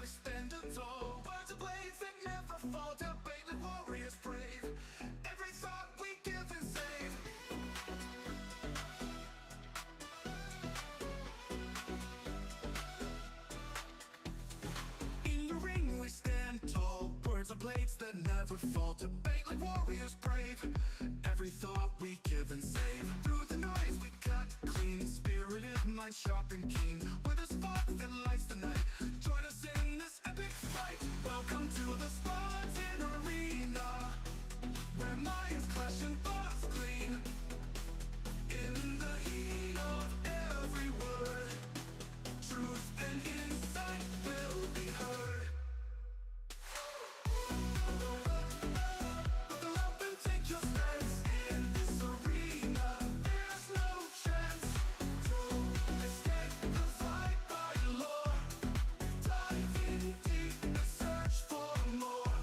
In the ring we stand tall, words are blades that never fall. Debate like warriors brave. Every thought we give and save. Through the noise we cut clean. Spirited, mind sharp and keen. With a spark that lights the night. Join us in this epic fight. Welcome to the Spartan Arena, where minds clash and thoughts clean. In the heat of every word, truth and insight will be heard. Buckle up and take your stance in this arena. There's no chance to escape the fight by lore. Dive in deep and search for more.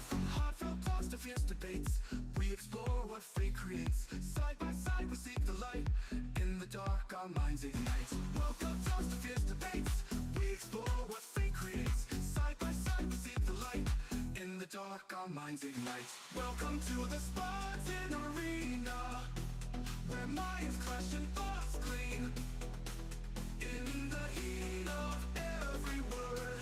From heartfelt talks to fierce debates, we explore what fate creates. Side by side we seek the light. In the dark our minds ignite. Welcome talks to fierce debates, we explore what fate creates. Side by side we seek the light. In the dark our minds ignite. Welcome to the Spartan Arena, where minds clash and thoughts clean. In the heat of every word,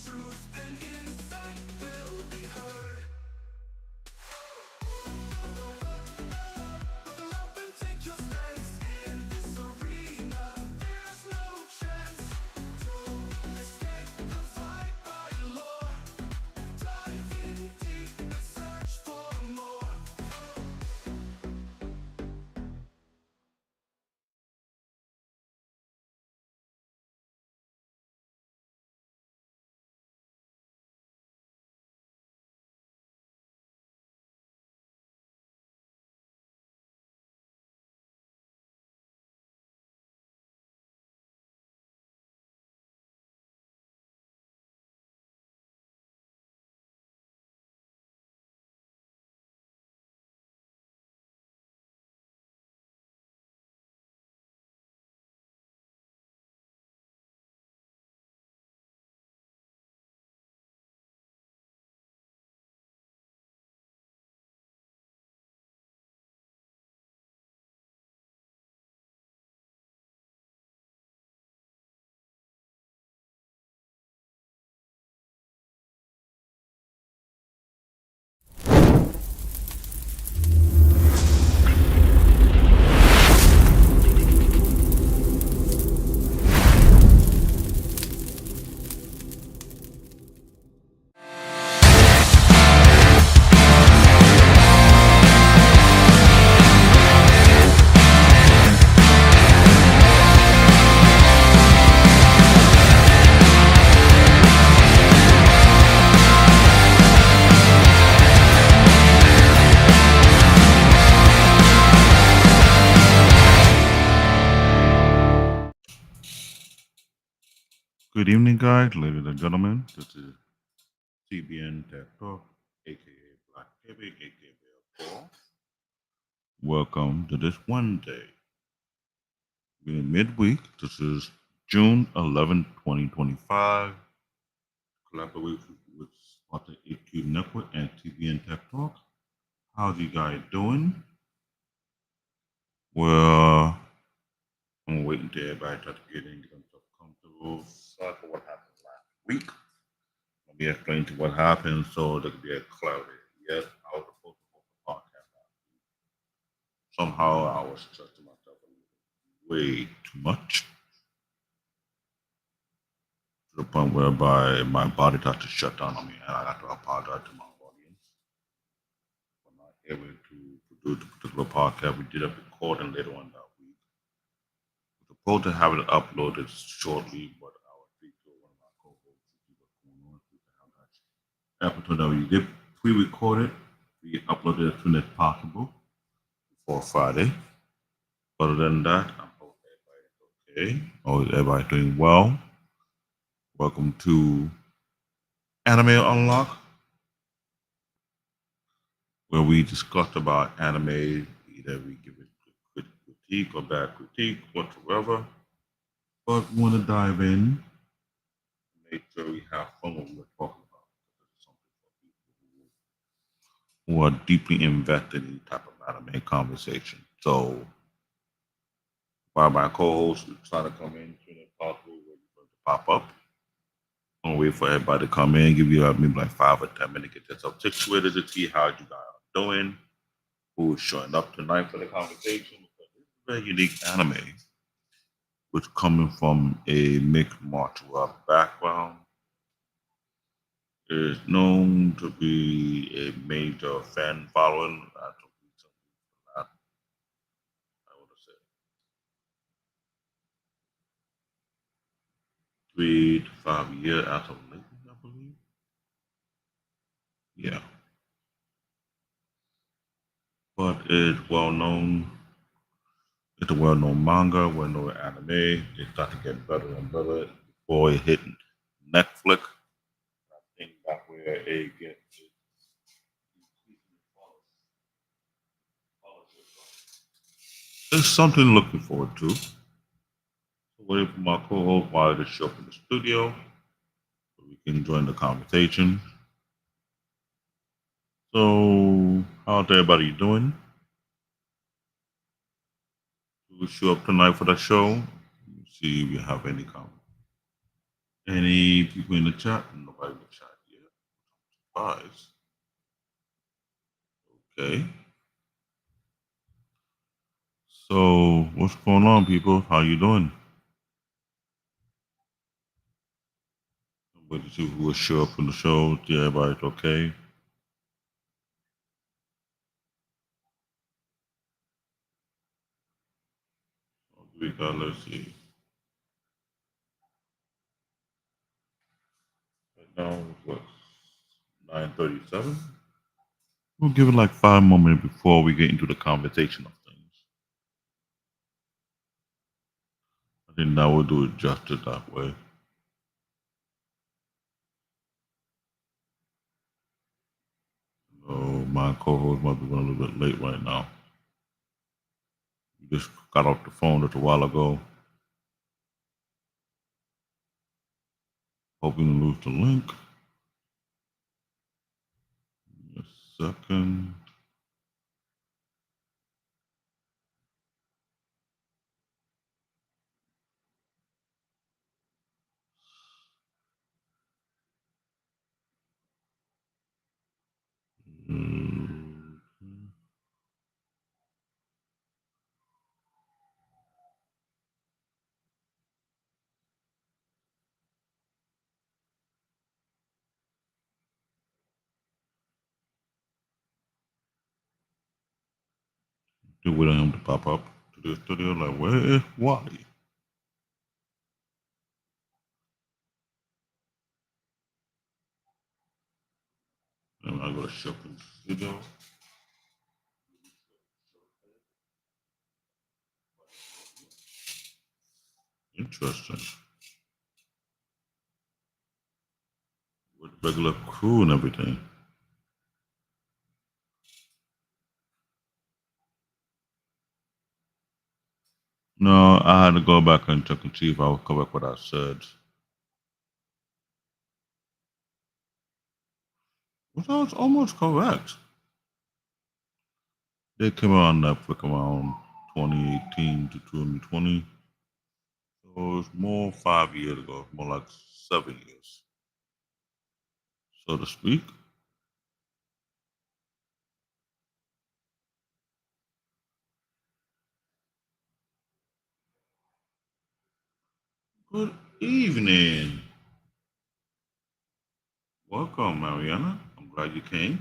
truth and insight will be heard. Buckle up and take your stance in this arena. There's no chance to escape the fight by lore. Dive in deep and search for more. Good evening, guys, ladies and gentlemen. This is CBN Tech Talk, aka Black Baby, aka Bear Paul. Welcome to this Wednesday. We're in midweek. This is June 11, 2025. Collaboration with Spartan HQ Network and TBN Tech Talk. How's you guys doing? Well, I'm waiting till everybody starts getting themselves comfortable. Sorry for what happened last week. Let me explain to what happened so there could be a clarity. Yes, I was supposed to host a podcast last week. Somehow I was stressing myself way too much to the point whereby my body started to shut down on me, and I got to apologize to my audience for not able to produce the particular podcast. We did a recording later on that week. We're supposed to have it uploaded shortly, but I was speak to one of my co-hosts to see what's going on. We can have that episode that we did pre-record it. We uploaded it as soon as possible before Friday. Other than that, I hope everybody's okay. Hope everybody's doing well. Welcome to Anime Unlock, where we discuss about anime. Either we give it good critique or bad critique, whatsoever. But we want to dive in, make sure we have fun when we're talking about it. Because it's something for people who are deeply invested in any type of anime conversation. So while my co-host is trying to come in, soon as possible, we're going to pop up. I'm gonna wait for everybody to come in, give you maybe like 5 or 10 minutes, get yourself situated to see how you guys are doing, who is showing up tonight for the conversation. Because it's a very unique anime, which coming from a mixed martial art background is known to be a major fan following. As of recently, for that, I would say 3 to 5 years as of lately, I believe. Yeah, but it's well known. It's a well-known manga, well-known anime. It started to get better and better before it hit Netflix. I think that's where it gets it's something looking forward to. So waiting for my co-host while to show up in the studio so we can join the conversation. So how's everybody doing? Who will show up tonight for the show? See if we have any people in the chat. Nobody in the chat yet. Surprise. Okay. So what's going on, people? How you doing? Wait to see who will show up in the show. See everybody's okay. We got, let's see. Right now, it's what, 9:37? We'll give it like 5 more minutes before we get into the conversation of things. I think now we'll do it justice that way. Oh, my co-host might be running a little bit late right now. We just got off the phone just a while ago. Hoping to lose the link. A second. Mm, Still waiting on him to pop up to the studio. Like, where is Wally? And I go to shop in the studio. Interesting. With regular crew and everything. No, I had to go back and check and see if I was correct what I said. Which I was almost correct. They came out on Netflix around 2018 to 2020. So it's more 5 years ago, more like 7 years, so to speak. Good evening. Welcome, Mariana. I'm glad you came.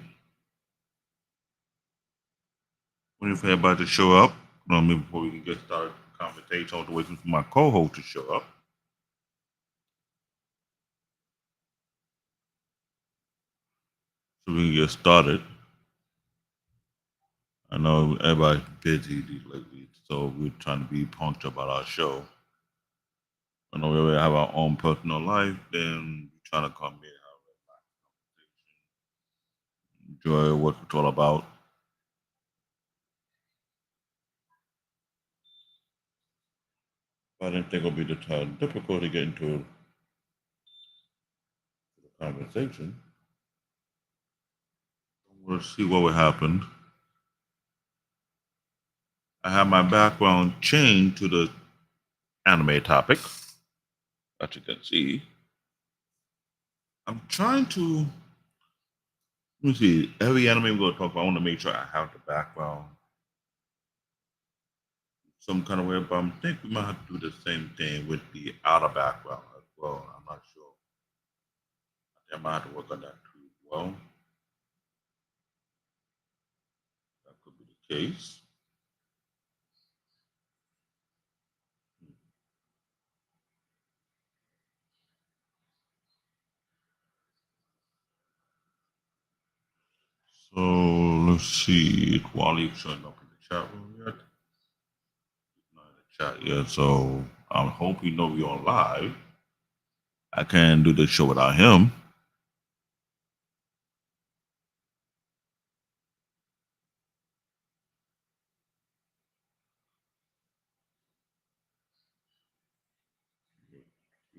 Waiting for everybody to show up. Maybe before we can get started the conversation, I was waiting for my co-host to show up so we can get started. I know everybody's busy lately, so we're trying to be punctual about our show. I know we have our own personal life, then we're trying to come here, enjoy what it's all about. I didn't think it would be the time difficult to get into conversation. We'll see what will happen. I have my background changed to the anime topic, as you can see. I'm trying to let me see. Every anime we're going to talk about, I want to make sure I have the background some kind of way, but I think we might have to do the same thing with the outer background as well. I'm not sure. I might have to work on that too as well. That could be the case. So let's see. Wally showing up in the chat room yet? Not in the chat yet. So I hope you know we're on live. I can't do the show without him.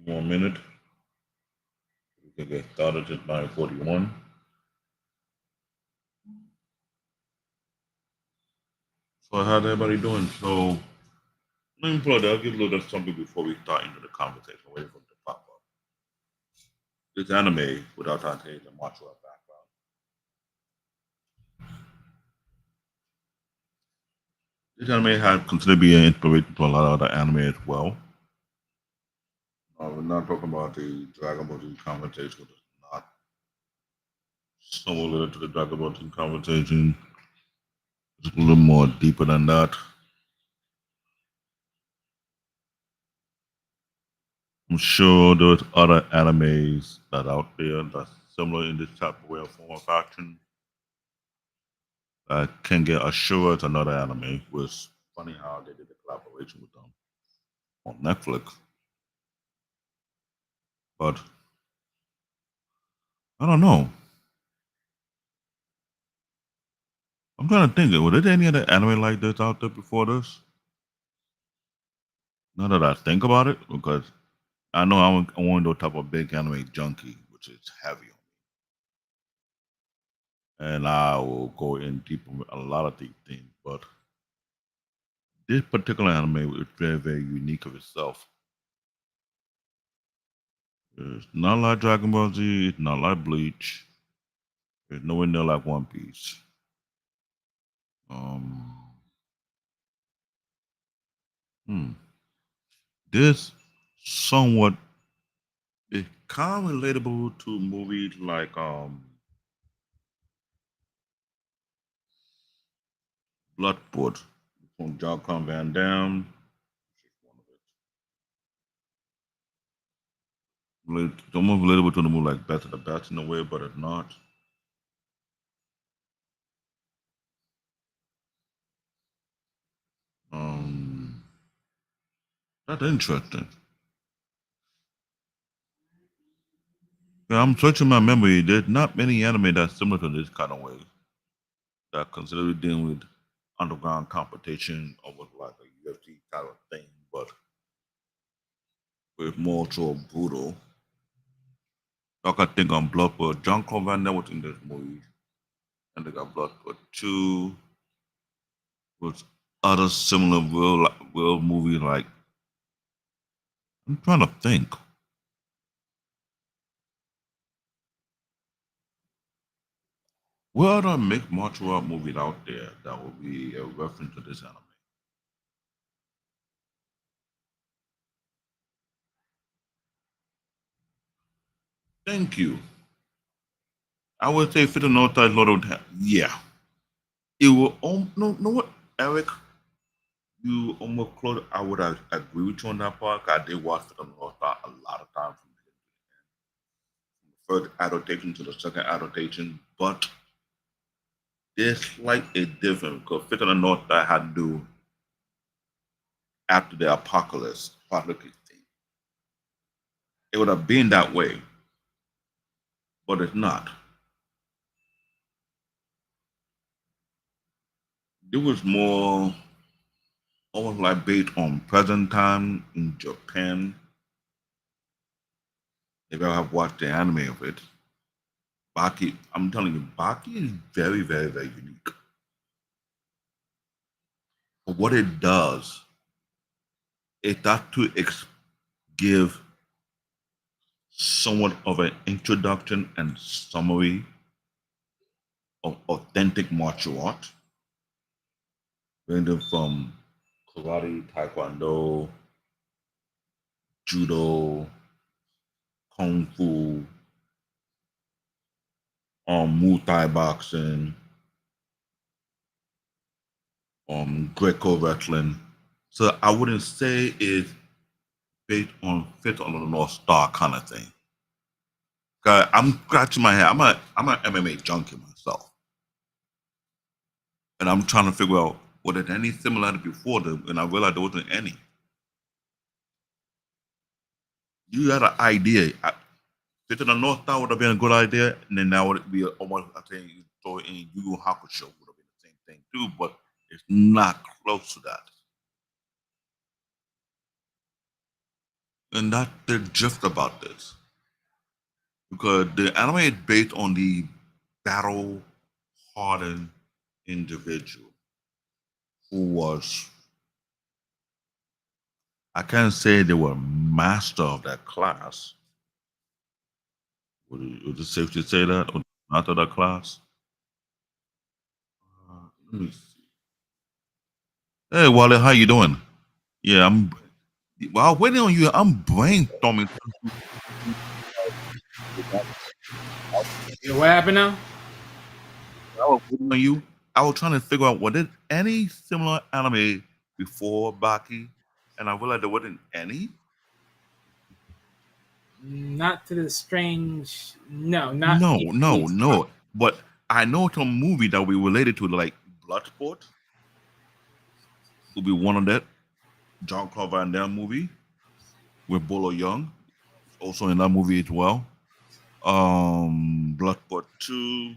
One more minute. We can get started at 9:41. So how's everybody doing? So let me pull it. I'll give a little something before we start into the conversation. Wait for it to pop up. This anime, without trying to take the martial art background, this anime has considered to be an inspiration to a lot of other anime as well. We're not talking about the Dragon Ball Z conversation, which is not somewhat related to the Dragon Ball Z conversation. It's a little more deeper than that. I'm sure there's other animes that are out there that's similar in this type of way of form of action that can get assured another anime. It was funny how they did the collaboration with them on Netflix. But I don't know. I'm trying to think. Was there any other anime like this out there before this? Now that I think about it, because I know I'm one of those type of big anime junkie, which is heavy on me, and I will go in deep with a lot of deep things. But this particular anime is very, very unique of itself. It's not like Dragon Ball Z. It's not like Bleach. It's nowhere near like One Piece. Um, hmm. This somewhat is kind of relatable to movies like Bloodsport from Jean-Claude Van Damme. It's almost relatable to the movie like Best of the Best in a way, but it's not. Um, that's interesting. Yeah, I'm searching my memory. There's not many anime that's similar to this kind of way that consider dealing with underground competition, almost like a UFC kind of thing, but with more so brutal. Like I think on Bloodsport, John Claude Van Damme was in this movie, and they got Bloodsport 2 with other similar real movies like I'm trying to think. What other make martial art movies out there that would be a reference to this anime? Thank you. I would say Fit No Ties Lord of yeah. It will no no what Eric, you almost close I would agree with you on that part. I did watch Fit No Ties a lot of times from the first adaptation to the second adaptation, but there's slight a difference because Fit the North Star had to do after the apocalyptic thing. It would have been that way, but it's not. It was more almost like based on present time in Japan If you have watched the anime of it, Baki, I'm telling you, Baki is very, very, very unique. But what it does is that to give somewhat of an introduction and summary of authentic martial art, ranging from karate, taekwondo, judo, kung fu, Muay Thai boxing, Greco wrestling. So I wouldn't say it's based on fit on the North Star kind of thing. 'Cause I'm scratching my head. I'm an MMA junkie myself, and I'm trying to figure out was there any similarity before them, and I realized there wasn't any. You had an idea. Fit on the North Star would have been a good idea, and then that would be almost I think you throw it in Yu Yu Hakusho would have been the same thing too, but it's not close to that. And that's the gist about this. Because the anime is based on the battle hardened individual who was, I can't say they were master of that class. Would it safe to say that? Or master of that class? Let me see. Hey, Wally, how you doing? Yeah, well, waiting on you. I'm brainstorming. Yeah, what happened now? I was waiting on you. I was trying to figure out was there any similar anime before Baki, and I realized there wasn't any. Not to the strange. No, not No, even no, these. no. But I know some movie that we related to, like Bloodsport, will be one of that. John Claude Van Damme movie with Bolo Young, also in that movie as well. Bloodsport 2.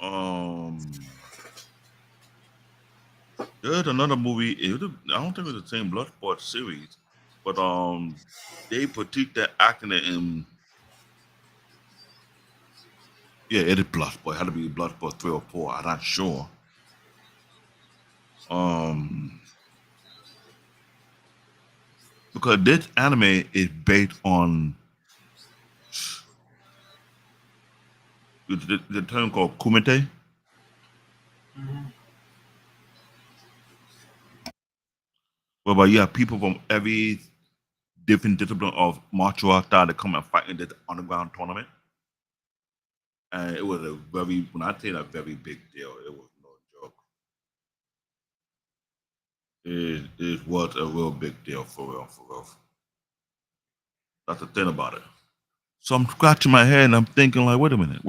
Um, there's another movie. I don't think it's the same Bloodsport series, but they critique that acting in. Yeah, it is Bloodsport. It had to be Bloodsport 3 or 4. I'm not sure. Um, because this anime is based on the term called kumite, Mhm. whereby you have people from every different discipline of martial arts that come and fight in this underground tournament. And it was a very, when I say a very big deal, it was no joke. It was a real big deal for real, for real. That's the thing about it. So I'm scratching my head and I'm thinking like, wait a minute.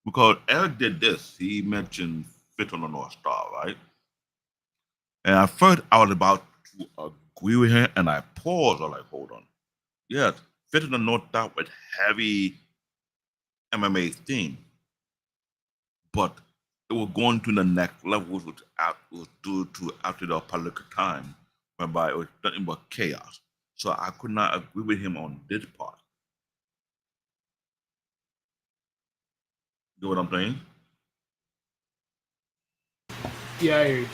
Because Eric did this. He mentioned Fit on the North Star, right? And at first I was about to agree with him and I paused. I was like, hold on. Yes, Fit on the North Star with heavy MMA theme, but it was going to the next level, was due to after the political time, whereby it was nothing but chaos. So I could not agree with him on this part. You know what I'm saying? Yeah, I hear you.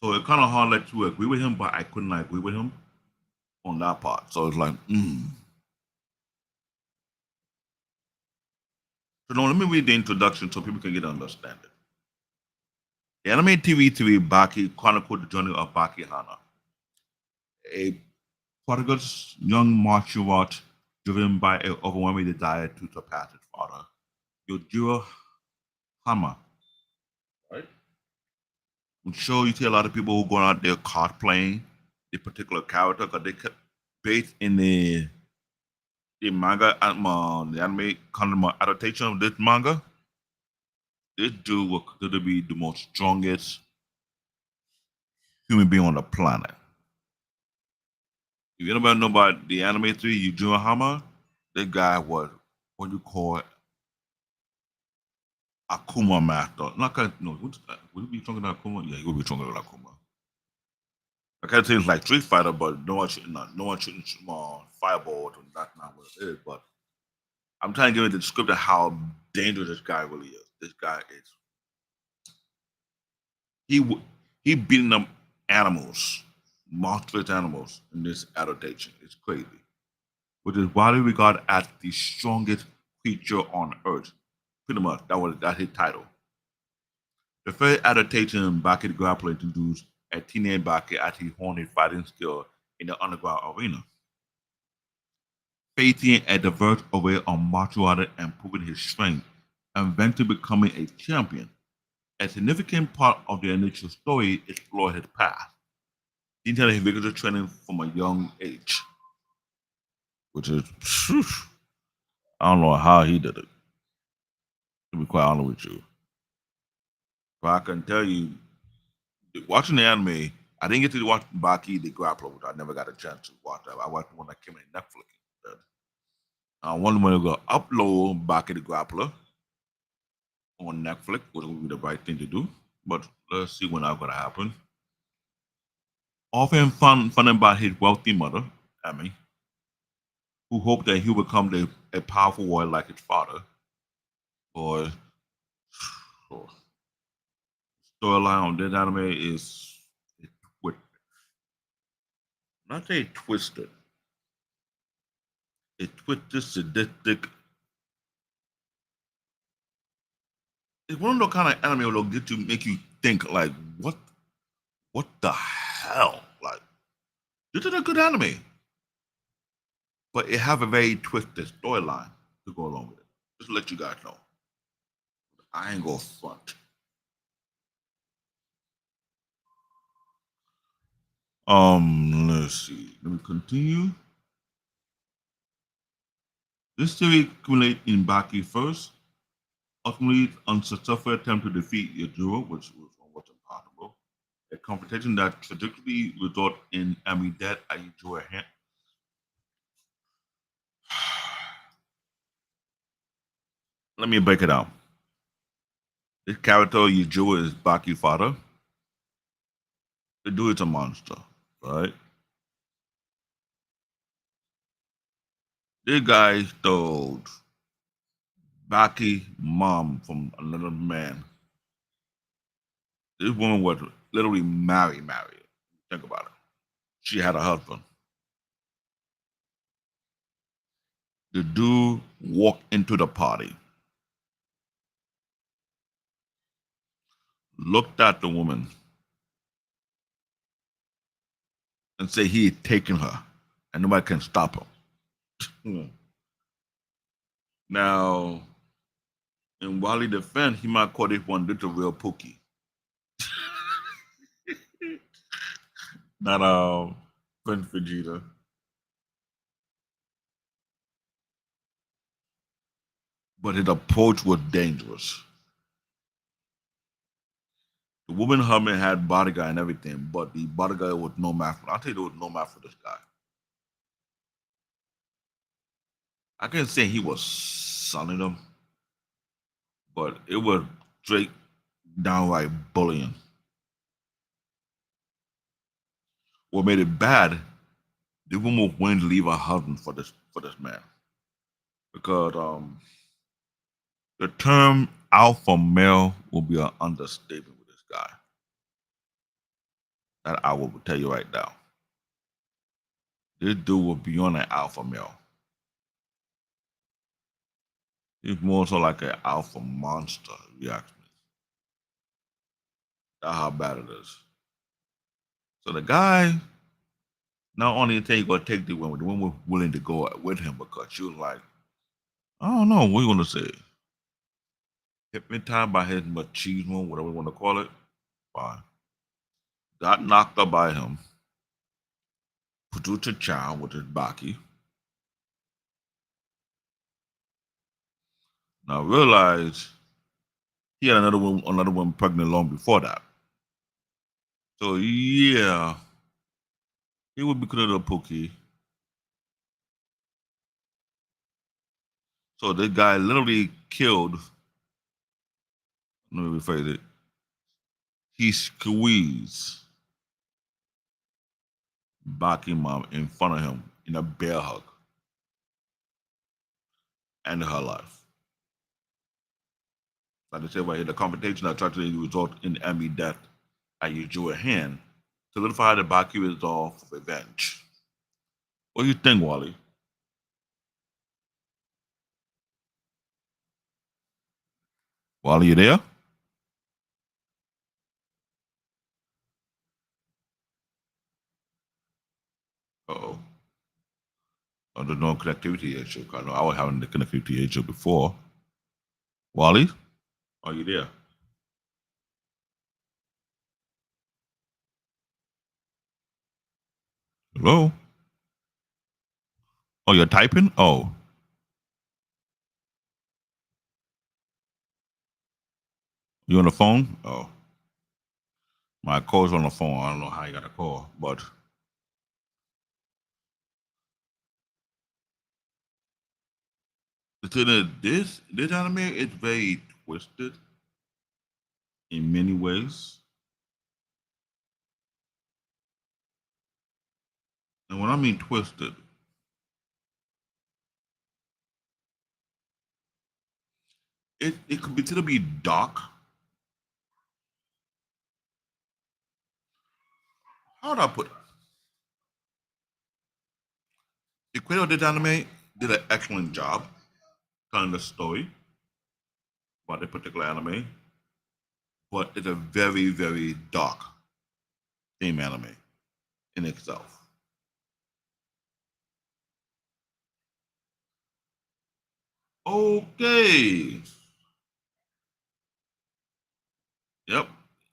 So it kind of hard like to agree with him, but I couldn't agree with him on that part. So it's like, So now let me read the introduction so people can get an understanding. The anime TV series Baki chronicled the journey of Baki Hanma, a prodigious young martial art driven by an overwhelming desire to surpass his father, Yujiro Hanma. Right? I'm sure you see a lot of people who go out there cosplaying the particular character because they based in the manga, the anime kind of adaptation of this manga. This dude was considered to be the most strongest human being on the planet. If anybody know about the anime 3, Yujiro Hanma, that guy was what you call Akuma master. Not no, would you be stronger than Akuma? Yeah, he would be stronger than Akuma. I can't say it's like Street Fighter, but no one shooting fireball. That's not what it is. But I'm trying to give it the description of how dangerous this guy really is. This guy is he w- he beating up animals, monstrous animals in this adaptation. It's crazy, which is widely regarded as the strongest creature on Earth. Pretty much, that's his title. The first adaptation in Baki the Grappler introduced a teenage Baki as he honed his fighting skill in the underground arena, facing a diverse array of martial arts and proving his strength, and eventually becoming a champion. A significant part of the initial story explored his past, detailing his vigorous training from a young age, which is, I don't know how he did it, to be quite honest with you. But I can tell you, watching the anime, I didn't get to watch Baki the Grappler, which I never got a chance to watch. I watched the one that came in Netflix instead. I wonder when they're going to upload Baki the Grappler on Netflix, which would be the right thing to do. But let's see when that's going to happen. Often funded by his wealthy mother, Amy, who hoped that he would become a powerful warrior like his father. Boy, storyline on this anime is twi- not say twisted. It's twisted, sadistic. It's one of those kind of anime that'll get to make you think like, what the hell? Like, this is a good anime, but it have a very twisted storyline to go along with it. Just to let you guys know. I ain't gonna front. Let's see. Let me continue. This series culminates in Baki first, ultimately unsuccessful attempt to defeat Yujiro, which was almost impossible. A confrontation that tragically resulted in Ami death at Yujiro hand. Let me break it down. This character Yujiro is Baki's father. The dude is a monster, right? This guy stole Baki mom from another man. This woman was literally married. Think about it. She had a husband. The dude walked into the party, looked at the woman, and said he had taken her, and nobody can stop him. Hmm. Now, in Wally defense, he might call this one little real pookie. Not Prince Vegeta. But his approach was dangerous. The woman Herman had bodyguard and everything, but the bodyguard was no match. I'll tell you, there was no match for this guy. I can't say he was sunning them, but it was straight downright bullying. What made it bad, the woman was willing to leave her husband for this man. Because the term alpha male will be an understatement with this guy. That I will tell you right now. This dude was beyond an alpha male. He's more so like an alpha monster, if you ask me. That's how bad it is. So the guy, not only did he go take the woman was willing to go with him because she was like, I don't know, what you want to say? Hypnotized by his machismo, whatever you want to call it. Fine. Got knocked up by him. Produced a child with his Baki. Now realized he had another woman pregnant long before that. So yeah, he would be considered a pookie. So this guy literally killed. Let me rephrase it. He squeezed Baki mom in front of him in a bear hug and her life. Like I said right here, the confrontation that tried to result in the enemy death at Yujiro hand solidified the Baki resolve for revenge. What do you think, Wally? Wally, you there? Uh-oh. Oh, there's no connectivity issue. I know I was having the connectivity issue before. Wally, are you there? Hello? Oh, you're typing? Oh, you on the phone? Oh, my call's on the phone. I don't know how you got a call, but the thing is, this anime is very twisted in many ways. And when I mean twisted, it could be to be dark. How would I put it? The creator of this anime did an excellent job telling the story about a particular anime, but it's a very, very dark theme anime in itself. Okay. Yep.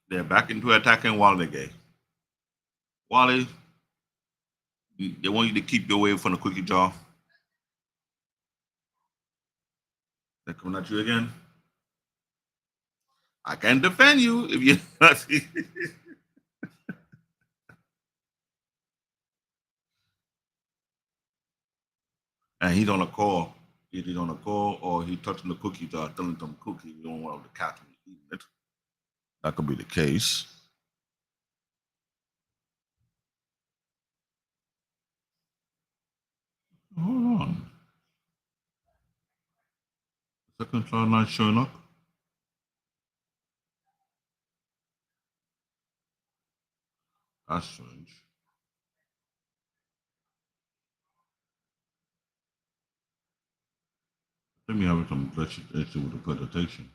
They're back into attacking Wally again. Wally, they want you to keep your way from the cookie jar. They're coming at you again. I can defend you if you. And he's on a call. Either he's on a call or he's touching the cookie jar, telling them cookie. You don't want the cat to be eating it. That could be the case. Hold on. Second slide not showing up. That's strange. Let me have some glitch issue with the presentation.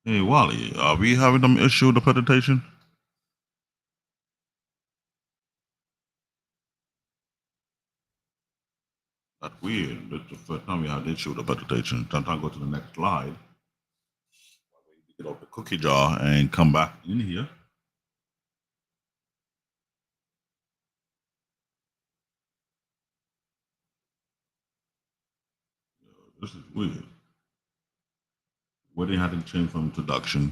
Hey Wally, are we having some issue with the presentation? That's weird. That's the first time we had an issue with the presentation. Sometimes go to the next slide. Get off the cookie jar and come back in here. This is weird. Wedding hadn't changed from introduction.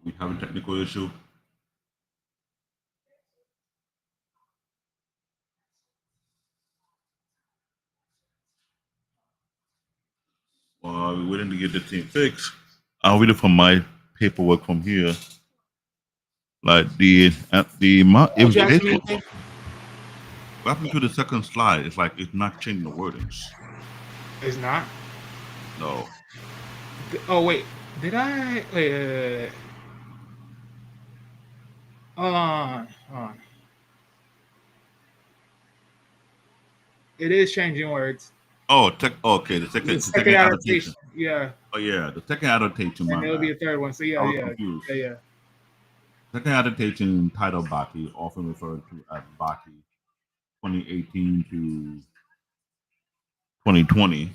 We have a technical issue. While we're waiting to get the thing fixed, I'll read it from my paperwork from here. Like it was basically what happened to the second slide. It's like it's not changing the wordings. It's not. No. Oh wait, did I? Wait. Hold on. Hold on. It is changing words. Oh, okay. The The second second adaptation. adaptation. Yeah. Oh yeah, the second adaptation. And My there'll be bad. a third one. So yeah, I was yeah, confused. yeah. Second adaptation titled Baki, often referred to as Baki, 2018 to 2020,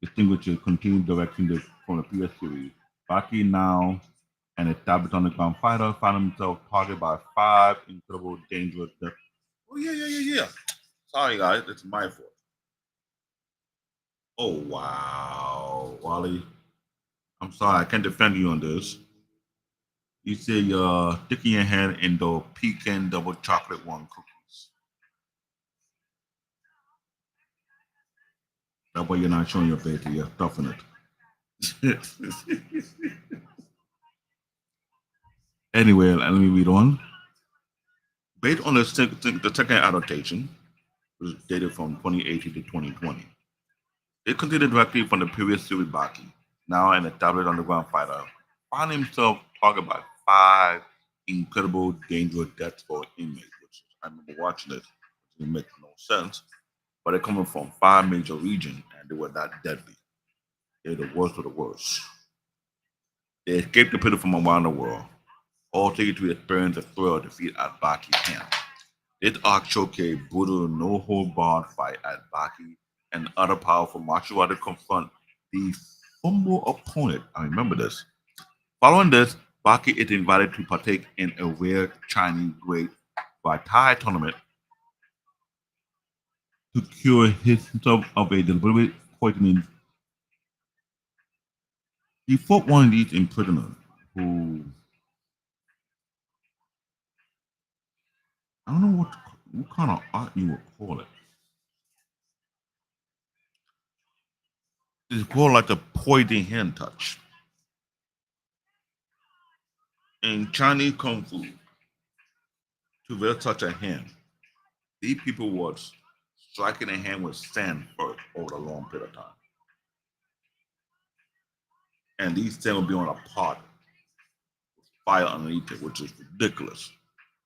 distinguishes continued direction from the previous series. Baki, now an established underground fighter, found himself targeted by 5 incredible, dangerous death. Oh yeah. Sorry guys, it's my fault. Oh wow, Wally. I'm sorry, I can't defend you on this. You say you're sticking your hand in the pecan double chocolate one cookies. That way you're not showing your face, you're stuffing it. Anyway, let me read on. Based on the second adaptation, which is dated from 2018 to 2020, they continued directly from the previous series Baki, now an established underground fighter, found himself targeted by five incredible, dangerous deaths for inmates, which I remember watching it. It makes no sense, but they're coming from five major regions, and they were that deadly. They're the worst of the worst. They escaped the prison from around the world, all taken to experience the thrill of defeat at Baki camp. This arc showcased brutal, no-hold-barred fight at Baki and other powerful martial artists confront the humble opponent. I remember this. Following this, Baki is invited to partake in a rare Chinese Great Thai tournament to cure himself of a deliberate poisoning. He fought one of these imprisoners who, I don't know what kind of art you would call it. It's called like the poison hand touch. In Chinese Kung Fu, to wear such a hand, these people was striking a hand with sand first over a long period of time. And these sand would be on a pot with fire underneath it, which is ridiculous.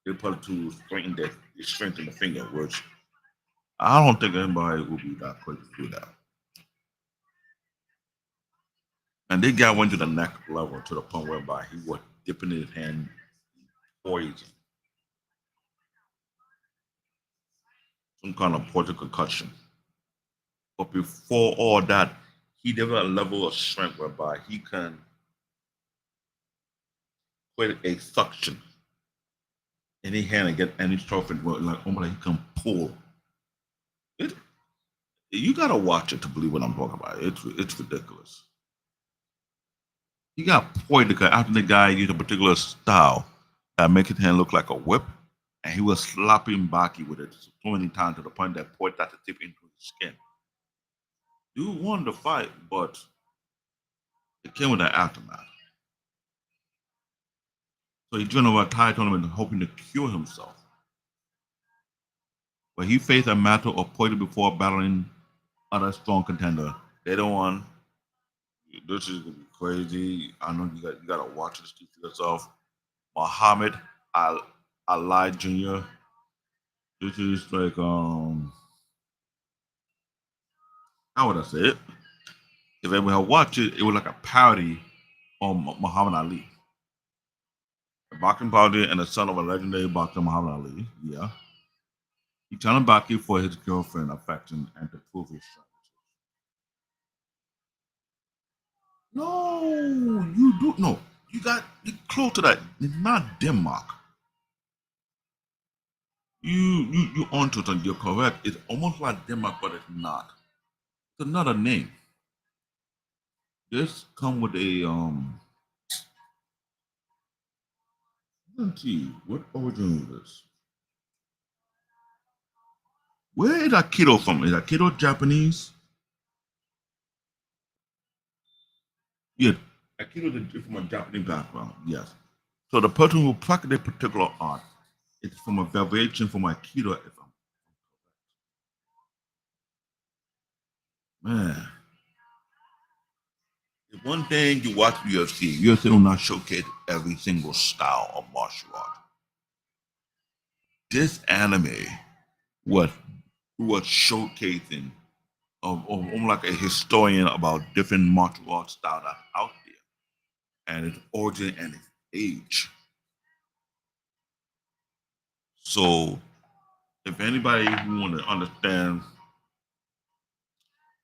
They put it to strengthen the finger, which I don't think anybody would be that quick to do that. And they got went to the next level to the point whereby he was dipping his hand in poison, some kind of poison concussion. But before all that, he developed a level of strength whereby he can create a suction any hand and get any trophy like almost like he can pull. It, you gotta watch it to believe what I'm talking about. It's ridiculous. He got poised because after the guy used a particular style that make his hand look like a whip, and he was slapping Baki with it so many times to the point that poison started to tip into his skin. Dude won the fight, but it came with an aftermath. So he joined over a Thai tournament hoping to cure himself. But he faced a matter of poison before battling other strong contender. They don't want. This is gonna be crazy. I know you gotta watch this for yourself. Muhammad Ali Jr. This is like how would I say it? If everyone had watched it, it was like a parody on Muhammad Ali. A boxing parody and the son of a legendary boxer Muhammad Ali. Yeah. He turned Baki for his girlfriend affection and to prove his strength. No, you do no. You close to that. It's not Denmark. You onto it. You're correct. It's almost like Denmark, but it's not. It's another name. This come with a let's see what origin is this. Where is Aikido from? Is Aikido Japanese? Yeah, Aikido is from a Japanese background. Yes. So the person who practices a particular art is from a variation from Aikido. If man, if one thing you watch UFC will not showcase every single style of martial art. This anime was was showcasing of like a historian about different martial arts style that's out there and its origin and its age. So if anybody who want to understand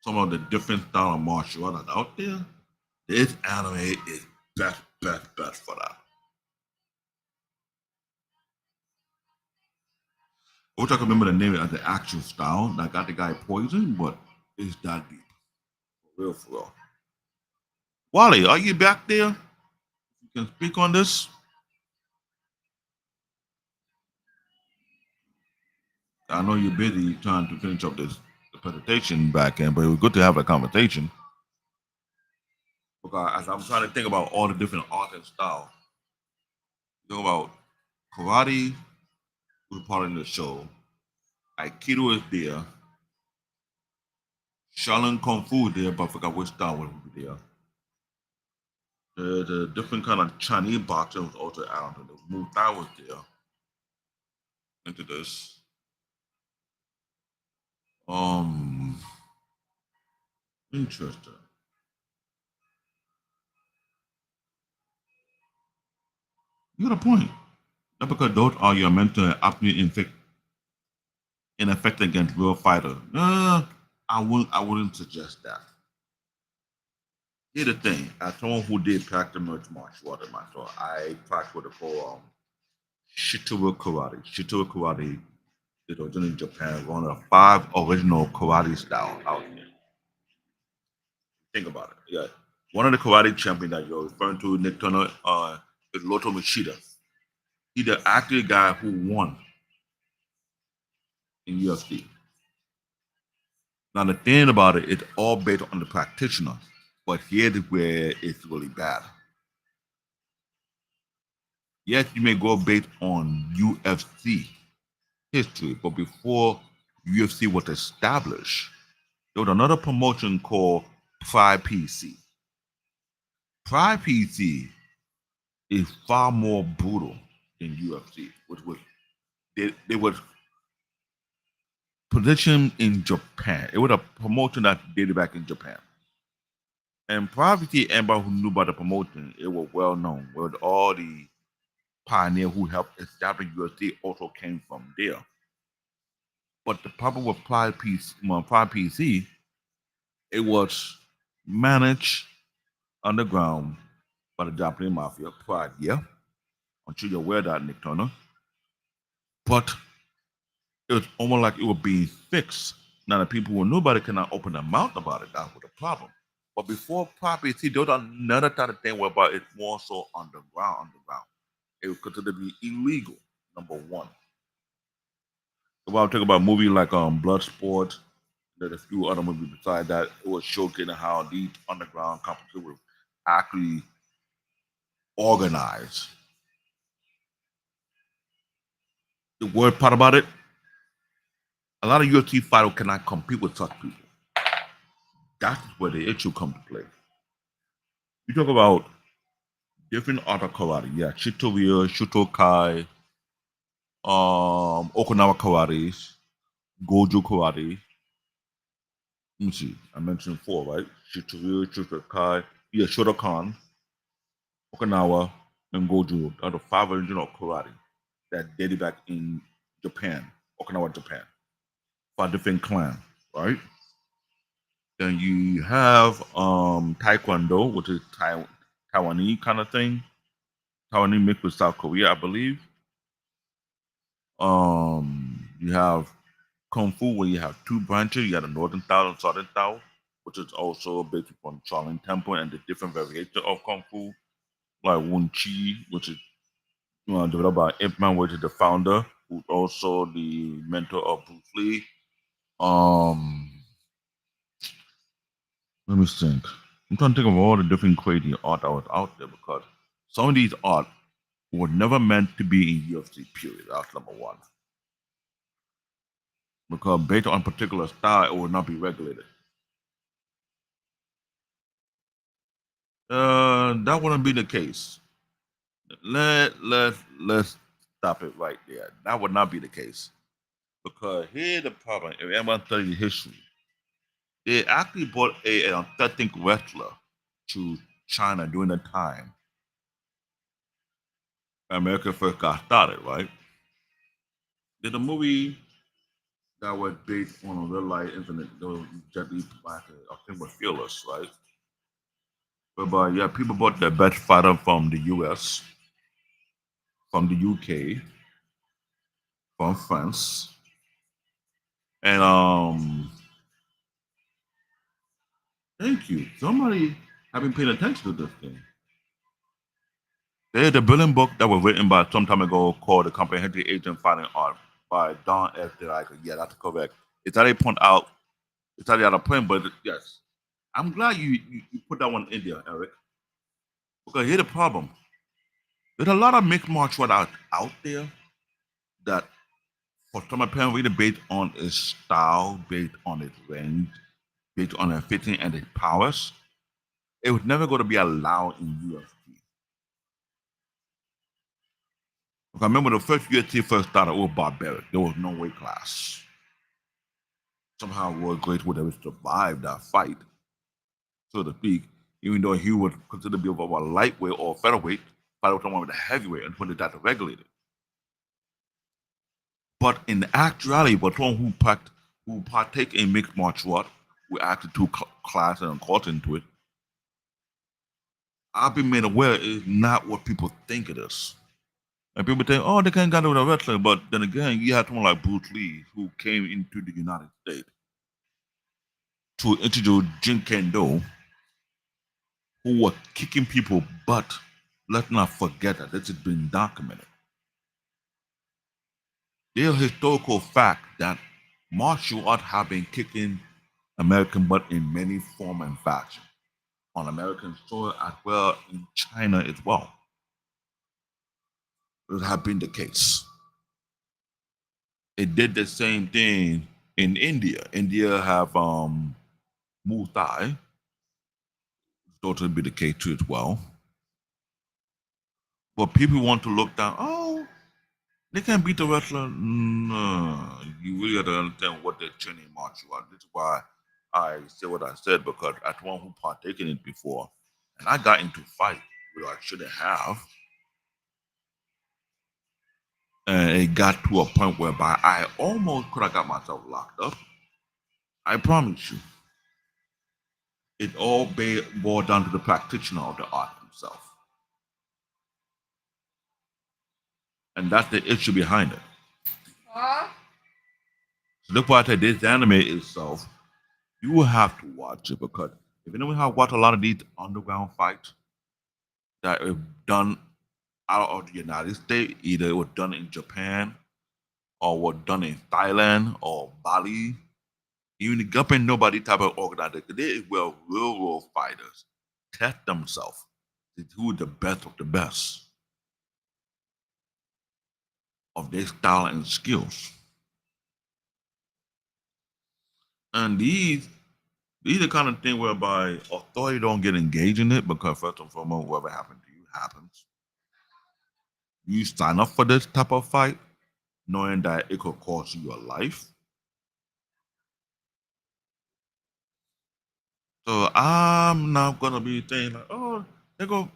some of the different style of martial art that's out there, this anime is best for that. I wish I could remember the name of the actual style that got the guy poisoned, but it's that deep. For real, for real. Wally, are you back there? You can speak on this. I know you're busy trying to finish up this presentation back in, but it was good to have a conversation because as I'm trying to think about all the different art and style, think about karate was part of the show, aikido is there, Shaolin Kung Fu is there, but I forgot which style would be there. The different kind of Chinese boxing was also added. The Muay Thai was there into this. Um, Interesting. You got a point. Not because those are your mental aptitude in effect against real fighter. I wouldn't suggest that. Here's the thing: as someone who did practice martial art myself, I practiced what they call Shitobu karate. Shitobu karate is originally in Japan, one of the five original karate styles out there. Think about it. Yeah, one of the karate champions that you're referring to, Nick Turner, is Loto Machida. He's the actual guy who won in UFC. Now the thing about it, it's all based on the practitioner, but here's where it's really bad. Yes, you may go based on UFC history, but before UFC was established, there was another promotion called Pride PC. Pride PC is far more brutal than UFC, which was they was positioned in Japan. It was a promotion that dated back in Japan. And Pride PC, anybody who knew about the promotion, it was well known. With all the pioneer who helped establish UFC also came from there. But the problem with Pride PC, it was managed underground by the Japanese mafia. Pride, yeah. I'm sure you're aware of that, Nick Turner. But it was almost like it was being fixed. Now the people who knew about it cannot open their mouth about it. That was the problem. But before Pride PC, there was another type of thing whereby it's more so underground. It was considered to be illegal, number one. If I talk about movies like Bloodsport, there's a few other movies besides that, it was showcasing how these underground companies were actually organized. The word part about it, a lot of UFC fighters cannot compete with such people. That's where the issue comes to play. You talk about different art of karate, yeah, Shitoryu, Shutokai, Okinawa karate, Goju karate. Let me see, I mentioned four, right? Shitoryu, Shutokai, yeah, Shotokan, Okinawa, and Goju are the five original karate that dated back in Japan, Okinawa, Japan. Five different clans, right? Then you have Taekwondo, which is Taiwanese kind of thing. Taiwanese mixed with South Korea, I believe. You have Kung Fu, where you have two branches. You have the Northern style and Southern style, which is also based upon Shaolin Temple and the different variations of Kung Fu, like Wun Chi, which is developed by Ip Man, which is the founder, who's also the mentor of Bruce Lee. Um, Let me think. I'm trying to think of all the different crazy art that was out there because some of these art were never meant to be in UFC. Period. That's number one. Because based on particular style, it will not be regulated. That wouldn't be the case. Let's stop it right there. That would not be the case. Because here's the problem. If anyone studies history, they actually brought an authentic wrestler to China during the time America first got started, right? Did a movie that was based on a real life incident, there was Jet Li, I think was Fearless, right? Whereby, yeah, people bought their best fighter from the US, from the UK, from France, and thank you. Somebody have been paying attention to this thing. There's a brilliant book that was written by some time ago called The Comprehensive Agent Fighting Art by Don F. Delica. Yeah, that's correct. It's that they point out It's at the other point, but yes. I'm glad you put that one in there, Eric. Because here's the problem. There's a lot of mixed martial art out there that for some apparently based on its style, based on its range, based on its fitting and its powers, it was never going to be allowed in UFC. Because I remember the first UFC first started, it was barbaric. There was no weight class. Somehow Roy Grace would have survived that fight, so to speak, even though he was considered to be of a lightweight or featherweight, fight with someone with a heavyweight until they got to regulate it. But in actuality, for someone who partake in mixed martial art, who actually took class and culture into it, I've been made aware it's not what people think it is. And people think, oh, they can't get with a wrestler. But then again, you had someone like Bruce Lee who came into the United States to introduce Jin Kendo, who were kicking people butt. Let's not forget that this has been documented. There's a historical fact that martial art have been kicking American butt in many form and fashion on American soil as well in China as well. It has been the case. It did the same thing in India. India have Muay Thai, thought to be the case too as well. But people want to look down. Oh, they can't beat the wrestler. No, you really got to understand what they're training martial art. This is why I said what I said because as one who partaken in it before, and I got into fight where I shouldn't have, and it got to a point whereby I almost could have got myself locked up. I promise you, it all boiled down to the practitioner of the art himself, and that's the issue behind it. So that's why I say this anime itself, you will have to watch it because if anyone have watched a lot of these underground fights that are done out of the United States, either it was done in Japan or was done in Thailand or Bali, even the government nobody type of organization, they were real world fighters test themselves to who the best of the best of their style and skills. And these are the kind of thing whereby authority don't get engaged in it because first and foremost, whatever happened to you happens. You sign up for this type of fight, knowing that it could cost you your life. So I'm not gonna be saying like, oh, they go.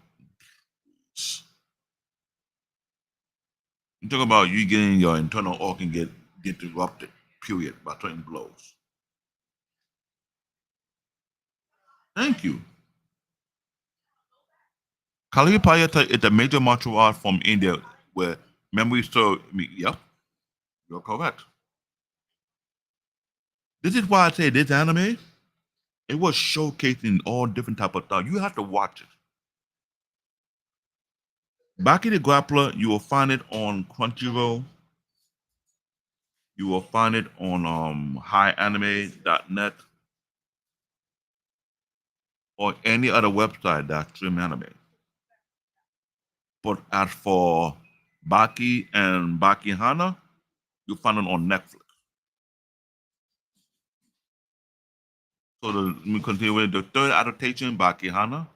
You talk about you getting your internal organ get interrupted, period, by certain blows. Thank you. Kalipayata is a major martial art from India where memory serves me. Yep, you're correct. This is why I say this anime, it was showcasing all different type of stuff. You have to watch it. Baki the Grappler, you will find it on Crunchyroll. You will find it on highanime.net or any other website that stream anime. But as for Baki and Baki Hanma, you'll find it on Netflix. So let me continue with the third adaptation, Baki Hanma,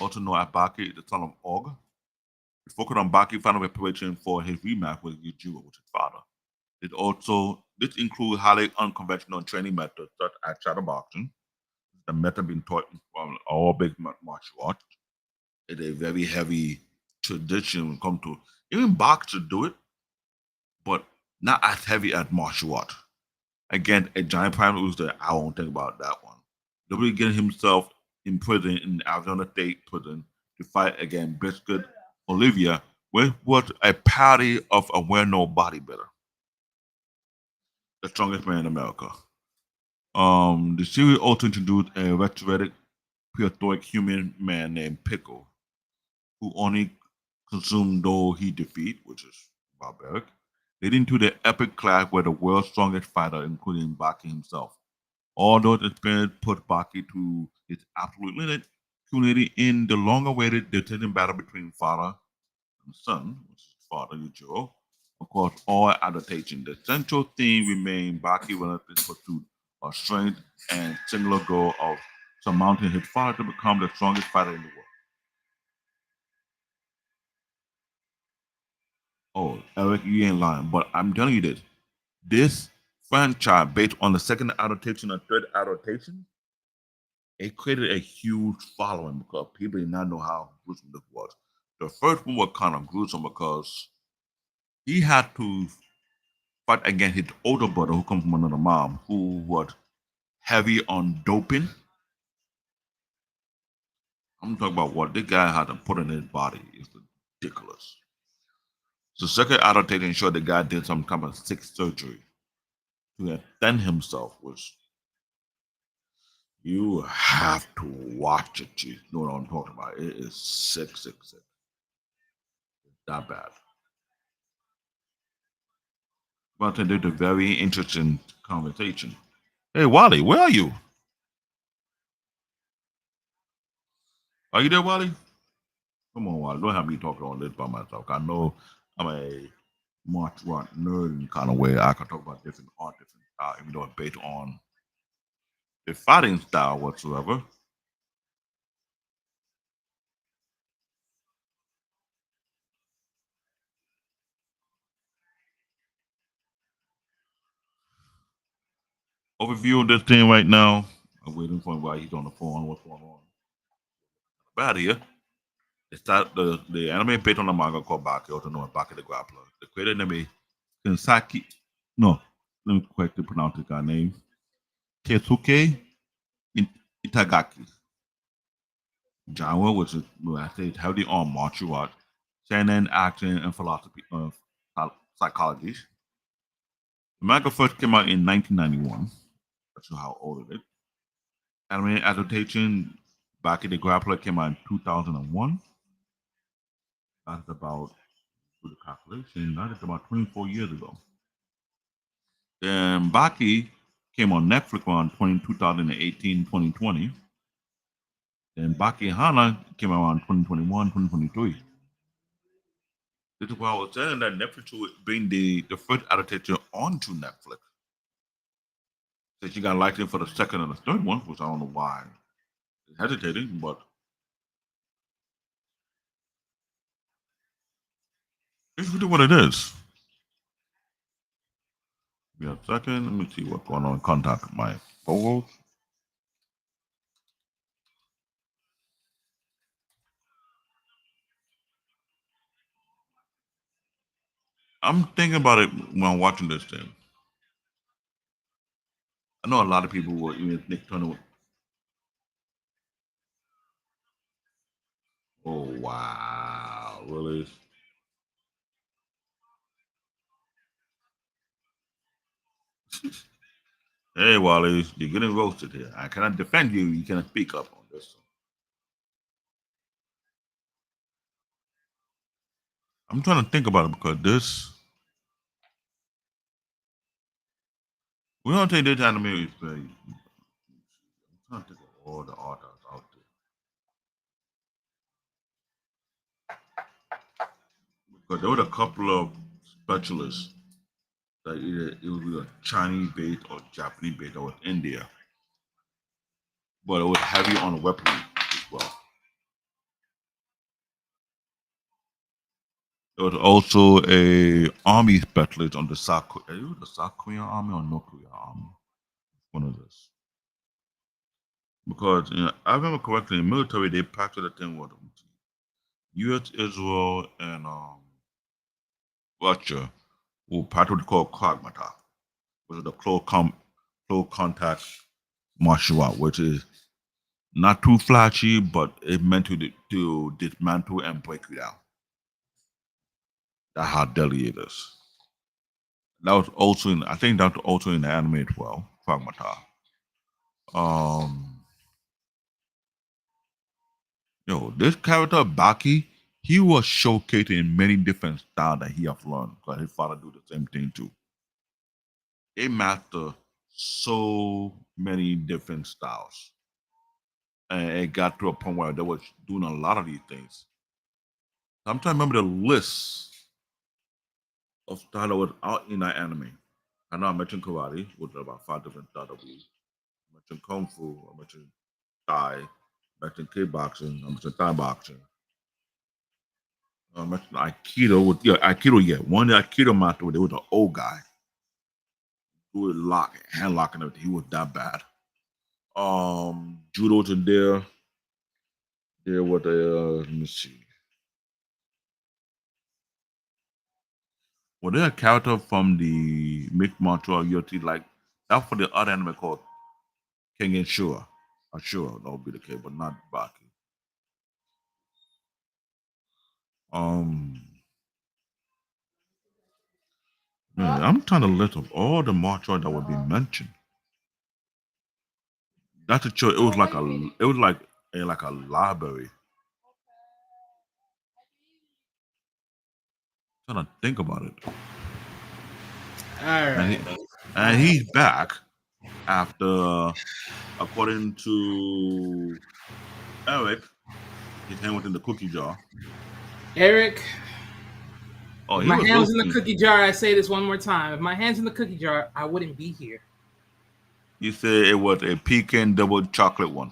also known as Baki, the son of Og. It focused on Baki final preparation for his rematch with Yujiro, with his father. This includes highly unconventional training methods such as shadow boxing, the method being taught from all big martial arts. It's a very heavy tradition when it comes to even boxers do it, but not as heavy as martial art. Again, a giant prime rooster, I won't think about that one. W getting himself in prison in Arizona State Prison to fight against Biscuit Olivia, which was a parody of a well-known bodybuilder, the strongest man in America. The series also introduced a resurrected prehistoric human man named Pickle, who only consumed those he defeat, which is barbaric, leading to the epic clash where the world's strongest fighter, including Baki himself, All those experiences put Baki to its absolute limit, culminating in the long-awaited decision battle between father and son, which is father Yujiro. Of course, all adaptation. The central theme remained Baki relentless pursuit of strength and singular goal of surmounting his father to become the strongest fighter in the world. Oh, Eric, you ain't lying, but I'm telling you this. This franchise, based on the second adaptation and third adaptation, it created a huge following because people did not know how gruesome this was. The first one was kind of gruesome because he had to fight against his older brother who comes from another mom who was heavy on doping. I'm talking about what this guy had to put in his body is ridiculous. So second adaptation showed the guy did some kind of sick surgery to extend himself, which you have to watch it. You know what I'm talking about. It is sick, sick, sick. That bad. But I did a very interesting conversation. Hey, Wally, where are you? Are you there, Wally? Come on, Wally. Don't have me talking on this by myself. I know I'm a martial art nerd in kind of way. I can talk about different art, different style, even though it's based on the fighting style whatsoever. Overview of this thing right now. I'm waiting for him while he's on the phone. What's going on? Bad here. It's that the anime based on the manga called Baki, also known as Baki the Grappler. The creator name is Kinsaki. No, let me correctly pronounce the guy's name. Keisuke Itagaki. Genre, which is I say it's heavily on martial art, seinen, action, and philosophy of psychology. The manga first came out in 1991. That's how old it is. Anime adaptation, Baki the Grappler came out in 2001. That's about, with the calculation, that is about 24 years ago. Then Baki came on Netflix around 2018, 2020. Then Baki Hanma came around 2021, 2023. This is why I was saying that Netflix would bring the first adaptation onto Netflix. Since you got liking for the second and the third one, which I don't know why it's hesitating, but it's really what it is. Give me a second. Let me see what's going on. Contact my photos. I'm thinking about it when I'm watching this thing. I know a lot of people will even Nick Turner. Oh wow, really? Hey Wally, you're getting roasted here. I cannot defend you. You cannot speak up on this. I'm trying to think about it because this we don't take this anime is very. I'm trying to think of all the authors out there because there were a couple of specialists that either it would be a Chinese base or Japanese base that was in there, but it was heavy on the weaponry as well. There was also a army specialist on the South. It was the South Korean army or North Korean army. One of this. Because I remember correctly, in the military they practiced the thing with U.S., Israel, and Russia who practically called Kragmata, which is the close contact martial art, which is not too flashy, but it's meant to dismantle and break you down. That's how deadly it is. That was also in, I think that was also in the anime as well, Kragmata. Um, this character Baki, he was showcased in many different styles that he have learned because his father do the same thing too. They master so many different styles, and it got to a point where they was doing a lot of these things. I'm trying to remember the list of style that was out in that anime. I know I mentioned karate, which is about 5 different styles. I mentioned kung fu. I mentioned Thai. I mentioned kickboxing. I mentioned Thai boxing. I mentioned Aikido. Aikido. Yeah, one of the Aikido master. There was an old guy who was hand locking everything. He was that bad. Judo's in there. There was let me see. Was there a character from the mixed martial art UFC like that for the other anime called King and Shura? I'm sure that would be the case, but not Baki. Um, man, I'm trying to list of all the martial art that would be mentioned. That's a choice. It was like a library. Trying to think about it. All And right. he's back after, according to Eric, his hand was in the cookie jar. Eric, Oh, if he my was hand was in the listening. cookie jar, I say this one more time. If my hand's in the cookie jar, I wouldn't be here. You said it was a pecan double chocolate one.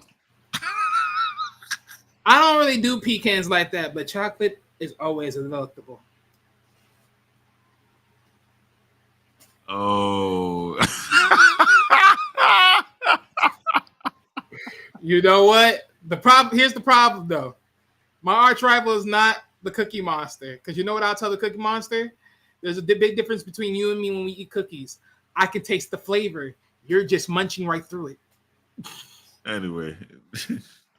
I don't really do pecans like that, but chocolate is always delectable. Oh. You know what? The problem here's the problem though. My arch rival is not the Cookie Monster. Because you know what I'll tell the Cookie Monster? There's a big difference between you and me when we eat cookies. I can taste the flavor. You're just munching right through it. Anyway,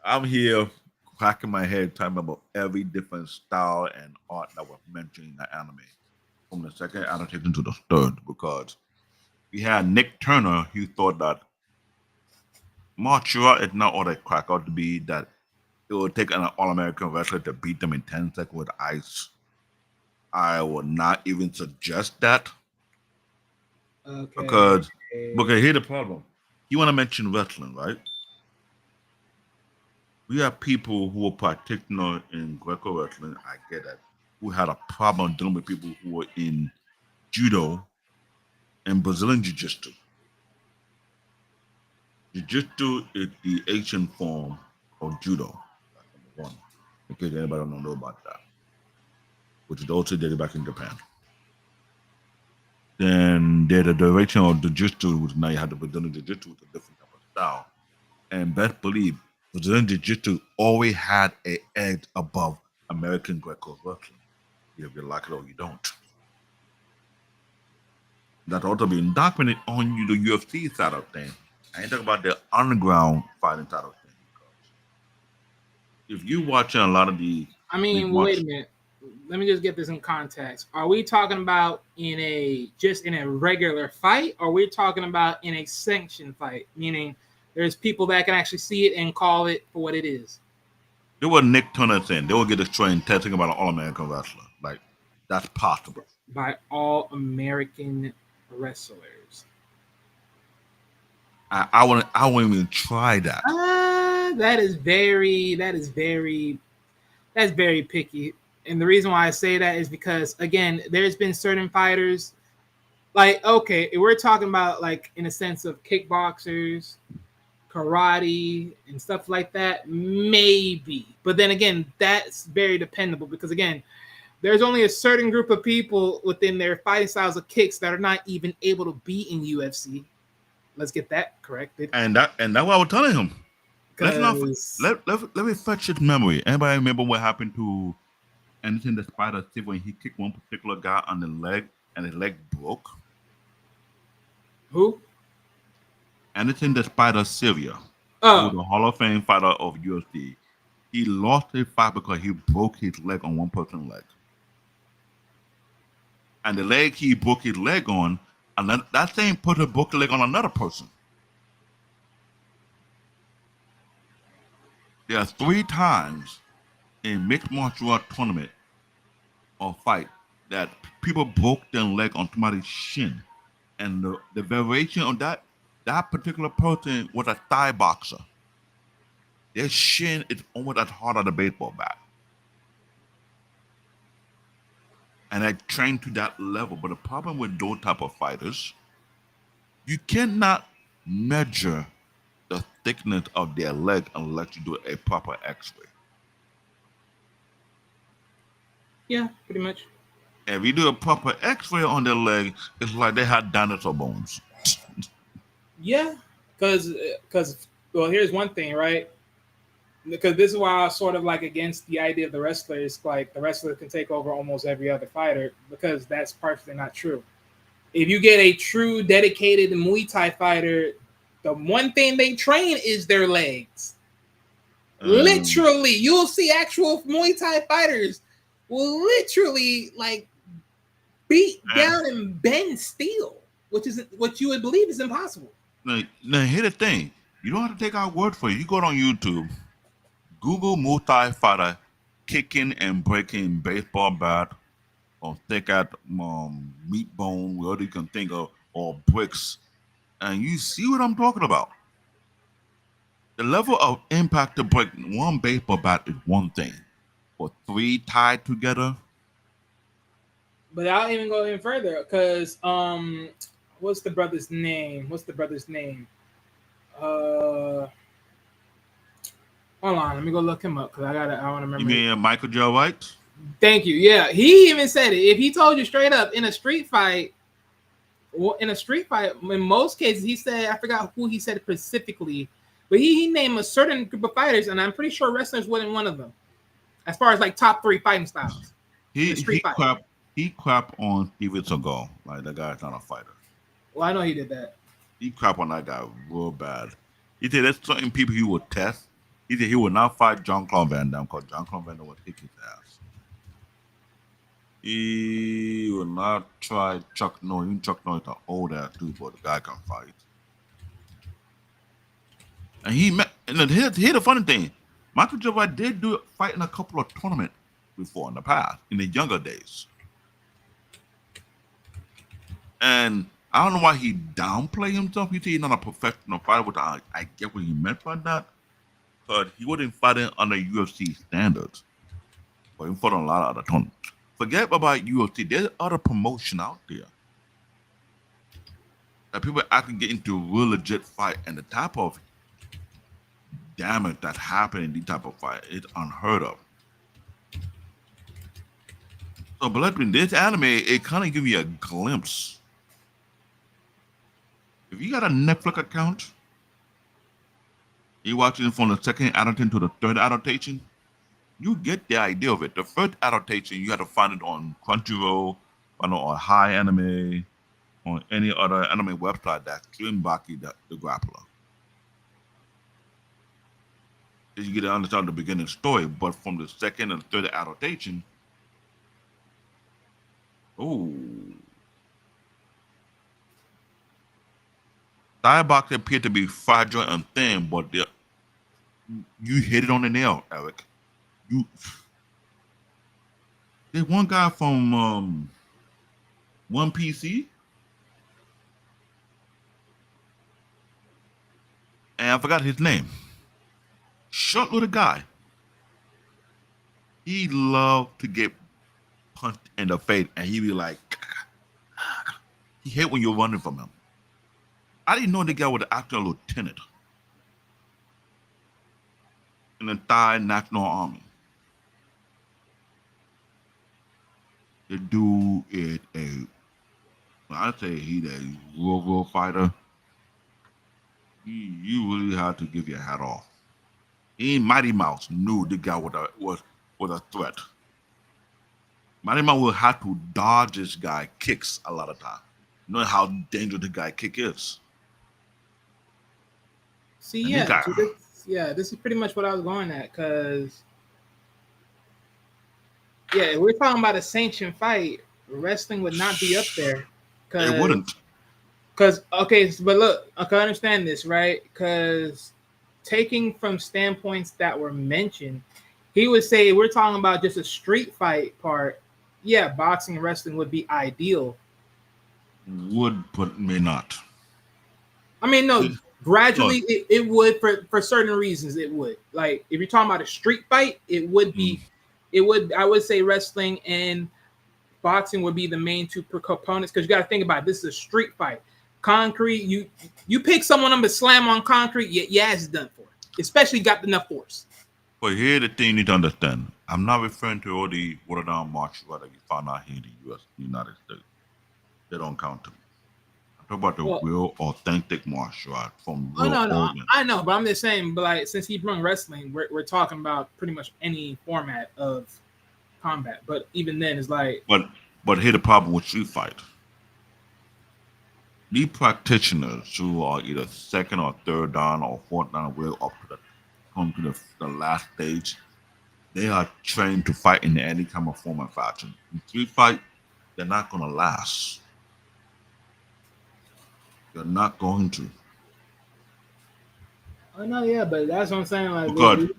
I'm here cracking my head talking about every different style and art that was mentioned in the anime. From the second adaptation to the third, because we had Nick Turner who thought that martial art is not all that crack out to be, that it would take an All American wrestler to beat them in 10 seconds with ice. I would not even suggest that Okay. because here's the problem. You want to mention wrestling, right? We have people who are practitioner in Greco wrestling. I get that. Who had a problem dealing with people who were in judo and Brazilian jiu jitsu. Jiu jitsu is the Asian form of judo. That's number one. In case anybody don't know about that, which is also dated back in Japan. Then there's the direction of the jiu-jitsu, which now you have the Brazilian jiu-jitsu with a different type of style. And best believe, Brazilian jiu-jitsu always had an edge above American Greco wrestling. If you like it or you don't. That's also been documented on the UFC side of things. I ain't talking about the underground fighting side of things. If you watching a lot of the I big mean, well, wait a march, minute. Let me just get this in context. Are we talking about in a regular fight, or are we talking about in a sanctioned fight? Meaning there's people that can actually see it and call it for what it is. there was Nick Turner saying they will get destroyed testing about an all-American wrestler. Like that's possible. By all American wrestlers. I wouldn't even try that. That's very picky. And the reason why I say that is because again, there's been certain fighters like okay, if we're talking about like in a sense of kickboxers, karate, and stuff like that, maybe. But then again, that's very dependable because again, there's only a certain group of people within their fighting styles of kicks that are not even able to be in UFC. Let's get that corrected. And that's what I was telling him. Let's not Because let me fetch his memory. Anybody remember what happened to Anderson the Spider Steve when he kicked one particular guy on the leg and his leg broke? who? Anderson the Spider Sylvia, who was Oh, the Hall of Fame fighter of UFC. He lost his fight because he broke his leg on one person's leg. And the leg he broke his leg on, another that same person broke the leg on another person. There are 3 times in mixed martial art tournament or fight that people broke their leg on somebody's shin. And the variation on that that particular person was a Thai boxer. Their shin is almost as hard as a baseball bat. And I trained to that level. But the problem with those type of fighters, you cannot measure the thickness of their leg unless you do a proper X-ray. Yeah, pretty much. And if you do a proper X-ray on their leg, it's like they had dinosaur bones. Yeah, because well, here's one thing, right? Because this is why I was sort of like against the idea of the wrestlers. Like the wrestler can take over almost every other fighter, because that's partially not true. If you get a true dedicated Muay Thai fighter, the one thing they train is their legs. Literally, you'll see actual Muay Thai fighters will literally like beat down and bend steel, which is what you would believe is impossible. Now here's the thing. You don't have to take our word for it. You go on YouTube, Google Muay Thai fighter kicking and breaking baseball bat or thick at meat bone, whatever you can think of, or bricks, and you see what I'm talking about. The level of impact to break one baseball bat is one thing, but three tied together. But I'll even go even further, because what's the brother's name? Hold on, let me go look him up, because I want to remember. You mean Michael Joe White? Thank you. Yeah, he even said it. If he told you straight up in a street fight, in most cases, he said, I forgot who he said specifically, but he named a certain group of fighters, and I'm pretty sure wrestlers wasn't one of them, as far as like top 3 fighting styles. He crap on Steven Seagal. Like, that guy's not a fighter. Well, I know he did that. He crap on that guy real bad. He said there's certain people he would test. He said he would not fight Jean-Claude Van Damme because Jean-Claude Van Damme would kick his ass. He will not try Chuck Norris. Even Chuck Norris is an old ass dude, but the guy can fight. And here's the funny thing. Michael J. White did fight in a couple of tournaments before in the past, in the younger days. And I don't know why he downplayed himself. He said he's not a professional fighter, which I get what he meant by that. But he wasn't fighting under UFC standards. But he fought on a lot of other tournaments. Forget about UFC. There's other promotion out there that people actually get into a real legit fight, and the type of damage that happened in these type of fight is unheard of. So, but in this anime, it kind of gives you a glimpse. If you got a Netflix account, you watching from the second adaptation to the third adaptation, you get the idea of it. The first adaptation, you have to find it on Crunchyroll, or High Anime, or any other anime website that's doing Baki the Grappler. You get to understand the beginning story, but from the second and third adaptation, Thai boxers appear to be fragile and thin, but you hit it on the nail, Eric. There's one guy from One PC, and I forgot his name. Short little guy. He loved to get punched in the face, and he'd be like, he hate when you're running from him. I didn't know the guy was an actual lieutenant in the Thai National Army. The dude is I say he's a real fighter. You really have to give your hat off. Even Mighty Mouse knew the guy was a threat. Mighty Mouse will have to dodge this guy kicks a lot of time, knowing how dangerous the guy kick is. See, this is pretty much what I was going at, because we're talking about a sanctioned fight. Wrestling would not be up there. It wouldn't. But look, I can understand this, right? Because taking from standpoints that were mentioned, he would say we're talking about just a street fight part. Yeah, boxing and wrestling would be ideal. Would, but may not. I mean, no, Look, gradually it would for certain reasons. It would, like, if you're talking about a street fight, it would be, it would, I would say wrestling and boxing would be the main two components, because you got to think about it, this is a street fight. Concrete, you pick someone up and slam on concrete, your ass is done for. Especially got enough force. but here the thing you need to understand. I'm not referring to all the watered down martial art that you find out here in the U.S. United States. They don't count to me. I'm talking about the real authentic martial art from Oh real no, organs. I know, but I'm just saying. But like, since he brought wrestling, we're talking about pretty much any format of combat. But even then, it's like, But here the problem with street fight. These practitioners who are either second or third down or fourth down, way up to come to the last stage, they are trained to fight in any kind of form and fashion. In street fight, they're not gonna last. They're not going to. oh no, yeah, but that's what I'm saying. Like, Because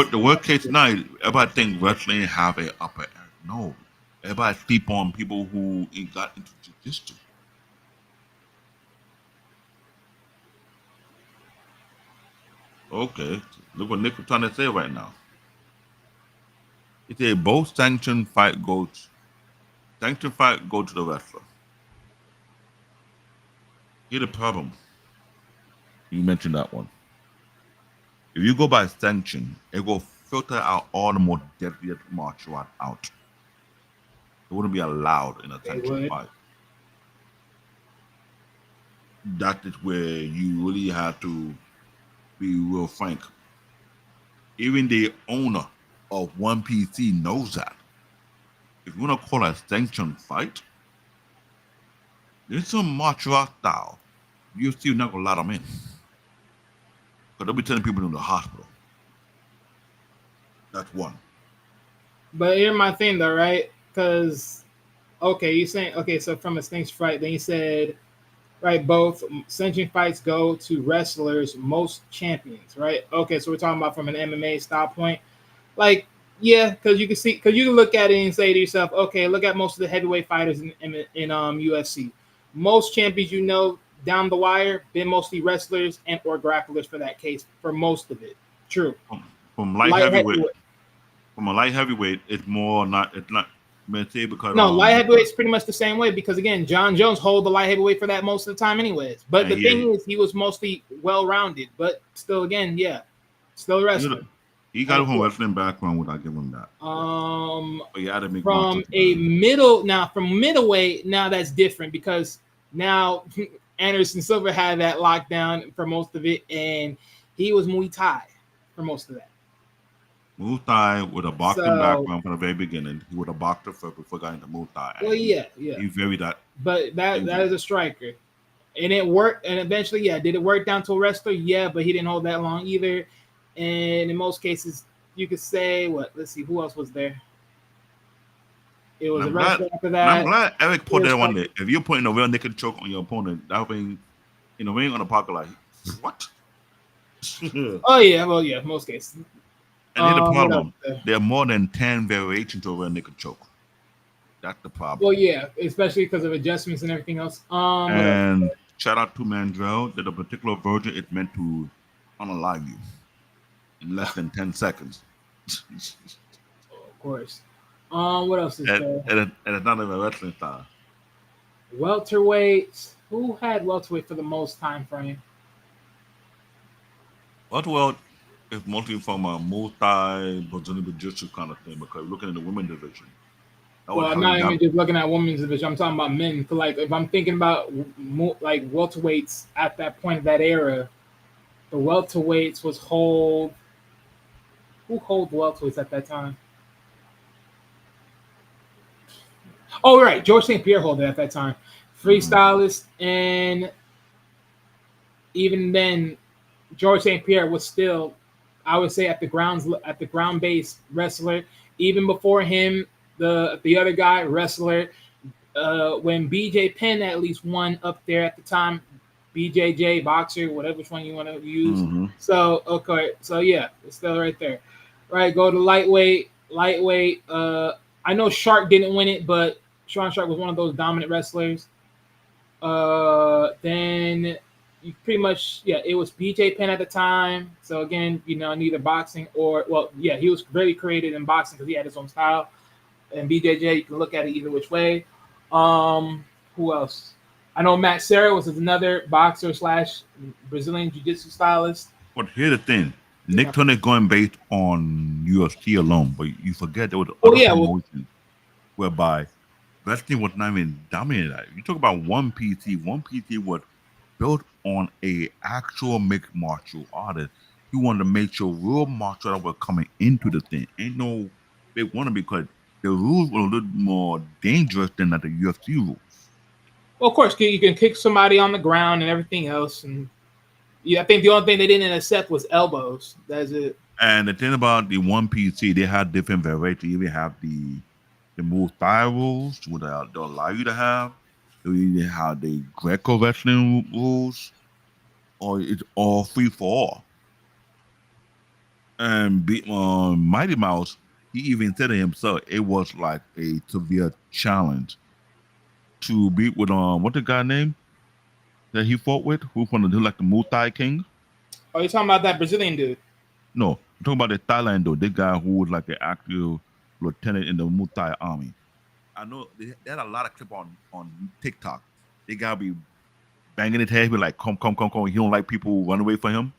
the worst case scenario, everybody think wrestling have a upper end. No. Everybody sleep on people who ain't got into jiu-jitsu. Okay. Look what Nick was trying to say right now. He said both sanctioned fight go to the wrestler. Here's the problem. You mentioned that one. If you go by sanction, it will filter out all the more deadly martial art out. It wouldn't be allowed in a sanctioned fight. That is where you really have to be real frank. Even the owner of one PC knows that. If you want to call a sanctioned fight, there's some martial art style. You're still not going to let them in. Because they'll be telling people in the hospital. That's one. but here's my thing though, right? Because okay, you saying okay, so from a stinks fight, then you said right, both sanctioned fights go to wrestlers, most champions, right? Okay, so we're talking about from an MMA style point. Like, yeah, because you can see, because you can look at it and say to yourself, okay, look at most of the heavyweight fighters in UFC. Most champions, you know, down the wire, been mostly wrestlers and or grapplers for that case, for most of it. True. From light heavyweight, from a light heavyweight, it's more not. It's not. Say because no, light heavyweight's pretty much the same way because again, John Jones hold the light heavyweight for that most of the time, anyways. But the thing is, he was mostly well-rounded, but still, again, yeah, still a wrestler. He got a whole wrestling background without giving him that. But yeah, from a middle now, from middleweight, now that's different because now Anderson Silva had that lockdown for most of it, and he was Muay Thai for most of that. Muay Thai with a boxing background from the very beginning. He was a boxer first before going into Muay Thai. Well, yeah. He very that. But that is a striker, and it worked. And eventually, yeah, did it work down to a wrestler? Yeah, but he didn't hold that long either. And in most cases, you could say what? Let's see, who else was there? It was a wrestler after that. I'm glad Eric put that one there. If you're putting a real naked choke on your opponent, that would be, we ain't gonna pocket like what? Oh yeah, well yeah, most cases. And here's the problem: there are more than 10 variations of a real naked choke. That's the problem. Well, yeah, especially because of adjustments and everything else. And shout out to Mandrell that a particular version is meant to unalive you in less than 10 seconds. Of course. What else is there? And it's not even a wrestling style. Welterweight. Who had welterweight for the most time frame? Welterweight is mostly from a Muay Thai, Brazilian Jiu-Jitsu kind of thing because looking at the women's division. Well, I'm not even just looking at women's division. I'm talking about men. Like, if I'm thinking about like welterweights at that point of that era, the welterweights was hold. Who hold welterweights at that time? Oh, right. George St. Pierre held it at that time. Freestylist. And even then, George St. Pierre was still, I would say, at the ground base wrestler. Even before him, the other guy, wrestler. When BJ Penn at least won up there at the time, BJJ, boxer, whatever which one you want to use. Mm-hmm. So, okay. So, yeah, it's still right there. Right, go to lightweight. I know Shark didn't win it, but Sean Shark was one of those dominant wrestlers. Then you pretty much, yeah, it was BJ Penn at the time. So again, neither boxing or, well, yeah, he was very creative in boxing because he had his own style. And BJJ, you can look at it either which way. Who else? I know Matt Serra was another boxer slash Brazilian jiu-jitsu stylist. But here's the thing. Nick Yeah. Turner going based on UFC alone, but you forget there were Oh other yeah, well, promotions whereby wrestling was not even dominated. You talk about one PT. One PT was built on a actual mixed martial artist. He wanted to make sure real martial artists were coming into the thing. Ain't no big one because the rules were a little more dangerous than the UFC rules. well, of course, you can kick somebody on the ground and everything else, and yeah, I think the only thing they didn't accept was elbows. That's it. And the thing about the one PT, they had different variety. You even have the Muay Thai rules, what they'll allow you to have. You either have the Greco wrestling rules, or it's all free for all. And Mighty Mouse, he even said to himself, it was like a severe challenge to beat with what the guy name that he fought with, who from the like the Muay Thai King. Oh, you're talking about that Brazilian dude? No, I'm talking about the Thailand though. The guy who was like an actual lieutenant in the Muay Thai army. I know they had a lot of clip on TikTok. They gotta be banging his head, be like, come, come, come, come. He don't like people run away from him.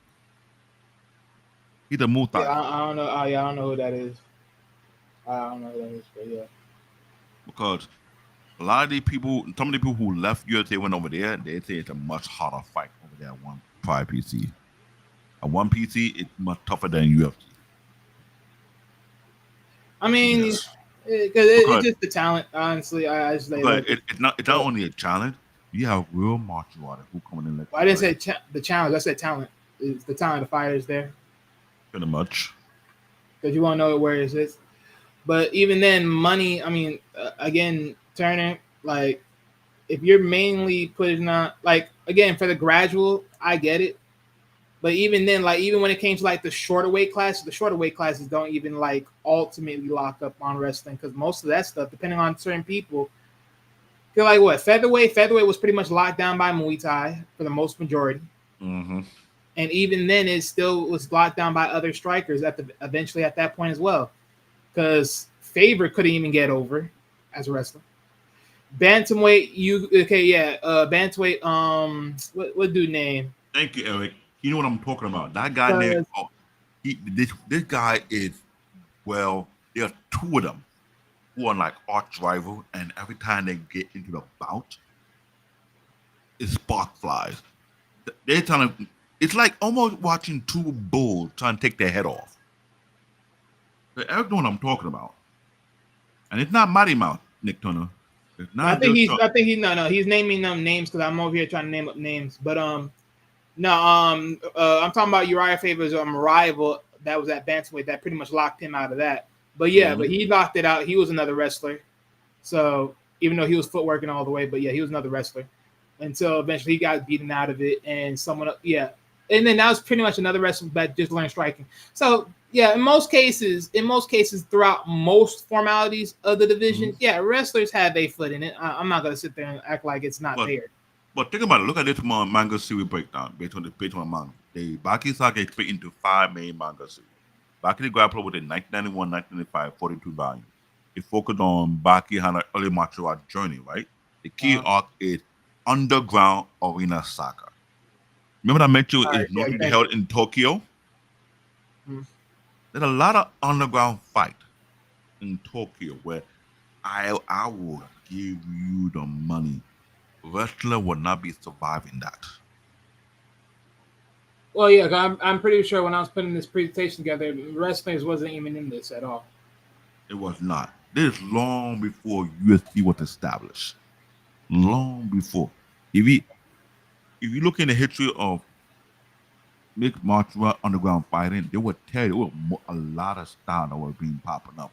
He's a Muay Yeah, Thai I don't know. Oh, yeah, I don't know who that is. I don't know who that is, but yeah. because a lot of these people, some of the people who left USA went over there. They say it's a much harder fight over there at one five PC. At one PC, it's much tougher than UFC. I mean, Yes, because it's because just the talent. Honestly, I just like because look. it's not only a challenge. You have real martial artists who come in and let Well, you I didn't break say the challenge. I said talent. It's the talent. The fighters there pretty much. because you won't know where it is. But even then, money. I mean, again, Turner. Like, if you're mainly putting on, like, again for the gradual, I get it. But even then, like, even when it came to like the shorter weight classes don't even like ultimately lock up on wrestling because most of that stuff, depending on certain people, feel like what featherweight was pretty much locked down by Muay Thai for the most majority. Mm-hmm. And even then, it still was locked down by other strikers eventually at that point as well. Because Faber couldn't even get over as a wrestler. Bantamweight, bantamweight. What dude name? Thank you, Eric. You know what I'm talking about. That guy named Because this guy is well. There are two of them who are like arch rival, and every time they get into the bout, it spark flies. They're trying to. It's like almost watching two bulls trying to take their head off. But Eric know what I'm talking about, and it's not Mighty Mouse, Nick Turner. It's I not think just he's naming them names because I'm over here trying to name up names. But no, I'm talking about Uriah Faber's rival that was at bantamweight that pretty much locked him out of that. But yeah, but Mhm. he locked it out. He was another wrestler. So even though he was footworking all the way, but yeah, he was another wrestler until eventually he got beaten out of it, and and then that was pretty much another wrestler that just learned striking. So yeah, in most cases, throughout most formalities of the division, Mhm. yeah, wrestlers had their foot in it. I'm not gonna sit there and act like it's not But there. but think about it. Look at this manga series breakdown based on the manga. The Baki saga is split into five main manga series. Baki the Grappler was in 1991, 1995, 42 volumes. It focused on Baki Hanma early martial art journey, right? The key Uh, arc is Underground Arena Saga. Remember that I mentioned all right, is yeah, normally thank you. held in Tokyo? Mm. There's a lot of underground fight in Tokyo where I will give you the money. Wrestler will not be surviving that. Well, yeah, I'm pretty sure when I was putting this presentation together, wrestlers wasn't even in this at all. It was not. This is long before UFC was established. Long before. If you if you look in the history of mixed martial art underground fighting, they would tell you there were a lot of styles that were being popping up.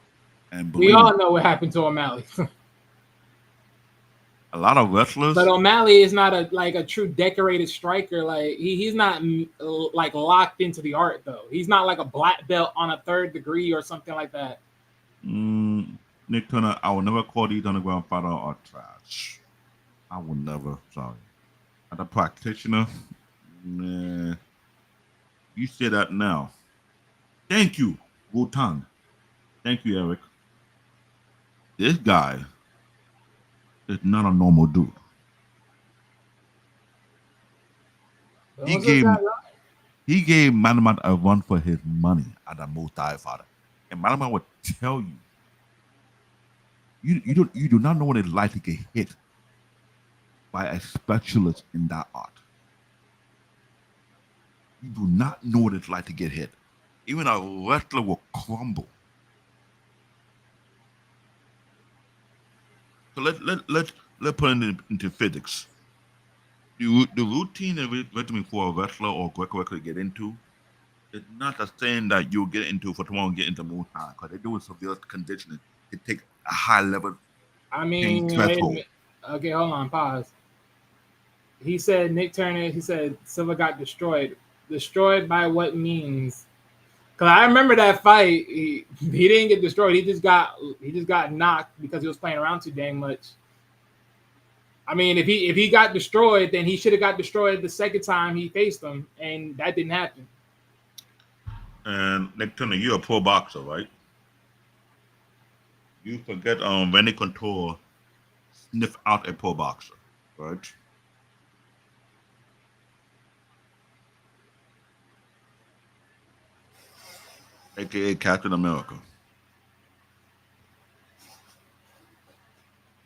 And We believe me, all know what happened to O'Malley. a lot of But wrestlers, O'Malley is not a true decorated striker. Like he's not like locked into the art though. He's not like a black belt on a third degree or something like that. mm, Nick Turner, I will never call these underground fighters are trash. I will never, sorry. As a practitioner, Nah, you say that now. Thank you, Wu-Tang. Thank you, Eric. This guy is not a normal dude. He What's this gave guy? he gave Manaman a run for his money at a multi fighter. And Manaman would tell you, you do not know what it's like to get hit by a specialist in that art. You do not know what it's like to get hit. Even a wrestler will crumble. So let put it into physics. The routine and regimen for a wrestler or Greco to get into is not the same that you'll get into for someone to get into Muay Thai because they do it severe conditioning to take a high level I pain mean, wait a threshold. minute. Okay, hold on, pause. He said Nick Turner. He said Silva got destroyed. Destroyed by what means? Cause I remember that fight. He didn't get destroyed. He just got knocked because he was playing around too dang much. I mean, if he got destroyed, then he should have got destroyed the second time he faced him, and that didn't happen. And Nick Turner, you're a pro boxer, right? You forget Randy Couture sniff out a pro boxer, right? AKA Captain America.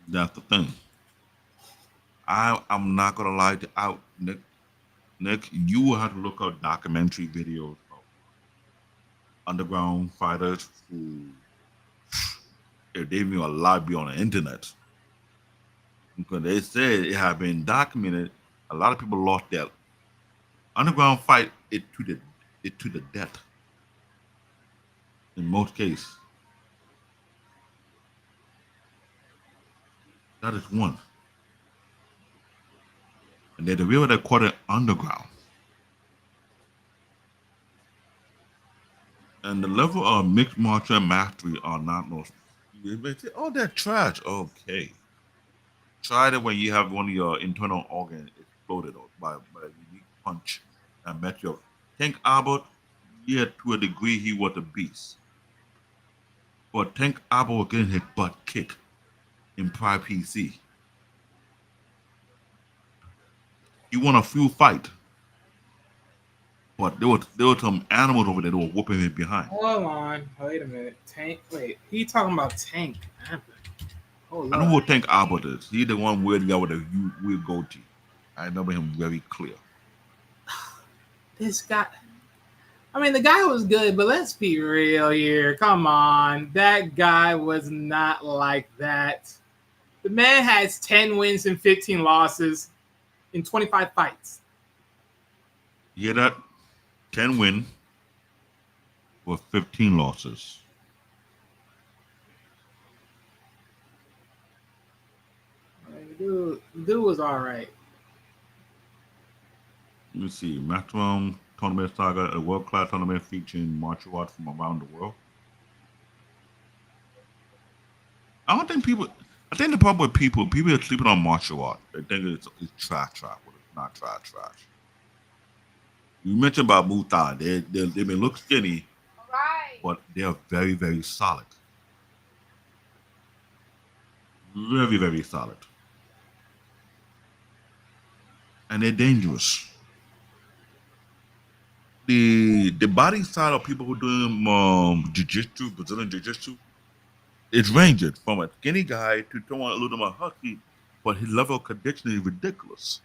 That's the thing. I'm not gonna lie to out Nick. Nick, you will have to look up documentary videos of underground fighters who, if they even allowed to be on the internet, because they said it had been documented. A lot of people lost their underground fight it to the death in most cases. That is one. And they're the real they call it underground. And the level of mixed martial mastery are not no. They say, oh, they're trash. Okay. Try it when you have one of your internal organs exploded by a unique punch and met your Tank Albert, yeah, to a degree he was a beast. But Tank Albert was getting his butt kicked in Pride PC. He won a few fights, but there were some animals over there that were whooping him behind. Hold on, wait a minute. Tank. Wait, he talking about Tank? Oh I know Lord. who Tank Albert is. He's the one weird guy with a weird goatee. I remember him very clear. This guy. I mean, the guy was good, but let's be real here. Come on, that guy was not like that. The man has 10 wins and 15 losses in 25 fights. You hear that? 10 win with 15 losses. I mean, the dude was all right. Let me see. Maximum Tournament Saga, a world-class tournament featuring martial arts from around the world. I don't think people. I think the problem with people are sleeping on martial art. They think it's trash, but it's not trash. You mentioned about Muay Thai. They may look skinny, but they are very, very solid. Very, very solid. And they're dangerous. The body side of people who doing jiu-jitsu, Brazilian jiu-jitsu, it's ranging from a skinny guy to someone a little more husky, but his level of conditioning is ridiculous.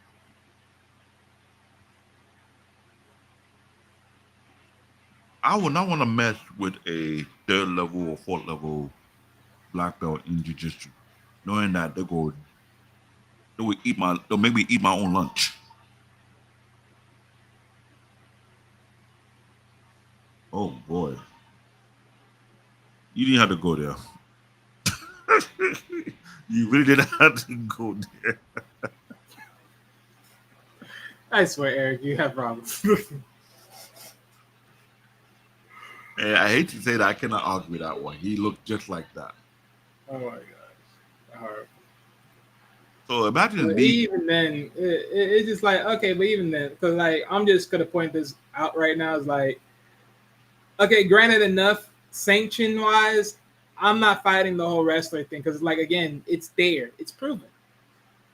I would not want to mess with a third level or fourth level black belt in jiu-jitsu, knowing that they'll make me eat my own lunch. Oh boy. You didn't have to go there. You really didn't have to go there. I swear, Eric, you have problems. And I hate to say that I cannot argue with that one. He looked just like that. Oh my gosh. All right. So imagine But me. even then, it's just like okay, but even then, because like I'm just gonna point this out right now. Is like okay, granted enough sanction wise, I'm not fighting the whole wrestler thing because like again, it's there, it's proven.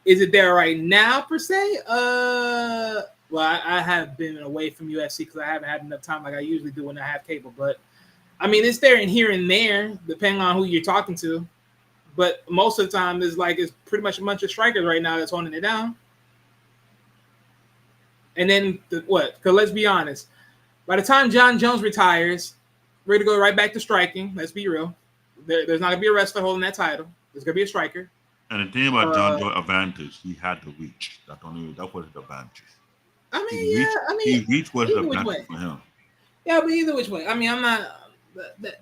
Is it there right now per se? Well, I have been away from UFC because I haven't had enough time like I usually do when I have cable. But I mean, it's there and here and there, depending on who you're talking to. But most of the time, it's pretty much a bunch of strikers right now that's holding it down. And then what? Because let's be honest, by the time John Jones retires, we're gonna go right back to striking. Let's be real. There's not gonna be a wrestler holding that title. There's gonna be a striker. And the thing about John Uh, Joy advantage, he had the reach. That was his advantage. I He mean, yeah. reached. I mean, He reached was the either which advantage way. for him. Yeah, but either which way. I mean, I'm not.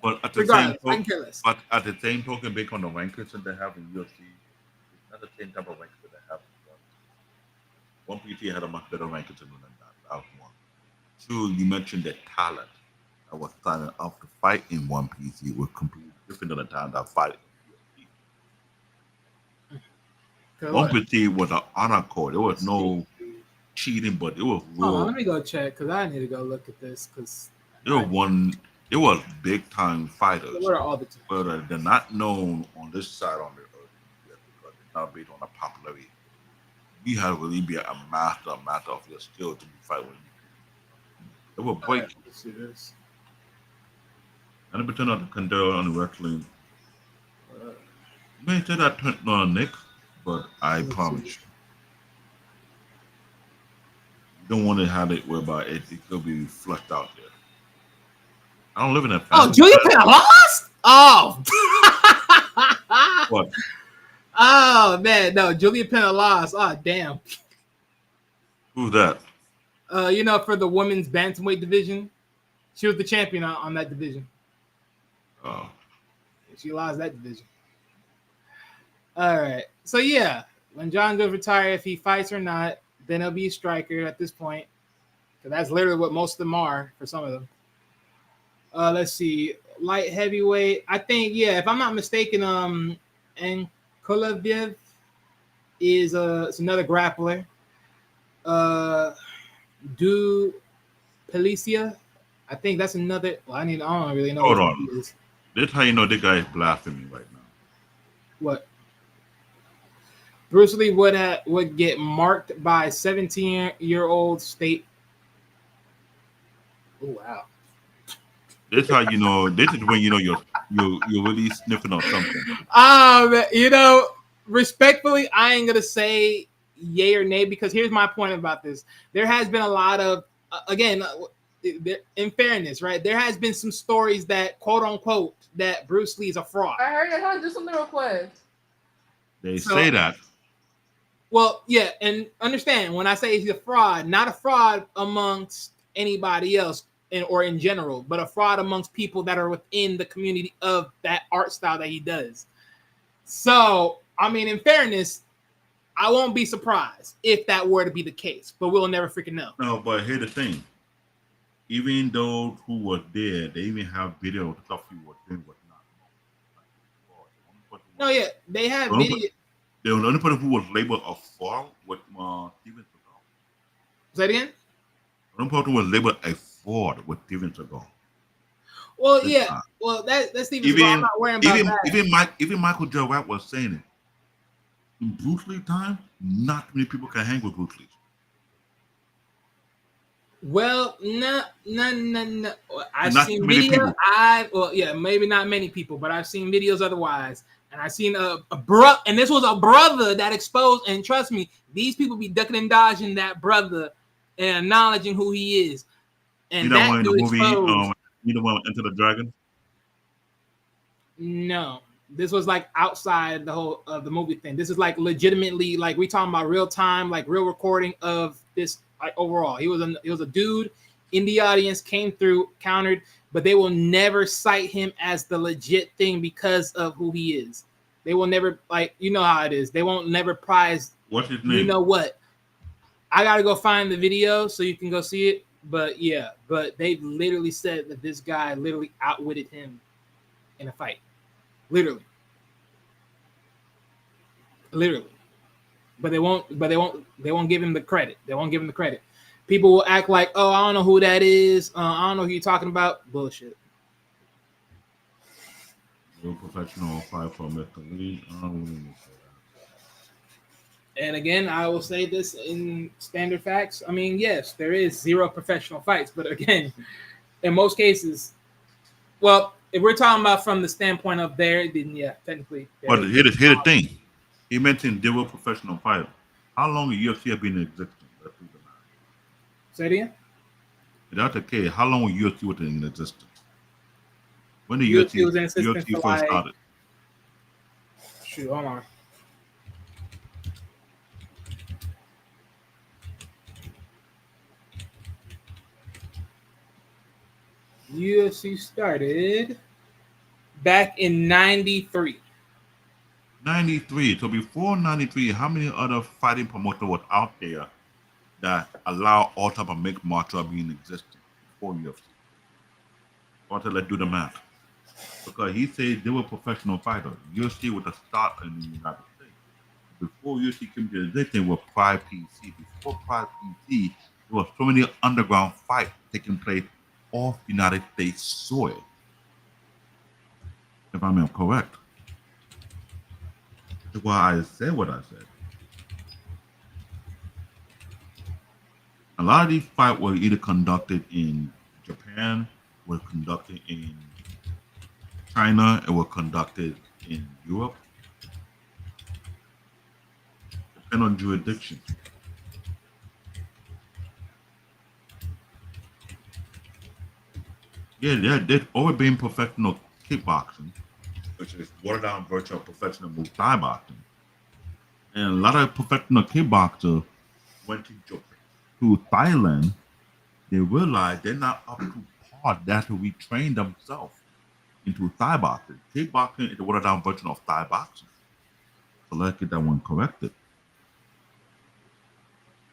But at the same Regardless, I can token, care less. but at the same token, based on the rankings that they have in UFC, it's not the same type of rankings that they have in one. One PT had a much better rankings than that. That was one. Two, you mentioned the talent that was signing up to fight in one PC was completely different than the talent that fight in UFC. One What? PT was an honor code. There was Let's see. no cheating, but it was Hold on, real. let me go check because I need to go look at this because It was one. It was big time fighters, what are all the teams? but they're not known on this side on the earth yet because it's not based on the popularity. You have to really be a master of your skill to be fighting with you. It will All right, break you. let's see this. And it pretend not to condone on wrestling. Uh, You may say that on Nick, but I let's promise see. you don't want to have it whereby it could be flushed out there. I don't live in a Oh, family. Julia Penn lost. Oh. What? Oh man, no, Julia Penn lost. Oh damn. Who's that? For the women's bantamweight division, she was the champion on that division. Oh, She lost that division. All right. So yeah, when John goes retire, if he fights or not, then he'll be a striker at this point. Because that's literally what most of them are for some of them. Let's see. Light heavyweight. I think, yeah, if I'm not mistaken, and Koloviev is it's another grappler. Do Pelicia. I think that's another. Well, I don't really know hold which one on. he is. This how you know this guy is blasphemy right now. What? Bruce Lee would get marked by 17-year-old state. Oh wow. This how you know. This is when you know you're really sniffing on something. Respectfully, I ain't gonna say yay or nay because here's my point about this. There has been a lot of in fairness, right? There has been some stories that quote unquote that Bruce Lee is a fraud. I heard it. Hold on, do something real quick. They So- say that. Well, yeah, and understand when I say he's a fraud, not a fraud amongst anybody else or in general, but a fraud amongst people that are within the community of that art style that he does. So, I mean, in fairness, I won't be surprised if that were to be the case, but we'll never freaking know. No, but here's the thing. Even those who were there, they even have video of stuff he was doing was not. No, yeah, they have Don't video. The only person who was labeled a fraud was Steven Seagal. Say it again? The only person who was labeled a fraud was Steven Seagal. Well, This yeah. time. Well, that's Steven Seagal. I'm not worrying about that. Even Michael J. White was saying it. In Bruce Lee time, not many people can hang with Bruce Lee. Well, no. I've Not seen too many video. people. Maybe not many people, but I've seen videos otherwise. And I've seen and this was a brother that exposed, and trust me, these people be ducking and dodging that brother and acknowledging who he is. And You know, that one in the dude movie, exposed. you know, one Enter the Dragon. No, this was like outside the whole of the movie thing. This is like legitimately like we talking about real time, like real recording of this. Like overall, he was a dude in the audience, came through, countered, but they will never cite him as the legit thing because of who he is. They will never you know how it is. They won't never prize. What's his name? You know what? I gotta go find the video so you can go see it. But yeah, they literally said that this guy literally outwitted him in a fight. Literally. but they won't give him the credit. They won't give him the credit. People will act like, oh, I don't know who that is. I don't know who you're talking about. Bullshit. Real professional fight for Mr. Lee. I don't really say that. And again, I will say this in standard facts. I mean, yes, there is 0 professional fights, but again, in most cases, well, if we're talking about from the standpoint of there, then yeah, technically. But here the thing. He mentioned 0 professional fighter. How long the UFC have been in existence? Let's do the math. Say it again. If that's the case, how long was UFC was in existence? When the UFC was in existence UFC for first started? Shoot, hold on. UFC started back in 93. 93. So before 93, how many other fighting promoters was out there that allow all type of mixed martial art being existent before UFC? Let's do the math. Because he said they were professional fighters. UFC was the start in the United States. Before UFC came to this thing with Pride PC. Before Pride PC, there was so many underground fights taking place off United States soil. If I'm correct. That's why I said what I said. A lot of these fights were either conducted in Japan, were conducted in China, and were conducted in Europe. Depend on jurisdiction. Yeah, they've always been professional kickboxing, which is watered down version of professional Muay Thai boxing. And a lot of professional kickboxers went to Thailand. They realized they're not up to par. That's where we train themselves into Thai boxing. Kickboxing is the watered down version of Thai boxing. So let's get that one corrected.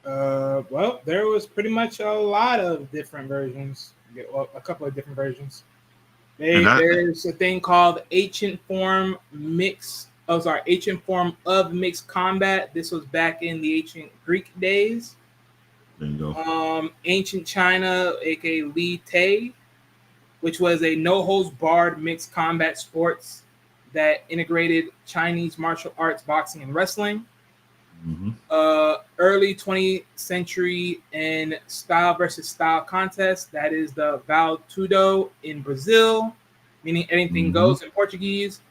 Well, there was pretty much a lot of different versions. Well, a couple of different versions. There's a thing called ancient form of mixed combat. This was back in the ancient Greek days. There you go. Ancient China, aka Li Te, which was a no holds barred mixed combat sports that integrated Chinese martial arts, boxing, and wrestling. Mm-hmm. Early 20th century and style versus style contest. That is the Val Tudo in Brazil, meaning anything goes in Portuguese.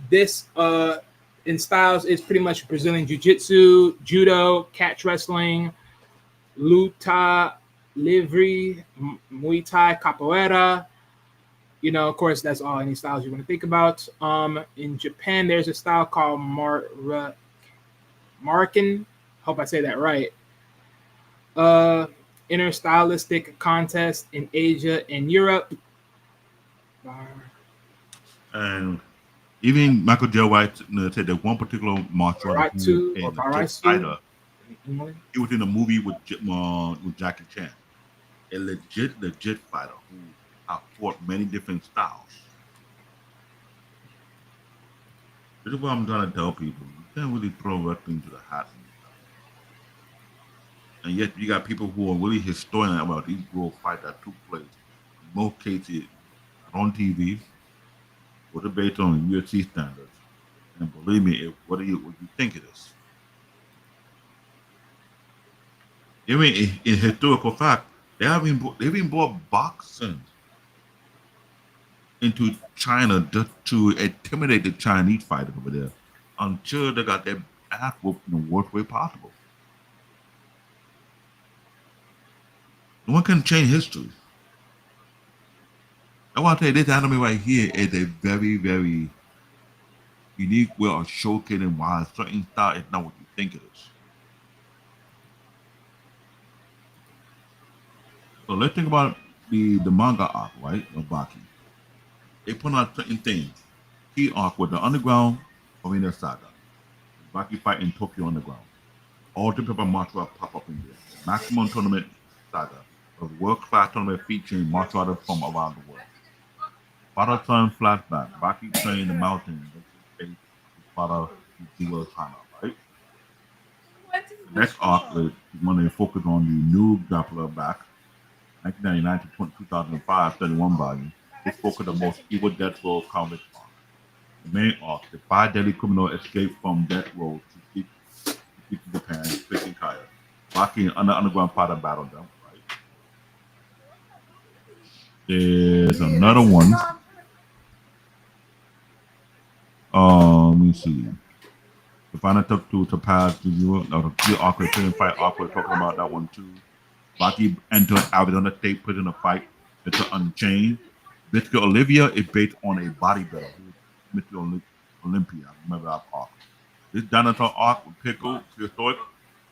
This in styles is pretty much Brazilian jiu-jitsu, judo, catch wrestling, luta livre, Muay Thai, capoeira. You know, of course, that's all any styles you want to think about. In Japan, there's a style called Markin, hope I say that right. Interstylistic contest in Asia and Europe. And even Michael J. White said that one particular martial art fighter, he was in a movie with Jackie Chan, a legit fighter who fought many different styles. This is what I'm trying to tell people. You can't really throw wrestling to the hat. And yet you got people who are really historians about these world fights that took place. In most cases on TV, or based on UFC standards. And believe me, what do you think it is? Even in historical fact, they've even brought boxing into China just to intimidate the Chinese fighters over there until they got their ass whooped in the worst way possible. No one can change history. I want to tell you, this anime right here is a very, very unique way of showcasing why a certain style is not what you think it is. So let's think about the manga arc, right, of Baki. They put out certain things. Key arc with the underground arena saga. Baki fight in Tokyo underground. All different martial arts pop up in there. Maximum tournament saga. A world-class tournament featuring martial artists from around the world. Father son flashback. Baki trained in the mountain. His father Yujiro Hanma, right? Next arc is when they focus on the new grappler back, 1999 to 2005, 31 volume. This focused on the most evil death row comic arc. The main arc, the five deadly criminals escape from death row to seek Japan, facing Kaya. Baki and the underground fighter battle them, right? There's another one. Let me see. The final took to surpass the Euro, the key arc, the fight arc. We're talking about that one too. Baki entered Arizona State Prison to fight Mr. Unchained. Mr. Olivia is based on a bodybuilder, Mr. Olympia. Remember that arc. This dinosaur arc with Pickle, historic,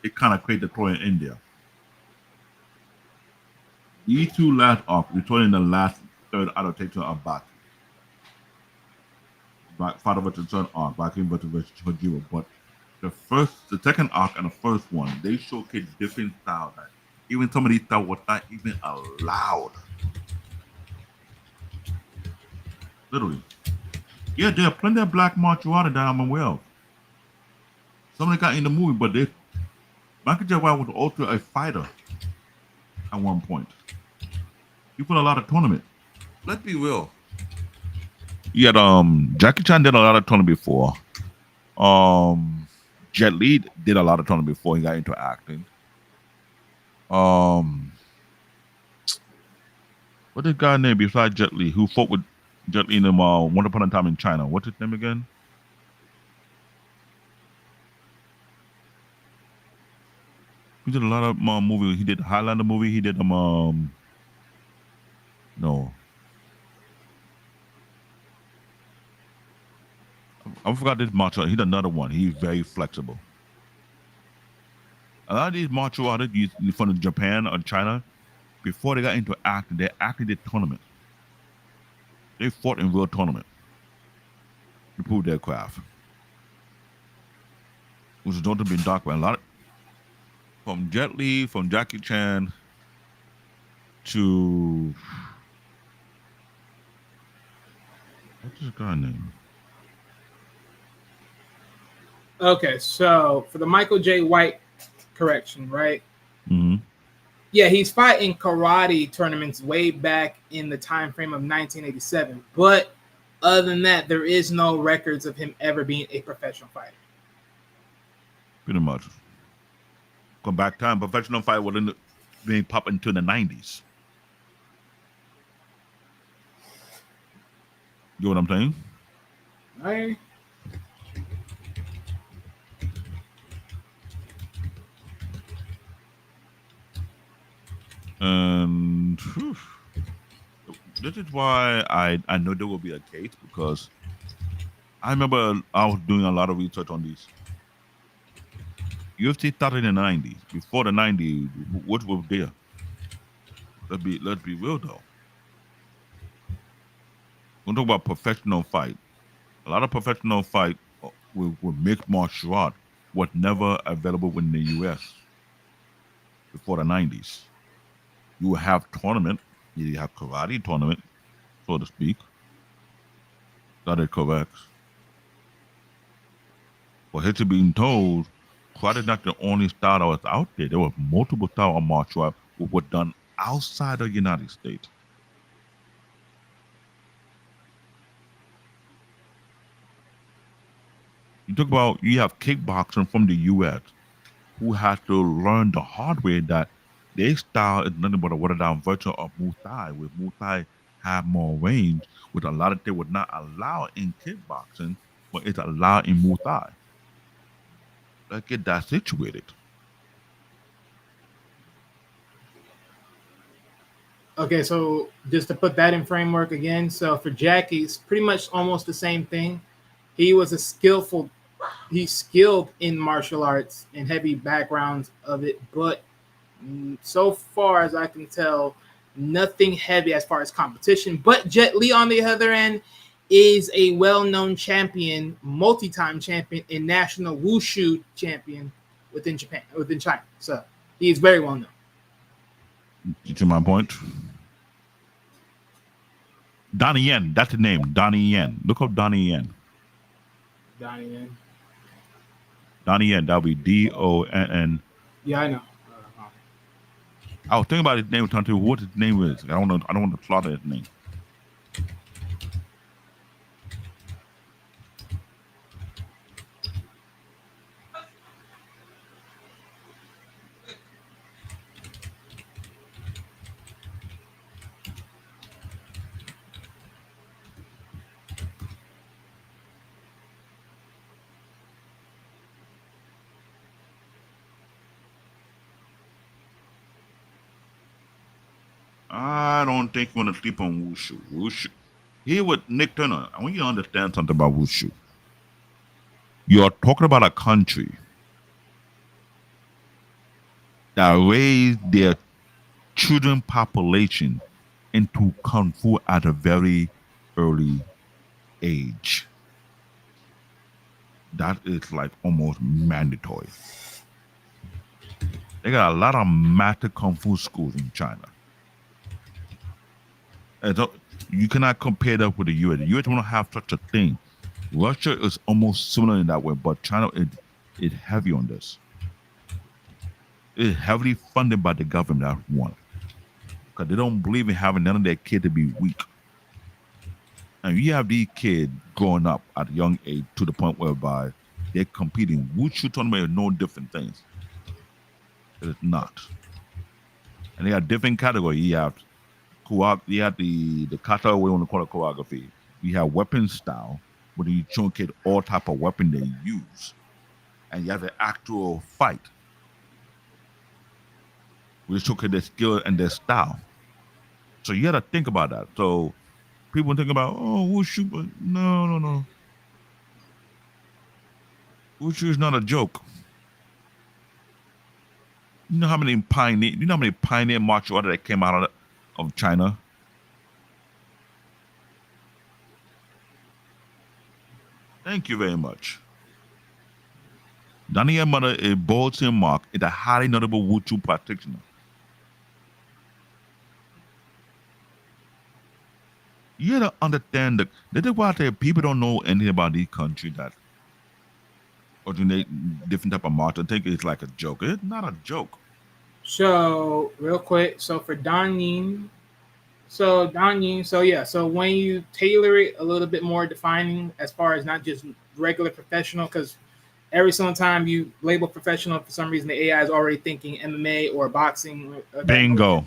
it kind of created the story in India. These two last arcs, returning the last third adaptation of Baki. Father versus son arc, Baki versus Yujiro. But the second arc and the first one, they showcase different styles. That even some of these styles was not even allowed. Literally. Yeah, there are plenty of black martial artists that I'm aware of. Some of them got in the movie, but Michael J. White was also a fighter at one point. He put a lot of tournament. Let's be real. Yeah, Jackie Chan did a lot of tournament before. Jet Li did a lot of tournament before he got into acting. What this guy name besides Jet Li who fought with Jet Li in Once Upon a Time in China? What's his name again? He did a lot of movies. He did Highlander movie. He did no. I forgot this martial art. He did another one. He's very flexible. A lot of these martial artists from Japan or China, before they got into acting, they actually did tournaments. They fought in real tournament to prove their craft. Which is not to be dark by a lot of, from Jet Li, from Jackie Chan to what's this guy name? Okay, so for the Michael J. White correction, right? Mm-hmm. Yeah, he's fighting karate tournaments way back in the time frame of 1987. But other than that, there is no records of him ever being a professional fighter. Pretty much. Come back time, professional fight wasn't being popped into the 90s. You know what I'm saying? Right. And this is why I know there will be a case, because I remember I was doing a lot of research on these. UFC started in the 90s. Before the 90s, what was there? Let's be real though. We're talking about professional fight. A lot of professional fight with mixed martial art was never available in the US before the 90s. You would have tournament, you have karate tournament, so to speak. That is correct. For history being told, karate is not the only style that was out there. There were multiple styles of martial art that were done outside of the United States. You talk about, you have kickboxing from the US who had to learn the hard way that their style is nothing but a watered down version of Muay Thai, where Muay Thai have more range, which a lot of they would not allow in kickboxing, but it's allowed in Muay Thai. Let's get that situated. Okay, so just to put that in framework again, so for Jackie, it's pretty much almost the same thing. He was he's skilled in martial arts and heavy backgrounds of it, but so far as I can tell, nothing heavy as far as competition. But Jet Li, on the other end, is a well-known champion, multi-time champion, and national wushu champion within China. So he is very well known. To my point. Donnie Yen, that's the name. Donnie Yen. Look up Donnie Yen. Donnie Yen. Donnie Yen, that'll be DONN Yeah, I know. I was thinking about his name, trying to what his name is. I don't know. I don't want to slaughter his name. I don't think you want to sleep on Wushu. Wushu. Here with Nick Turner, I want you to understand something about Wushu. You're talking about a country that raised their children population into kung fu at a very early age. That is like almost mandatory. They got a lot of master kung fu schools in China. And so you cannot compare that with the US. The US don't have such a thing. Russia is almost similar in that way, but China is heavy on this. It's heavily funded by the government, that's one. Because they don't believe in having none of their kids to be weak. And you have these kids growing up at a young age to the point whereby they're competing. Wushu tournament is no different things. It is not. And they have different categories. You have the kata, we want to call it choreography. You have weapon style, where you showcase all type of weapon they use. And you have the actual fight, where you showcase their skill and their style. So you got to think about that. So people think about, oh, Wushu, but no. Wushu is not a joke. You know how many pioneer martial arts that came out of China? Thank you very much. Daniel Mother is Bolton Mark is a highly notable Wushu practitioner. You gotta understand that this is why I tell people don't know anything about these countries that originate different type of martial. I think it's like a joke. It's not a joke. So real quick, so for Dan Yin, so when you tailor it a little bit more defining as far as not just regular professional, because every single time you label professional, for some reason the AI is already thinking MMA or boxing. Bingo.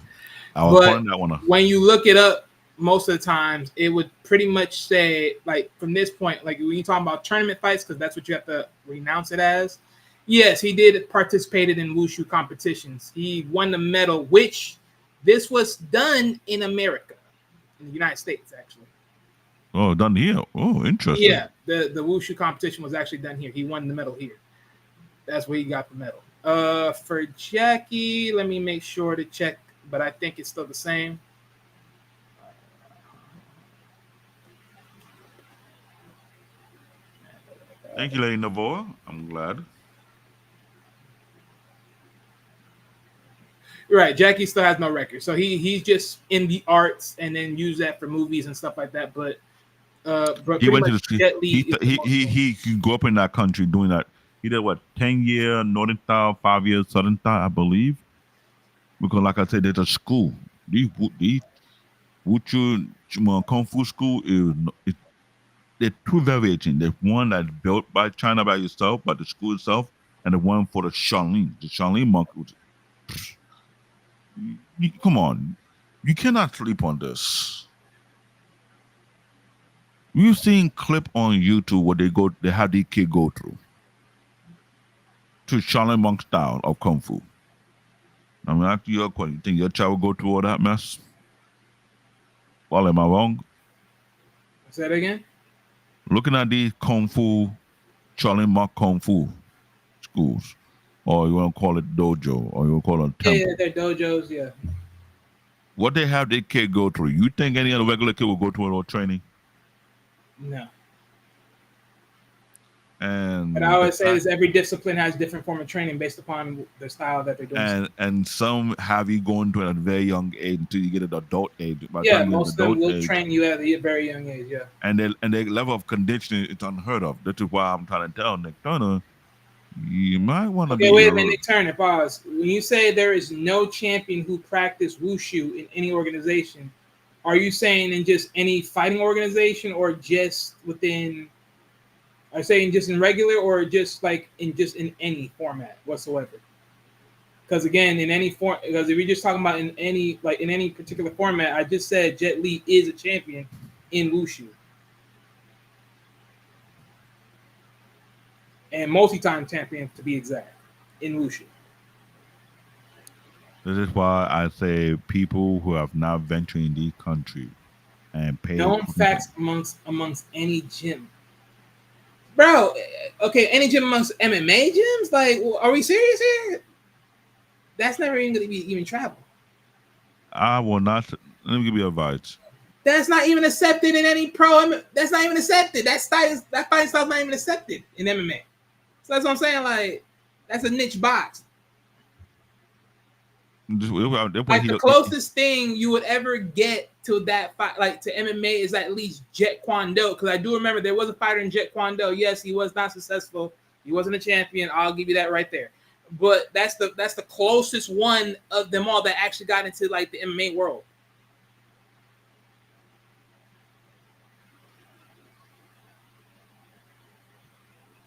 I was pulling that one up. When you look it up, most of the times it would pretty much say, like, from this point, like when you talk about tournament fights, because that's what you have to renounce it as. Yes, he did participated in Wushu competitions. He won the medal, which this was done in America, in the United States, actually. Oh, done here. Oh, interesting. Yeah, the Wushu competition was actually done here. He won the medal here. That's where he got the medal. For Jackie, let me make sure to check, but I think it's still the same. Thank you, Lady Navoa. I'm glad. Right, Jackie still has no record, so he's just in the arts and then use that for movies and stuff like that. But He went to the he grew up in that country doing that. He did what 10-year Northern style, 5 years Southern style, I believe. Because like I said, there's a school. These Wushu Kung Fu school is there are two variations. There's one that's built by China by itself, by the school itself, and the one for the Shaolin. The Shaolin monk. Come on, you cannot sleep on this. You've seen clip on YouTube where they have these kids go through to Shaolin monk style of Kung Fu. I'm gonna ask you a question. You think your child will go through all that mess? Well, am I wrong? Say that again? Looking at these Kung Fu, Shaolin monk Kung Fu schools, or you want to call it dojo, or you want to call it temple. Yeah, they're dojos, yeah. What they have their kid go through, you think any other regular kid will go through a little training? No. And But I always say this: every discipline has different form of training based upon the style that they're doing. And some have you going to at a very young age until you get an adult age. Yeah, most of them will train you at a very young age. Yeah. And their level of conditioning is unheard of. That's why I'm trying to tell Nick Turner, You might want to Okay, be wait a a minute, little. Nick Turner, pause. When you say there is no champion who practiced wushu in any organization, are you saying in just any fighting organization or just within, are you saying just in regular or just like in any format whatsoever? Because again, in any form, because if you're just talking about in any particular format, I just said Jet Li is a champion in wushu and multi-time champion to be exact in wushu. This is why I say people who have not ventured in these countries and paid Known money. facts amongst any gym, bro. Okay, any gym amongst MMA gyms? Like, are we serious here? That's never even going to be even travel. I will not. Let me give you advice. That's not even accepted in any pro. That's not even accepted. That fighting style's not even accepted in MMA. So that's what I'm saying. Like, that's a niche box. Like the closest thing you would ever get to that fight, like to MMA, is at least Jet Kwon Do. Because I do remember there was a fighter in Jet Kwon Do. Yes, he was not successful. He wasn't a champion. I'll give you that right there. But that's the closest one of them all that actually got into like the MMA world.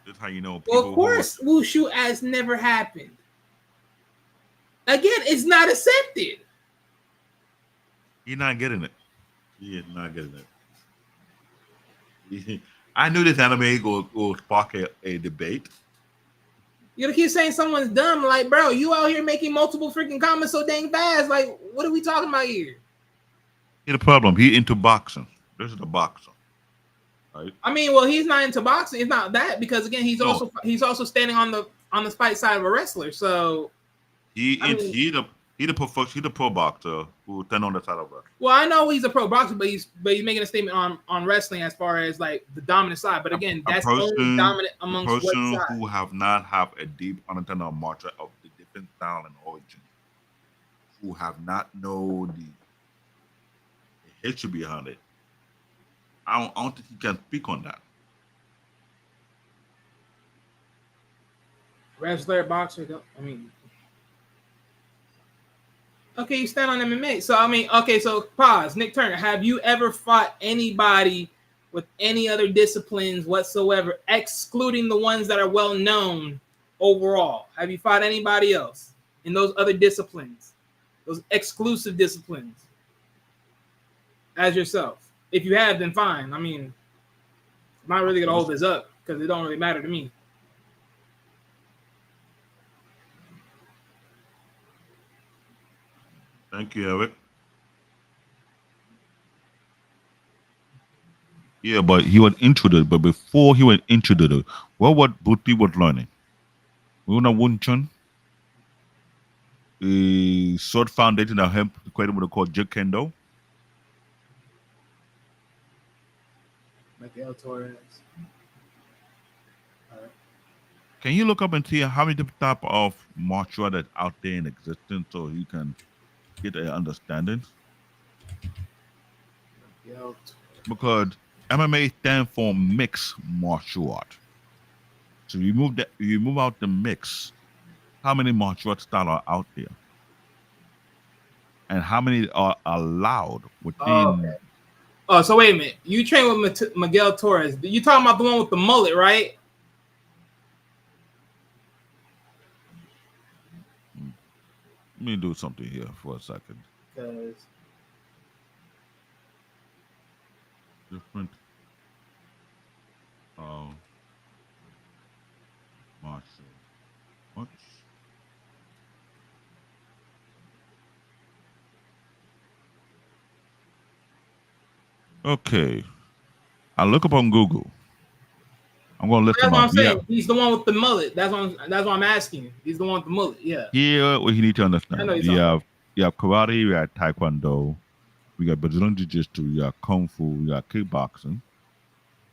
That's how you know. Well, of course, wushu has never happened. Again, it's not accepted. You're not getting it. He is not getting it. I knew this anime will spark a debate. You keep saying someone's dumb. Like, bro, you out here making multiple freaking comments so dang fast. Like, what are we talking about here? Here's the problem. He into boxing. This is a boxer. Right? I mean, well, he's not into boxing. It's not that because again, he's No. also standing on the fight side of a wrestler. So He the pro boxer who stand on the side of us. well, I know he's a pro boxer, but he's making a statement on wrestling as far as like the dominant side. But again, that's only dominant amongst what person side? who have not have a deep understanding of martial of the different style and origin, who have not know the history behind it. I don't think he can speak on that. Wrestler, boxer. I mean, okay, you stand on MMA. So I mean, okay, so pause. Nick Turner, have you ever fought anybody with any other disciplines whatsoever, excluding the ones that are well known overall? Have you fought anybody else in those other disciplines, those exclusive disciplines, as yourself? If you have, then fine. I mean, I'm not really gonna hold this up because it don't really matter to me. Thank you, Eric. Yeah, but he was introduced. But before he was introduced, what Bruce Lee was learning? We know Wun Chun, a short foundation that helped create what they call Jeet Kune. Miguel Torres. Can you look up and see how many different type of martial art that's out there in existence so you can get an understanding? Miguel Because MMA stands for mixed martial art. So you move out the mix. How many martial art styles are out there? And how many are allowed within? okay. Oh, so wait a minute. You train with Miguel Torres. You talking about the one with the mullet, right? Let me do something here for a second. Because Different martial arts. Okay. I look up on Google. I'm gonna list that's them what I'm up. saying. He's the one with the mullet. That's what I'm asking you. He's the one with the mullet. Yeah. Here, what you need to I understand. know you're You have karate, you have taekwondo, we got Brazilian jiu-jitsu, you have kung fu, you have kickboxing,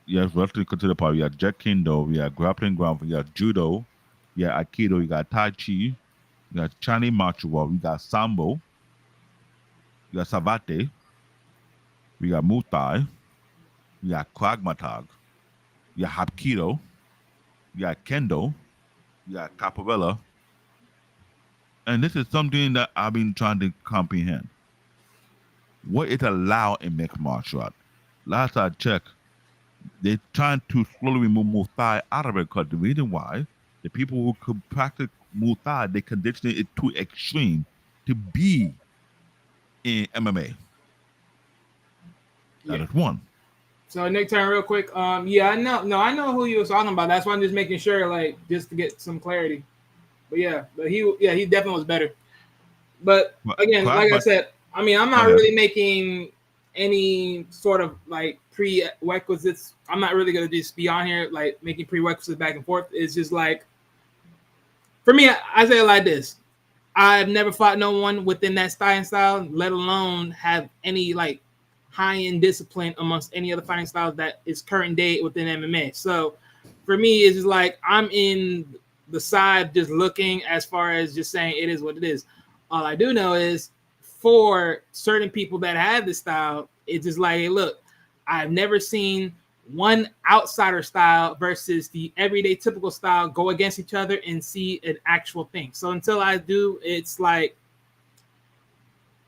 you have wrestling considered part, you have jet kendo, you have grappling ground, you have judo, you have aikido, you got tai chi, you got Chinese martial art, you got sambo, you got savate, we got muay thai, you got krav maga, you got hapkido, you got kendo, you got capoeira, and this is something that I've been trying to comprehend. What is allowed in mixed martial art? Last I checked, they're trying to slowly remove Muay Thai out of it because the reason why the people who could practice Muay Thai, they condition it to extreme to be in MMA. That Yeah. is one. So Nick, turn real quick. Yeah, I know. No, I know who you was talking about. That's why I'm just making sure, like, just to get some clarity. But yeah, he definitely was better. But again, like I But said, I mean, I'm go not ahead. really making any sort of like prerequisites. I'm not really gonna just be on here like making prerequisites back and forth. It's just like for me, I say it like this: I've never fought no one within that style, let alone have any like high end discipline amongst any other fighting styles that is current day within MMA. So for me, it's just like I'm in the side just looking as far as just saying it is what it is. All I do know is for certain people that have this style, it's just like, hey, look, I've never seen one outsider style versus the everyday typical style go against each other and see an actual thing. So until I do, it's like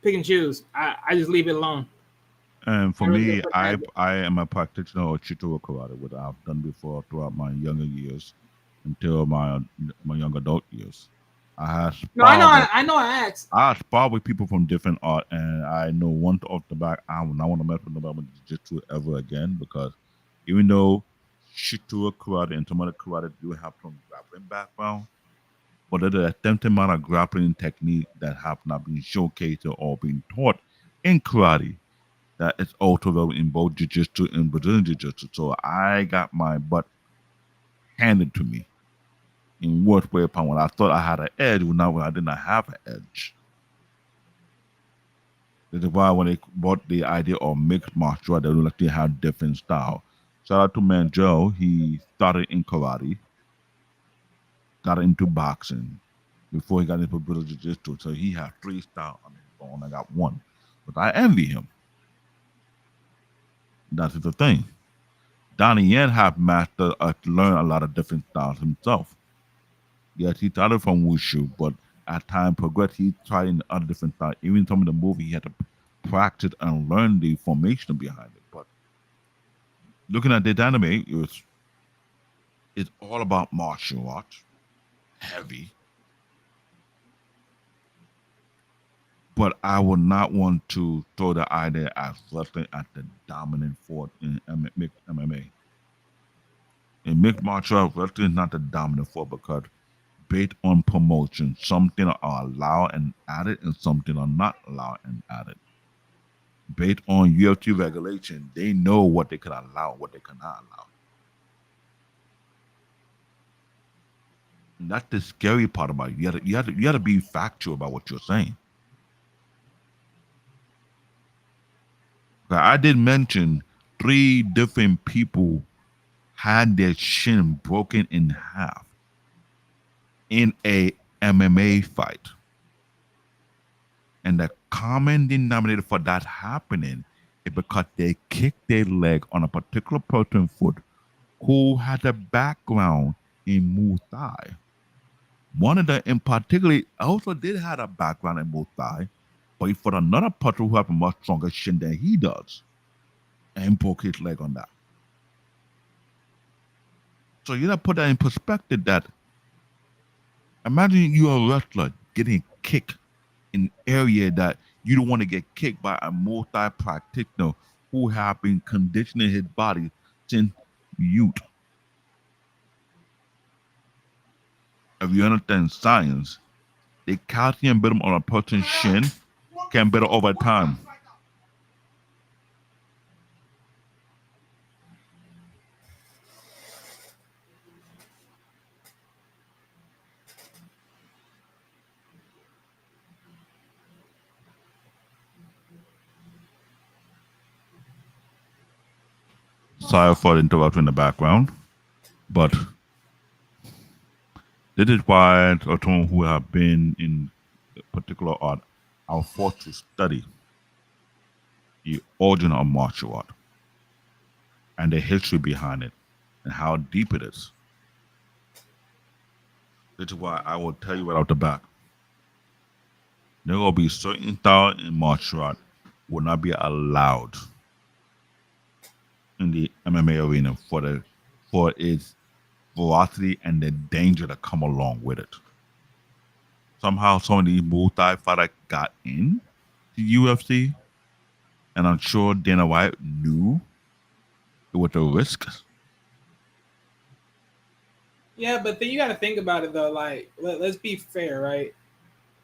pick and choose. I just leave it alone. And for I really me, don't put I that. I am a practitioner of Chito karate, what I've done before throughout my younger years until my young adult years. I have No, I know. sparred with I know. I asked. I spar with people from different art, and I know one off the back, I will not want to mess with nobody with jiu-jitsu ever again because even though Shitua karate and some other karate do have some grappling background, but there's an attempted amount of grappling technique that have not been showcased or been taught in karate that is also available in both jiu-jitsu and Brazilian jiu-jitsu. So I got my butt handed to me in worst way upon when I thought I had an edge, well, now when I did not have an edge. This is why when they brought the idea of mixed martial art, they would actually have different style. Shout out to Man Joe. He started in karate, got into boxing before he got into Brazilian jiu-jitsu. So he had three styles on his own. I got one. But I envy him. That's the thing. Donnie Yen have mastered learned a lot of different styles himself. Yes, he started from wushu, but as time progressed, he tried in other different styles. Even some of the movie, he had to practice and learn the formation behind it. But looking at the anime, it's all about martial arts, heavy. But I would not want to throw the idea as wrestling as the dominant force in mixed MMA. In mixed martial arts, wrestling is not the dominant force because based on promotion, something are allowed and added and something are not allowed and added. Based on UFC regulation, they know what they can allow, what they cannot allow. And that's the scary part about it. You gotta be factual about what you're saying. I did mention three different people had their shin broken in half in a MMA fight. And the common denominator for that happening is because they kicked their leg on a particular person's foot who had a background in Muay Thai. One of them in particular also did have a background in Muay Thai, but he fought another person who had a much stronger shin than he does and broke his leg on that. So you gotta put that in perspective that imagine you're a wrestler getting kicked in an area that you don't want to get kicked by a multi practitioner who have been conditioning his body since youth. If you understand science, the calcium built on a person's shin can build over time. Sorry for the interruption in the background, but this is why someone who have been in a particular art are forced to study the origin of martial art and the history behind it and how deep it is. This is why I will tell you right off the bat. There will be certain style in martial art will not be allowed in the MMA arena for its velocity and the danger that come along with it. Somehow some of these Muay Thai fighters got in to UFC, and I'm sure Dana White knew it was a risk. Yeah, but then you got to think about it though. Like, let's be fair, right?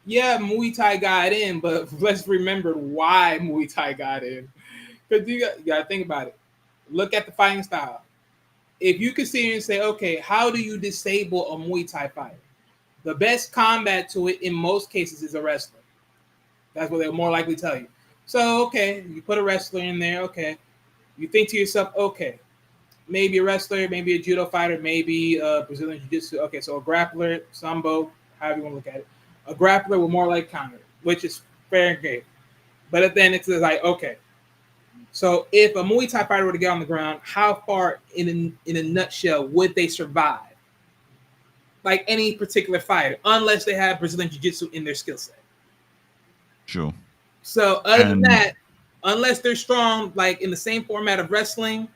Yeah, Muay Thai got in, but let's remember why Muay Thai got in. Because you got to think about it. Look at the fighting style. If you could sit here and say, okay, how do you disable a Muay Thai fighter? The best combat to it in most cases is a wrestler. That's what they'll more likely tell you. So, okay, you put a wrestler in there, okay. You think to yourself, okay, maybe a wrestler, maybe a judo fighter, maybe a Brazilian jiu-jitsu. Okay, so a grappler, sambo, however you want to look at it. A grappler will more like counter, which is fair and game. But then it's like, okay, so if a Muay Thai fighter were to get on the ground, how far in a nutshell would they survive? Like any particular fighter, unless they have Brazilian Jiu-Jitsu in their skill set. Sure. So other than that, unless they're strong, like in the same format of wrestling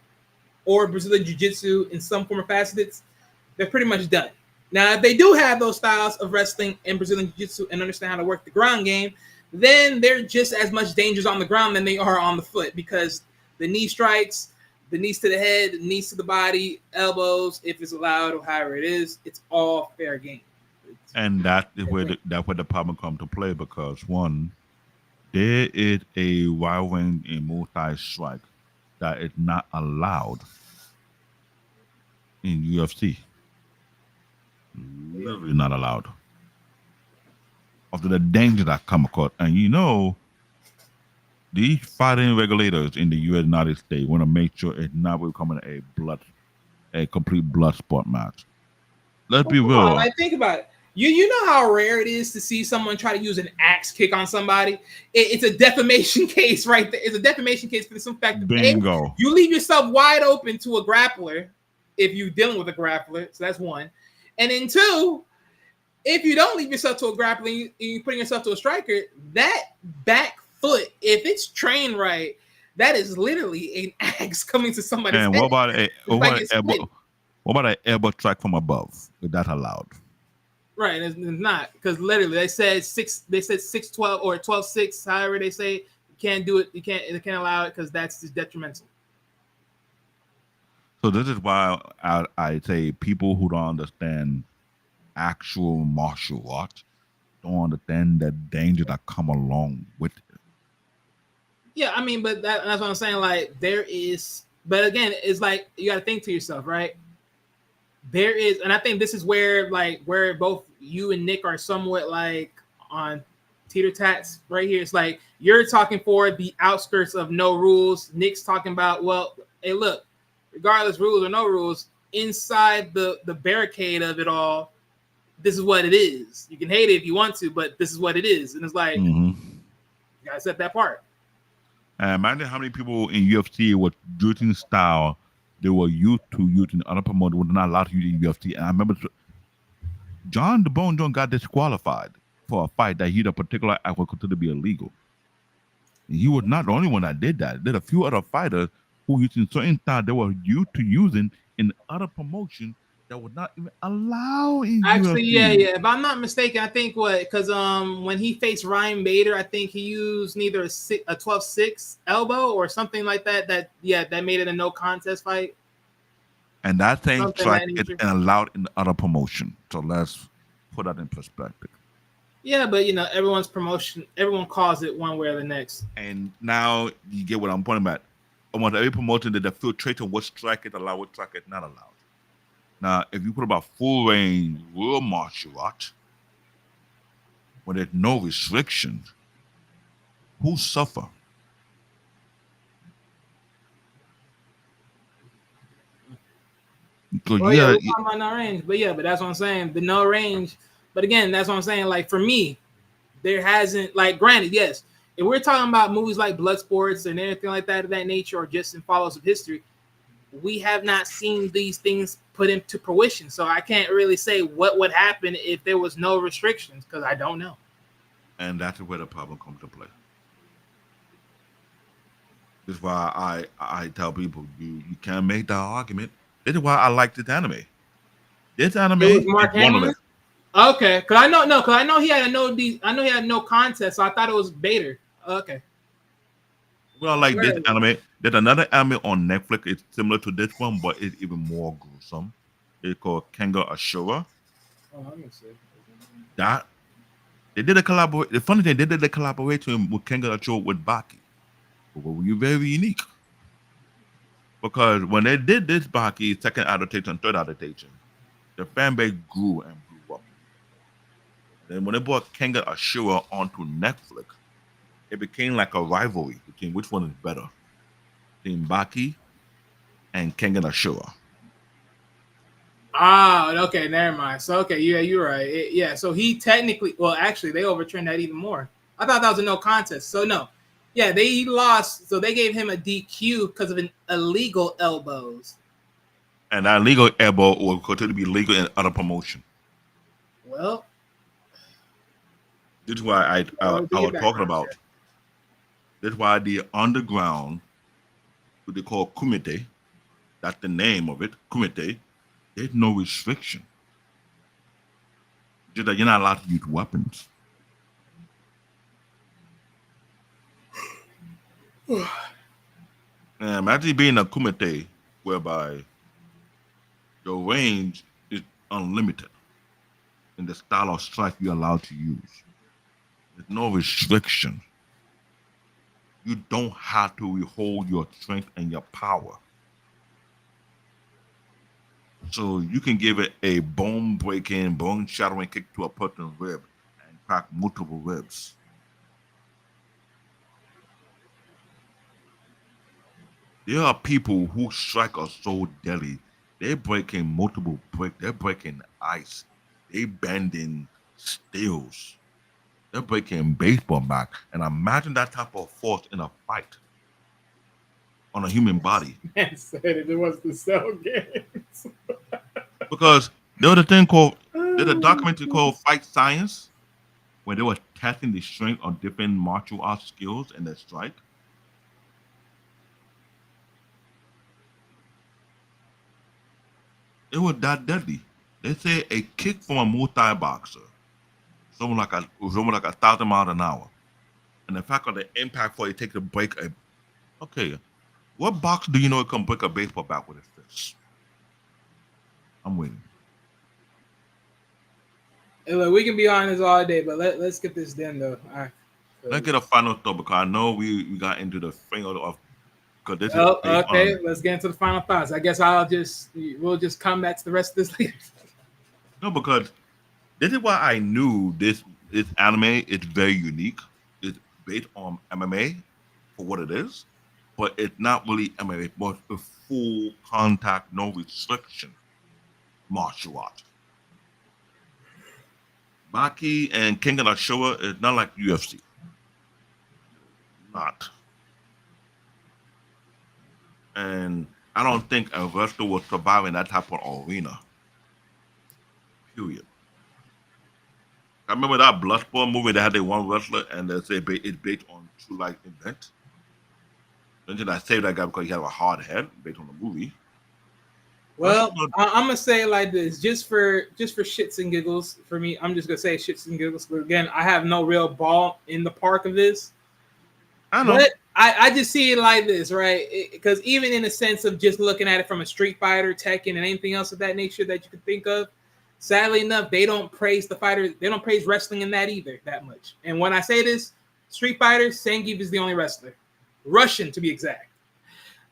or Brazilian Jiu-Jitsu in some form or facets, they're pretty much done. Now, if they do have those styles of wrestling and Brazilian Jiu-Jitsu and understand how to work the ground game, then they're just as much dangerous on the ground than they are on the foot, because the knee strikes, the knees to the head, the knees to the body, elbows, if it's allowed or however it is, it's all fair game. And that is where the problem comes to play, because one, there is a wide range in Muay Thai strike that is not allowed in UFC. Literally not allowed. After the danger that come across, and these fighting regulators in the United States want to make sure it's not becoming a complete blood sport match. Let's be real. Like, think about it. You know how rare it is to see someone try to use an axe kick on somebody? It's a defamation case right there. It's a defamation case for the simple fact that Bingo. you leave yourself wide open to a grappler if you're dealing with a grappler. So that's one. And then two, if you don't leave yourself to a grappler and you're putting yourself to a striker, that back foot, if it's trained right, that is literally an axe coming to somebody's head. And what about an elbow strike from above? Is that allowed? Right, it's not, because literally they said 6-12 or 12-6, however they say, you can't do it. They can't allow it because that's just detrimental. So this is why I say people who don't understand actual martial arts don't understand the danger that come along with it. Yeah, I mean, but that's what I'm saying. Like, there is, but again, it's like you got to think to yourself, right? There is, and I think this is where both you and Nick are somewhat like on teeter tats right here. It's like you're talking for the outskirts of no rules. Nick's talking about, well, hey, look, regardless rules or no rules, inside the barricade of it all, this is what it is. You can hate it if you want to, but this is what it is. And it's like, you gotta set that part. Imagine how many people in UFC with shooting style they were used to using other promoters were not allowed to use in UFC. And I remember John the Bone Jones got disqualified for a fight that he had a particular act was considered to be illegal. And he was not the only one that did that. There's a few other fighters who using certain style they were used to using in other promotion that would not even allow in Actually, UFC. yeah. If I'm not mistaken, I think because when he faced Ryan Bader, I think he used neither a 12-6 elbow or something like that. That made it a no contest fight. And that same strike is allowed in the other promotion. So let's put that in perspective. Yeah, but everyone's promotion, everyone calls it one way or the next. And now you get what I'm pointing about. Almost every promotion that the filtration what strike is allowed, what strike is not allowed. Now, if you put about full range real martial art, when there's no restrictions, who suffer? Because we're talking about no range, but that's what I'm saying. The no range, but again, that's what I'm saying. Like for me, there hasn't, like, granted, yes, if we're talking about movies like Bloodsports and anything like that of that nature, or just in follows of history, we have not seen these things put into fruition. So I can't really say what would happen if there was no restrictions because I don't know. And that's where the problem comes to play. This is why I tell people you can't make that argument. This is why I like this anime. This anime It was is Mark one of Hamill? them. Okay, because I know he had he had no contest, so I thought it was Bader. Okay. Well, like Where this is it? anime, there's another anime on Netflix. It's similar to this one, but it's even more gruesome. It's called Kenga Ashura. Oh, let me see. That they did a collaboration. The funny thing, they did a collaboration with Kenga Ashura with Baki, but were very unique because when they did this Baki second adaptation, third adaptation, the fan base grew and blew up. And then when they brought Kenga Ashura onto Netflix, it became like a rivalry between which one is better, between Baki and Kengan Ashura. Ah, okay, never mind. So okay, yeah, you're right. Yeah, so he technically, well, actually, they overturned that even more. I thought that was a no contest. So no, yeah, they lost. So they gave him a DQ because of an illegal elbows. And that legal elbow will continue to be legal in other promotion. Well, This is why I do your was talking background about. check. This is why the underground, what they call kumite, that's the name of it, kumite, there's no restriction. Just that you're not allowed to use weapons. And imagine being a kumite whereby your range is unlimited in the style of strike you're allowed to use. There's no restriction. You don't have to withhold your strength and your power. So you can give it a bone breaking, bone shattering kick to a person's rib and crack multiple ribs. There are people who strike are so deadly. They're breaking multiple bricks. They're breaking ice. They bending steels. They're breaking baseball bat. And imagine that type of force in a fight on a human body. Man said it was the cell games. Because there was a thing called, there's a documentary called Fight Science where they were testing the strength of different martial arts skills and their strike. It was that deadly. They say a kick from a multi-boxer, someone like someone like 1,000 miles an hour, and the fact of the impact for it takes to break a. Okay, what boxer do you know it can break a baseball bat with his fist? I'm waiting. Hey, look, we can be on this all day, but let's get this done though. All right. Let's get a final thought because I know we got into the thing of because this is Oh, based okay. on Let's get into the final thoughts. I guess we'll just come back to the rest of this later. no because this is why I knew this anime is very unique. It's based on MMA for what it is, but it's not really MMA, but a full contact, no restriction martial art. Baki and King of Showa is not like UFC. Not. And I don't think a wrestler will survive in that type of arena. Period. I remember that Bloodsport movie that had the one wrestler and they say it's based on true life event. Then I saved that guy because he had a hard head based on the movie. Well, I'm gonna say it like this, just for shits and giggles. For me, I'm just gonna say shits and giggles. But again, I have no real ball in the park of this. I know. But I just see it like this, right? Because even in the sense of just looking at it from a Street Fighter, Tekken, and anything else of that nature that you could think of, sadly enough, they don't praise the fighter. They don't praise wrestling in that either that much. And when I say this, Street Fighter, Zangief is the only wrestler, Russian to be exact.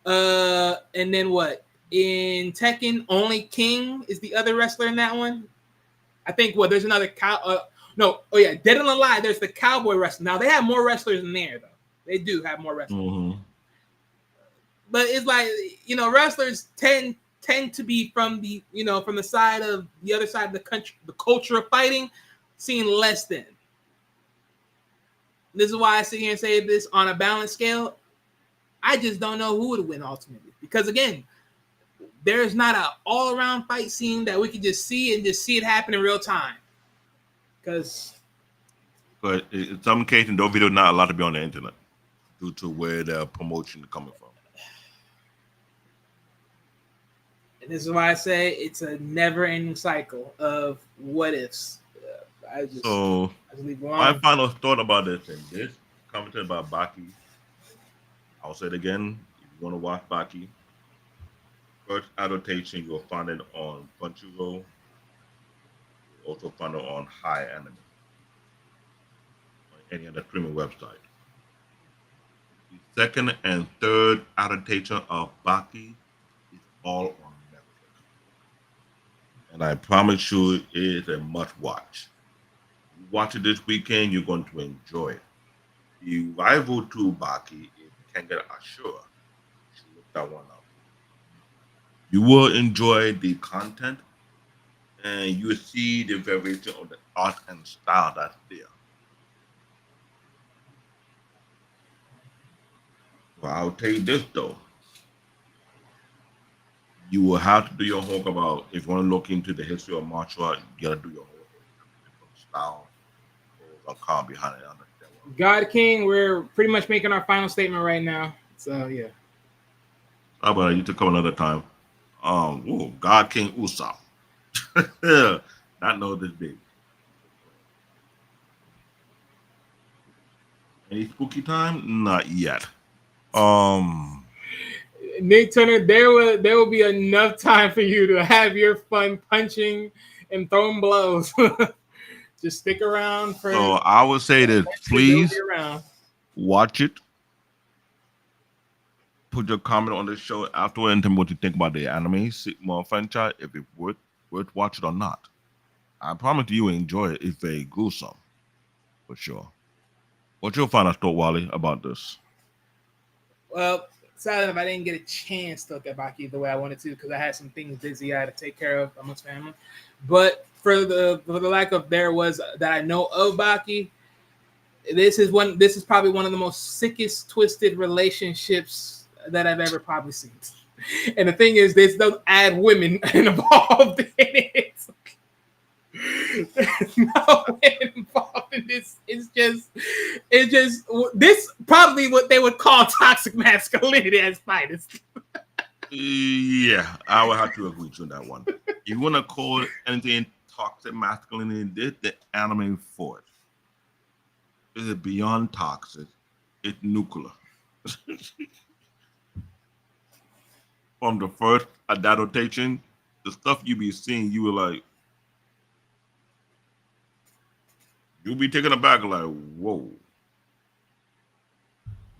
And then what? In Tekken, only King is the other wrestler in that one. I think there's another Dead and Alive. There's the cowboy wrestler. Now they have more wrestlers in there though. They do have more wrestlers. Mm-hmm. But it's like, wrestlers tend to be from from the side of the other side of the country, the culture of fighting, seen less than. This is why I sit here and say this on a balanced scale. I just don't know who would win ultimately. Because again, there's not an all-around fight scene that we can just see and just see it happen in real time. Because But in some cases, those videos not allowed to be on the internet due to where the promotion is coming from. and this is why I say it's a never-ending cycle of what ifs. I just leave it My alone. final thought about this and this commented about Baki. I'll say it again. If you want to watch Baki, first adaptation you'll find it on Crunchyroll. You'll also find it on High Anime, on any other streaming website. The second and third adaptation of Baki is all on Netflix, and I promise you, it is a must watch. You watch it this weekend, you're going to enjoy it. The rival to Baki is Kengan Ashura. You should look that one up. You will enjoy the content and you will see the variation of the art and style that's there. Well, I'll tell you this though. You will have to do your homework about if you want to look into the history of martial art, you gotta do your homework. Different style, or calm behind it. Understand what God King, we're pretty much making our final statement right now. So yeah. How about you to come another time? God King Usopp. Not know this big. Any spooky time? Not yet. Nick Turner, there will be enough time for you to have your fun punching and throwing blows. Just stick around for. So I would say that please watch it. Put your comment on the show afterward and tell me what you think about the anime more franchise, if it's worth watching or not. I promise you will enjoy it. It's very gruesome, for sure. What's your final thought, Wally, about this? Well, sadly enough, I didn't get a chance to look at Baki the way I wanted to because I had some things busy I had to take care of amongst family. But for the lack of there was that I know of Baki, this is probably one of the most sickest, twisted relationships that I've ever probably seen. And the thing is, there's no add women involved in it. There's no women involved in this. It's just this probably what they would call toxic masculinity as finest. Yeah, I would have to agree with you on that one. If you want to call it anything toxic masculinity, this the anime for it. It is beyond toxic. It's nuclear. From the first adaptation, the stuff you be seeing, you were like, you'll be taken aback, like, whoa.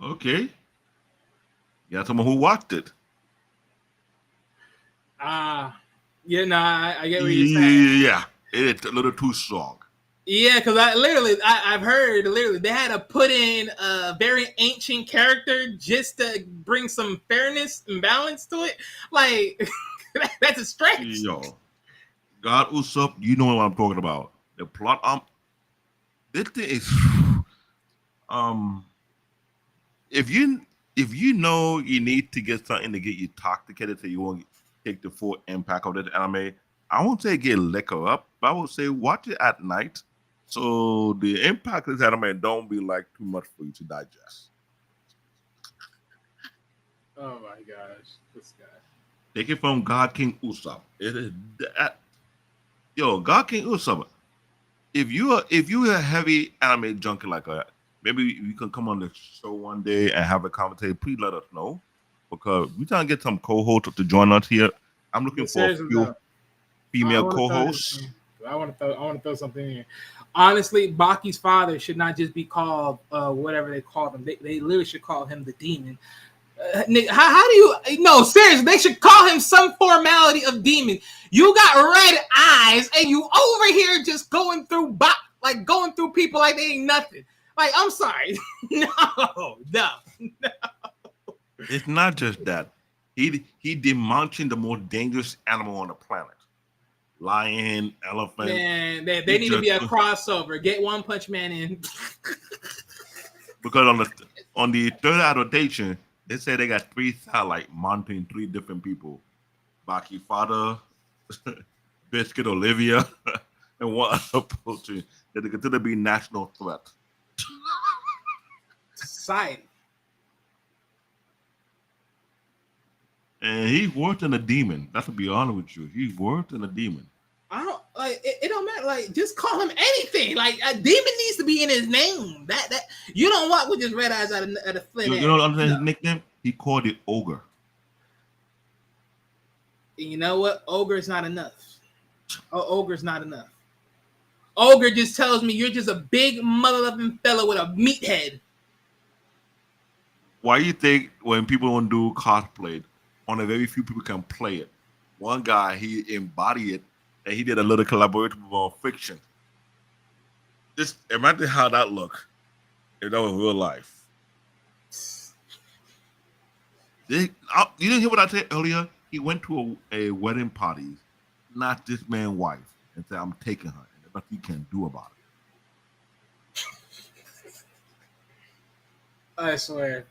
Okay. You got someone who watched it. Yeah, no, I get what you're saying. Yeah, it's a little too strong. Yeah, because I've heard they had to put in a very ancient character just to bring some fairness and balance to it. Like that's a stretch. Yo, God Usopp, you know what I'm talking about. The plot, this thing is, if you know you need to get something to get you intoxicated so you won't take the full impact of this anime, I won't say get liquor up, but I would say watch it at night. So the impact of this anime don't be like too much for you to digest. Oh my gosh, this guy. Take it from God King Usopp. It is that. Yo, God King Usopp. If you're a heavy anime junkie like that, maybe you can come on the show one day and have a conversation. Please let us know because we're trying to get some co-hosts to join us here. I'm looking for a few female co-hosts. I want to throw something in here. Honestly, Baki's father should not just be called whatever they call him. They literally should call him the demon. Nick, how do you? No, seriously, they should call him some formality of demon. You got red eyes, and you over here just going through people like they ain't nothing. Like, I'm sorry, no. It's not just that. He demolishing the most dangerous animal on the planet. Lion, elephant. Man, they need to be a crossover. Get One Punch Man in. Because on the third adaptation, they say they got 3 satellites monitoring 3 different people. Baki Father, Biscuit Olivia, and one other person that they consider to be national threat. Society. And he's worse than a demon. That's to be honest with you. He's worse than a demon. I don't like it don't matter. Like, just call him anything. Like, a demon needs to be in his name. That you don't walk with just red eyes out of flint. You know what his nickname? He called it Ogre. You know what? Ogre is not enough. Ogre's not enough. Ogre just tells me you're just a big mother-loving fella with a meat head. Why you think when people want to do cosplay, only very few people can play it? One guy, he embodied it, and he did a little collaboration on fiction. Just imagine how that look if that was real life. You didn't hear what I said earlier? He went to a wedding party, not this man's wife, and said, I'm taking her. And there's nothing you can do about it. I swear.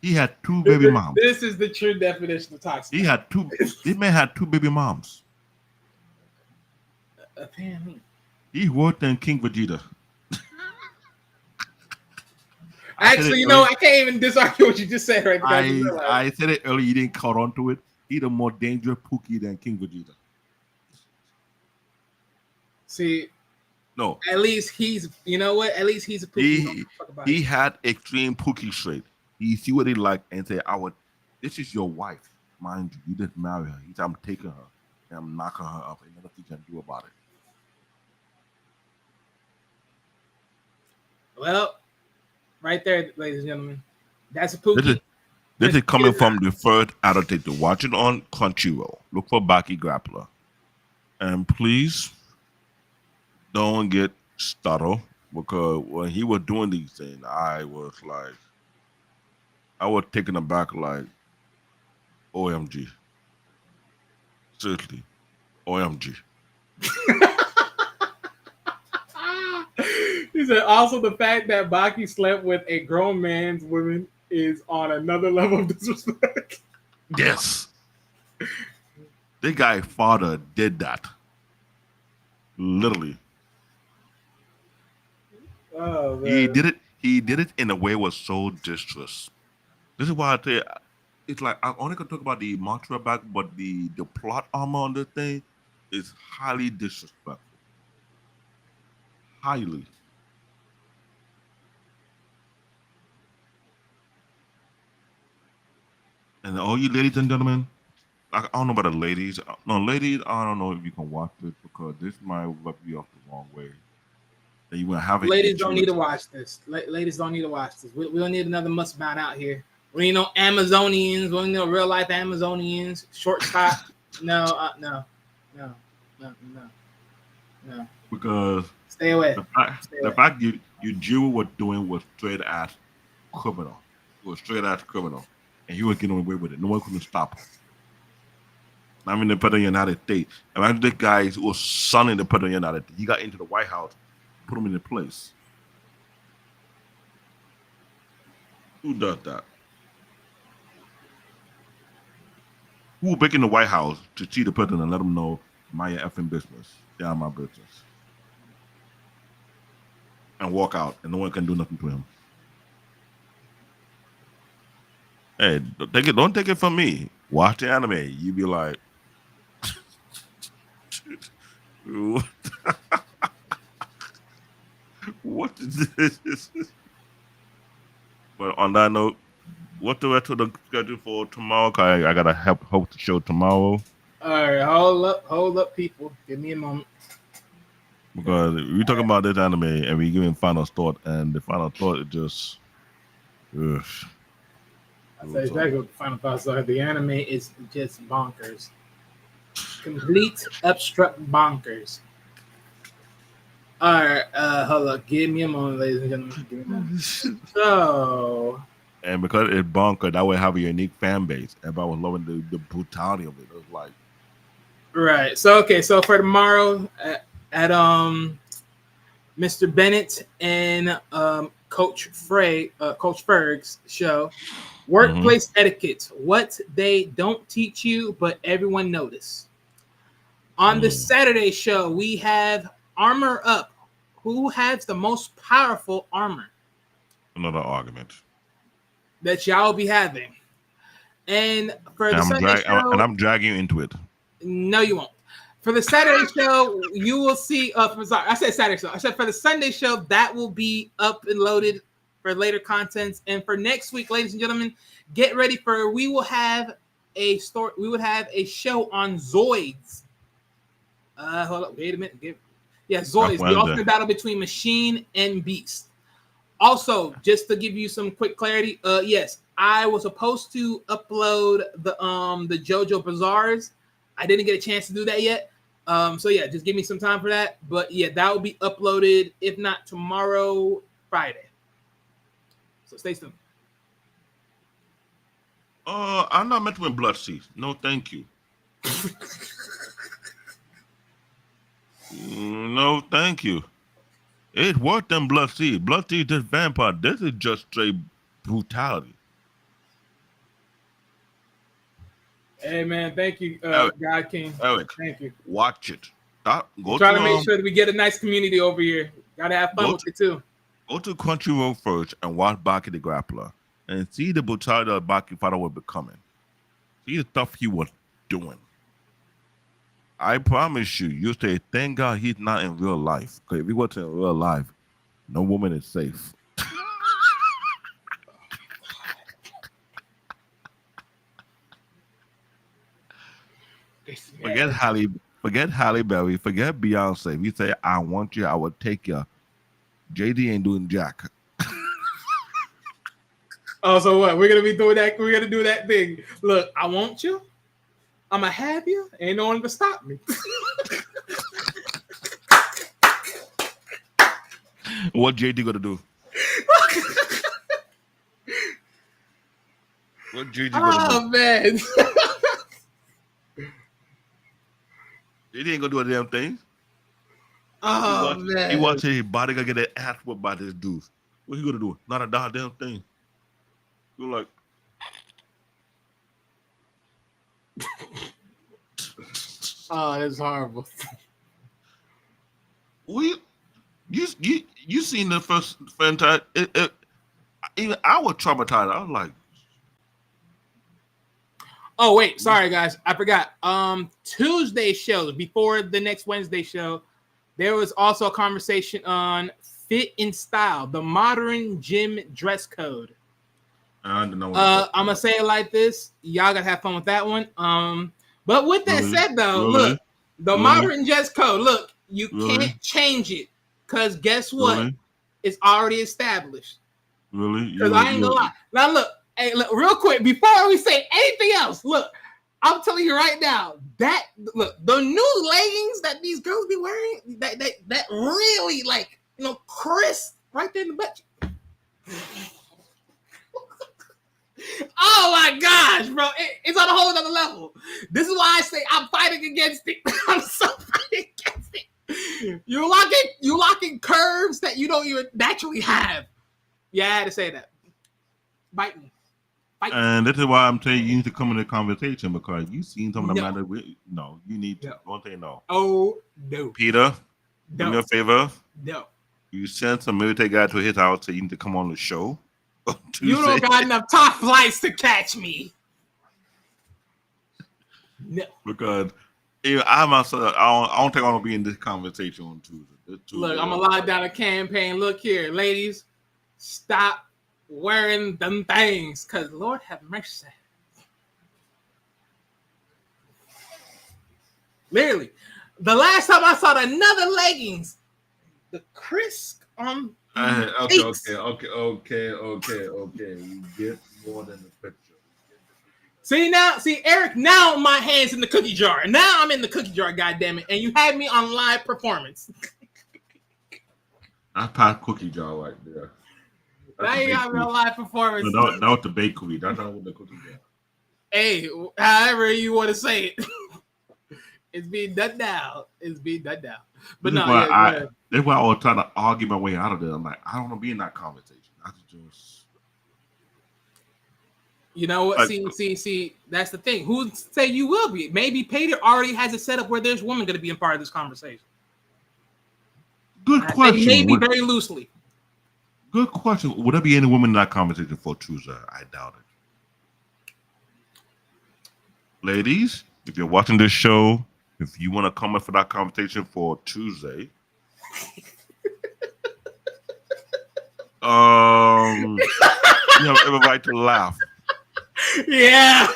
He had 2 baby moms. This is the true definition of toxic. He had 2. This man had 2 baby moms. Apparently. He worked than King Vegeta. Actually, you know, I can't even disargue what you just said right there. I said it earlier. You didn't caught on to it. He's a more dangerous Pookie than King Vegeta. See, no. At least he's, you know what? At least he's a Pookie. He had extreme Pookie trait. He see what he like and say, this is your wife, mind you. You didn't marry her. He said, I'm taking her and I'm knocking her up. And nothing you can do about it. Well, right there, ladies and gentlemen, that's a Pookie. This is coming from the first adaptation. Watch it on Crunchyroll. Look for Baki Grappler. And please don't get startled, because when he was doing these things, I was taken aback, like, OMG. Seriously. OMG. He said also the fact that Baki slept with a grown man's woman is on another level of disrespect. Yes. This guy's father did that. Literally. Oh, man. He did it in a way that was so distress. This is why I tell you, it's like I only can talk about the mantra back, but the plot armor on this thing is highly disrespectful. Highly. And all you ladies and gentlemen, I don't know about the ladies. No, ladies, I don't know if you can watch this, because this might rub you off the wrong way. And you will have it. Ladies don't need to watch this. Ladies don't need to watch this. We don't need another must-bound out here. We need no Amazonians. We don't need no real-life Amazonians. Shortstop. No. Because stay away. The fact Yujiro was doing was straight-ass criminal. It was straight-ass criminal. And he was getting away with it. No one couldn't stop him. I'm in the President of the United States. Imagine the guy who was sonning the President of the United States. He got into the White House, put him in place. Who does that? Who will break in the White House to see the president and let him know, mind your effing business. Get out of my business. And walk out, and no one can do nothing to him. Hey, don't take it from me. Watch the anime. You be like, what is this? But on that note, what's the rest of the schedule for tomorrow? Cause I gotta hope the show tomorrow. All right, hold up, people. Give me a moment. Because we're talking about this anime and we're giving final thought, and the final thought is just. Ugh. I say exactly what the final thoughts are. The anime is just bonkers. Complete obstruct bonkers. All right, hold up. Give me a moment, ladies and gentlemen. Give me a moment. So. And because it's bonkers, that would have a unique fan base. Everybody was loving the brutality of it. It was like. Right. So for tomorrow at Mr. Bennett and Coach Ferg's show, Workplace etiquette, what they don't teach you, but everyone notice. On the Saturday show, we have Armor Up. Who has the most powerful armor? Another argument. That y'all will be having. And for the Sunday show, I'm dragging you into it. No, you won't. For the Saturday show, you will see. Sorry, I said Saturday show. I said for the Sunday show, that will be up and loaded for later contents. And for next week, ladies and gentlemen, get ready for. We will have a story. We would have a show on Zoids. Hold up. Wait a minute. Zoids. The ultimate battle between machine and beast. Also, just to give you some quick clarity, yes, I was supposed to upload the JoJo Bazaars. I didn't get a chance to do that yet. So yeah, just give me some time for that. But yeah, that will be uploaded, if not tomorrow, Friday. So stay tuned. I'm not meant to win Blood Sea. No, thank you. No, thank you. It worked in Blood Sea. Blood Sea is just vampire. This is just straight brutality. Hey man, thank you, Eric, God King. Eric, thank you. Watch it. Go trying to make sure that we get a nice community over here. Gotta have fun with it too. Go to Crunchyroll first and watch Baki the Grappler and see the brutality that Baki father was becoming. See the stuff he was doing. I promise you, you say, thank God he's not in real life. Because if he wasn't in real life, no woman is safe. Forget Halle Berry, forget Beyonce. If you say, I want you, I will take you. JD ain't doing jack. Oh, so what? We're gonna be doing that. We're gonna do that thing. Look, I want you. I'ma have you. Ain't no one to stop me. What JD gonna do? What JD gonna do? Oh man. JD ain't gonna do a damn thing. Oh man. He watch his body gonna get that ass whooped by this dude. What he gonna do? Not a damn thing. You're like, oh, that's horrible. You seen the first fantasy? Even I was traumatized. I was like, oh wait, sorry guys, I forgot. Tuesday shows before the next Wednesday show, there was also a conversation on fit and style, the modern gym dress code. I don't know. I'm gonna say it like this. Y'all gotta have fun with that one. But with that said, though, look, the modern dress code. Look, you can't change it because guess what? It's already established. Really? Because I ain't gonna lie. Now look, hey, look, real quick before we say anything else. Look, I'm telling you right now that look, the new leggings that these girls be wearing, that really like crisp right there in the butt. Oh my gosh, bro. It's on a whole other level. This is why I say I'm fighting against it. I'm so fighting against it. You're locking curves that you don't even naturally have. Yeah, I had to say that. Bite me. And this is why I'm saying you need to come in the conversation because you've seen some of the matter. No, you need to. One thing, no. Oh, no. Peter, do me a favor. No. You send some military guy to his house so you need to come on the show. You don't got enough top flights to catch me. No. Because I myself, I don't think I want to be in this conversation on Tuesday. Look, I'm going to lock down a campaign. Look here, ladies. Stop wearing them things. Because Lord have mercy. Literally. The last time I saw another leggings, the crisp on... Okay. You get more than the picture. See, Eric, now my hand's in the cookie jar. Now I'm in the cookie jar, goddammit. And you had me on live performance. I passed cookie jar right there. Now you got me on live performance. No, that was the bakery. That's not what the cookie jar. Hey, however you want to say it. It's being done now. But no, that's why I was trying to argue my way out of there. I'm like, I don't want to be in that conversation. I just You know what? See. That's the thing. Who say you will be? Maybe Pater already has it set up where there's women going to be a part of this conversation. Good question. Maybe very loosely. Good question. Would there be any women in that conversation for Tuesday? I doubt it. Ladies, if you're watching this show, if you want to comment for that conversation for Tuesday, you have every right to laugh. Yeah.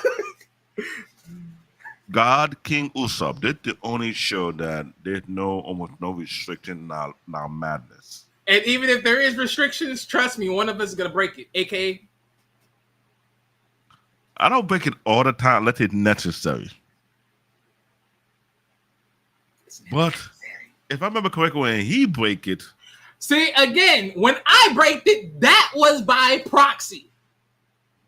God King Usopp did the only show that there's almost no restriction now madness. And even if there is restrictions, trust me, one of us is gonna break it. AKA, I don't break it all the time unless it's necessary. But if I remember correctly, when he break it, see again, when I breaked it, that was by proxy.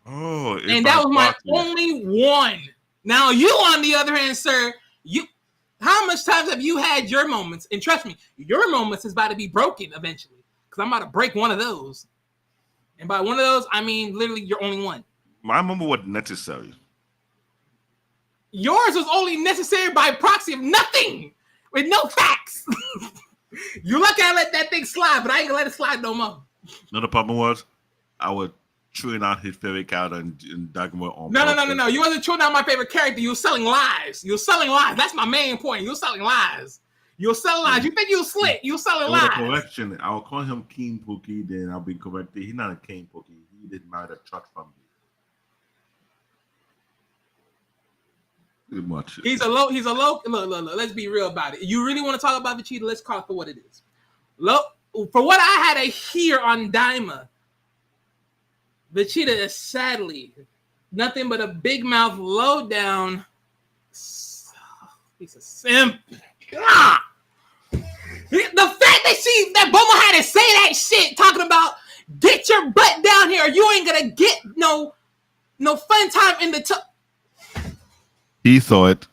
Oh, and that was my only one. Now you, on the other hand, sir, how much times have you had your moments? And trust me, your moments is about to be broken eventually, because I'm about to break one of those. And by one of those, I mean literally your only one. My moment was necessary. Yours was only necessary by proxy of nothing, with no facts. You lucky I let that thing slide, but I ain't gonna let it slide no more. No, the problem was I was chewing out his favorite character and document on. No. You wasn't chewing out my favorite character. You were selling lies. That's my main point. You were selling lies. You think you slick. You were selling lies. Correction. I'll call him King Pookie, then I'll be corrected. He's not a King Pookie. He didn't marry the truck from me. Pretty much. He's a low. Look. Let's be real about it. You really want to talk about Vegeta? Let's call it for what it is. Look, for what I had to hear on Daima, Vegeta is sadly nothing but a big mouth, low down. He's a simp. Ah! The fact that Bulma had to say that shit, talking about get your butt down here, or you ain't gonna get no fun time in the tub. He saw it.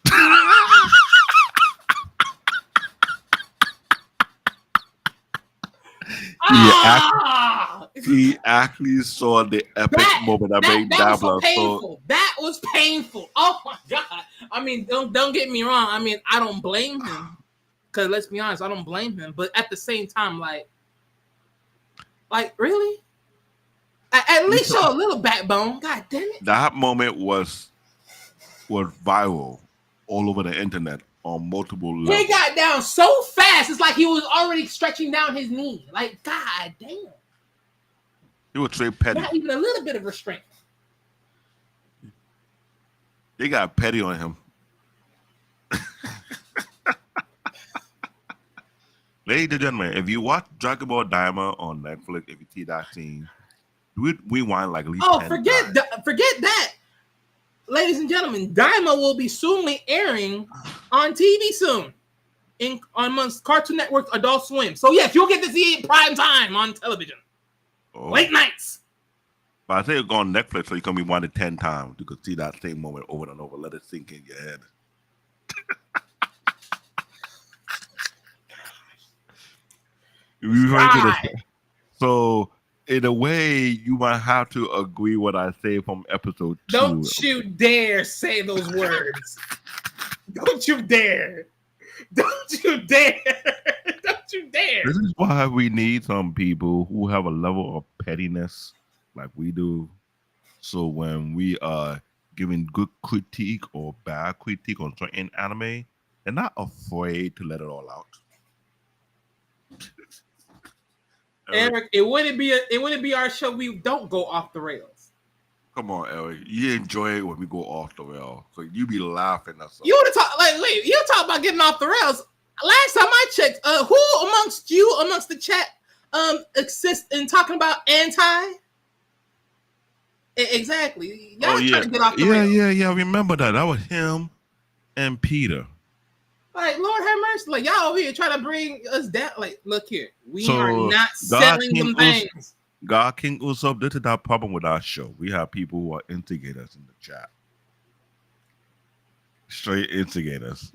He actually saw the epic moment that made that was painful. That was painful. Oh my god! I mean, don't get me wrong. I mean, I don't blame him, because let's be honest, I don't blame him. But at the same time, like really, at least show a little backbone. God damn it! That moment was viral all over the internet on multiple levels. He got down so fast, it's like he was already stretching down his knee. Like, god damn. He was straight petty. Not even a little bit of restraint. They got petty on him. Ladies and gentlemen, if you watch Dragon Ball Daima on Netflix, if you see that scene, we whine like at least 10 forget that. Ladies and gentlemen, Daima will be soonly airing on TV soon, amongst Cartoon Network's Adult Swim. So yes, you'll get to see it prime time on television, late nights. But I say it's on Netflix, so you can be watching 10 times. You could see that same moment over and over. Let it sink in your head. So in a way, you might have to agree what I say from episode 2. Don't you dare say those words. Don't you dare. Don't you dare. Don't you dare. This is why we need some people who have a level of pettiness like we do. So when we are giving good critique or bad critique on certain anime, they're not afraid to let it all out. Eric, it wouldn't be our show. We don't go off the rails. Come on, Eric. You enjoy it when we go off the rails. So you be laughing at something. You want to talk you talk about getting off the rails. Last time I checked, who amongst the chat assists in talking about anti? Exactly. Y'all trying to get off the rails. Yeah. Remember that. That was him and Peter. Like, Lord have mercy. Like, y'all over here trying to bring us down. Like, look here. We are not selling them things. God King Usopp, this is our problem with our show. We have people who are instigators in the chat. Straight instigators.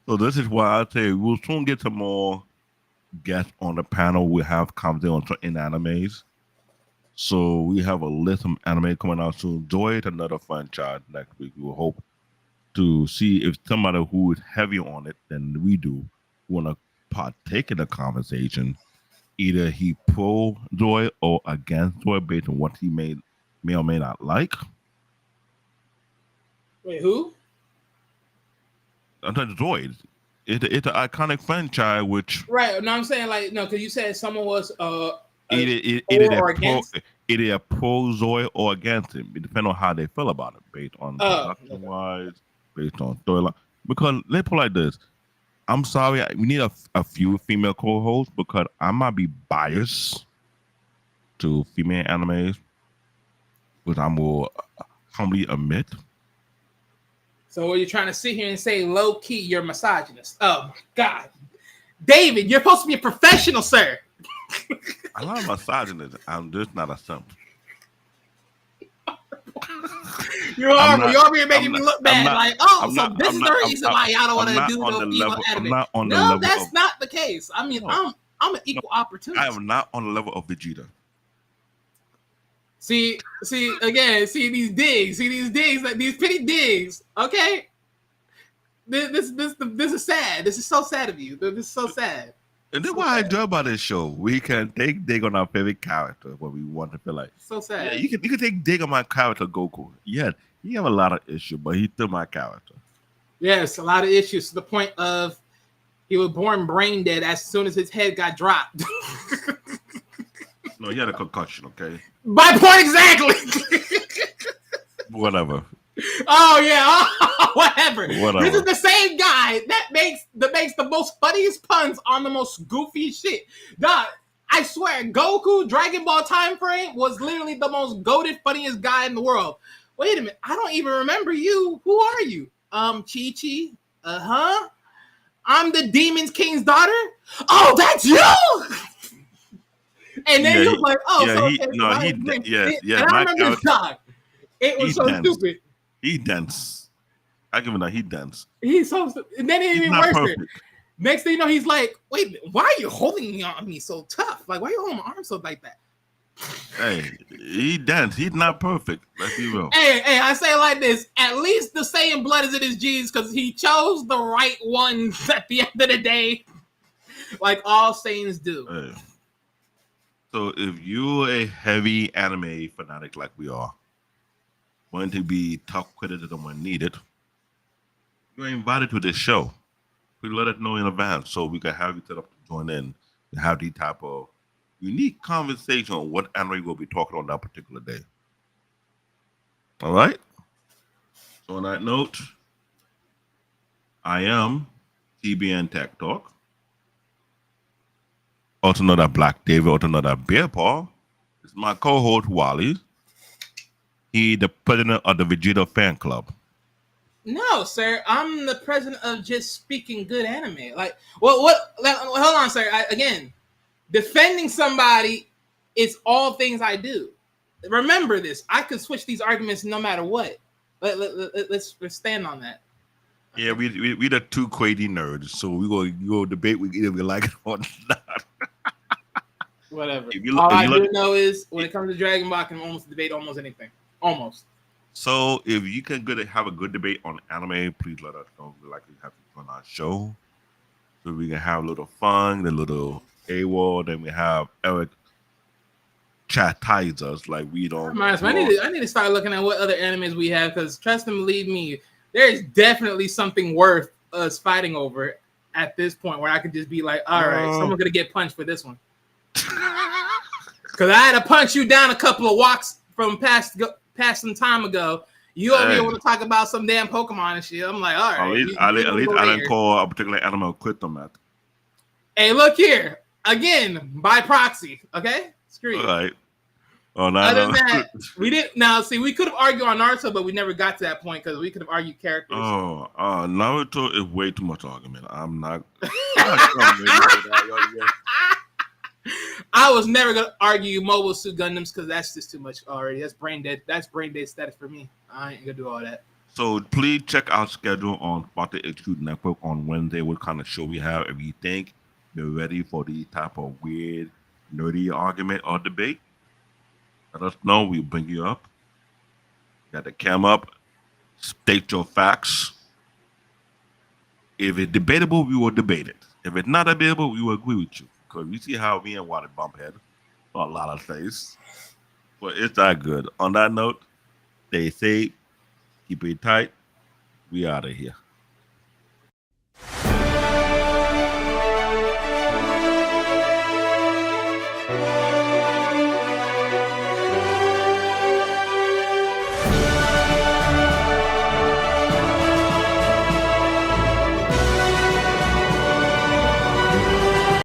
So this is why I say we'll soon get some more guests on the panel. We'll have commenting on certain animes. So we have a list of anime coming out soon. Enjoy it, another franchise next week. We will hope to see if somebody who is heavier on it than we do want to partake in the conversation. Either he pro Joy or against Joy based on what he may or may not like. Wait, who? I'm talking Droid. It's an iconic franchise which Right. No, I'm saying like no, because you said someone was either a pro Zoid or against him. It depends on how they feel about it, based on production wise, based on storyline. Because let's put it like this. I'm sorry, we need a few female co-hosts because I might be biased to female animes, which I will humbly admit. So you're trying to sit here and say low key you're misogynist? Oh my God, David, you're supposed to be a professional, sir. I'm not a misogynist. I'm just not a simp. You're already making me look bad. This is the reason why y'all don't want to do no female anime. No, that's not the case. I mean, I'm an equal opportunity. I am not on the level of Vegeta. See these digs, like these petty digs. Okay, this is sad. This is so sad of you. This is so sad. And that's why I enjoy about this show. We can take dig on our favorite character what we want to feel like. So sad. Yeah, you can take dig on my character Goku. Yeah, he have a lot of issues, but he's still my character. Yes, a lot of issues to the point of he was born brain dead as soon as his head got dropped. No, he had a concussion, okay? My point exactly. Whatever. Oh yeah, whatever. This is the same guy that makes the most funniest puns on the most goofy shit. Dog, I swear, Goku Dragon Ball time frame was literally the most goated funniest guy in the world. Wait a minute, I don't even remember you. Who are you? Chi-Chi. I'm the Demon King's daughter. Oh, that's you. And then he was like, "Oh, yeah, And I remember this dog. It was so stupid. He dense. I give him that. He dense. He's so stupid. And then it even worse. Next thing you know, he's like, "Wait, why are you holding me so tough? Like, why are you holding my arm so like that?" Hey, he dense. He's not perfect. Let's be real. Hey, I say it like this: at least the same blood is in his genes because he chose the right one at the end of the day, like all Saiyans do. Hey. So if you're a heavy anime fanatic like we are, want to be tough criticism when needed, you're invited to this show. Please let us know in advance so we can have you set up to join in and have the type of unique conversation on what anime we'll be talking on that particular day. All right? So on that note, I am TBN Tech Talk. Also know that Black David, also know that Bear Paw. It's my co-host Wally. He the president of the Vegeta fan club. No, sir. I'm the president of just speaking good anime. Like, what? Hold on, sir. Again, defending somebody is all things I do. Remember this. I could switch these arguments no matter what. Let's stand on that. Yeah, we the two crazy nerds, so we go debate. We either we like it or not. Whatever. All I do know is when it comes to Dragon Ball, I can almost debate almost anything. Almost. So if you can have a good debate on anime, please let us know. We'd like to have you on our show, so we can have a little fun, a little AWOL. Then we have Eric chastise us like we don't. I need to start looking at what other animes we have because trust and believe me, there is definitely something worth us fighting over at this point where I could just be like, all right, someone's gonna get punched for this one. Because I had to punch you down a couple of walks from past some time ago. You over here want to talk about some damn Pokemon and shit. I'm like, all right. At least I didn't call a particular animal quit on that. Hey, look here. Again, by proxy. Okay? Screw you. All right. Other than that, we didn't. Now, see, we could have argued on Naruto, but we never got to that point because we could have argued characters. Naruto is way too much argument. I'm not. I was never gonna argue Mobile Suit Gundams because that's just too much already. That's brain dead. That's brain dead status for me. I ain't gonna do all that. So please check our schedule on Sparta Execute Network on Wednesday. What kind of show we have? If you think you're ready for the type of weird, nerdy argument or debate, Let us know. We'll bring you up. Got the cam up. State your facts. If it's debatable, we will debate it. If it's not debatable, we will agree with you. Because we see how we and Water bump head on a lot of things. But it's not good. On that note, stay safe. Keep it tight. We out of here.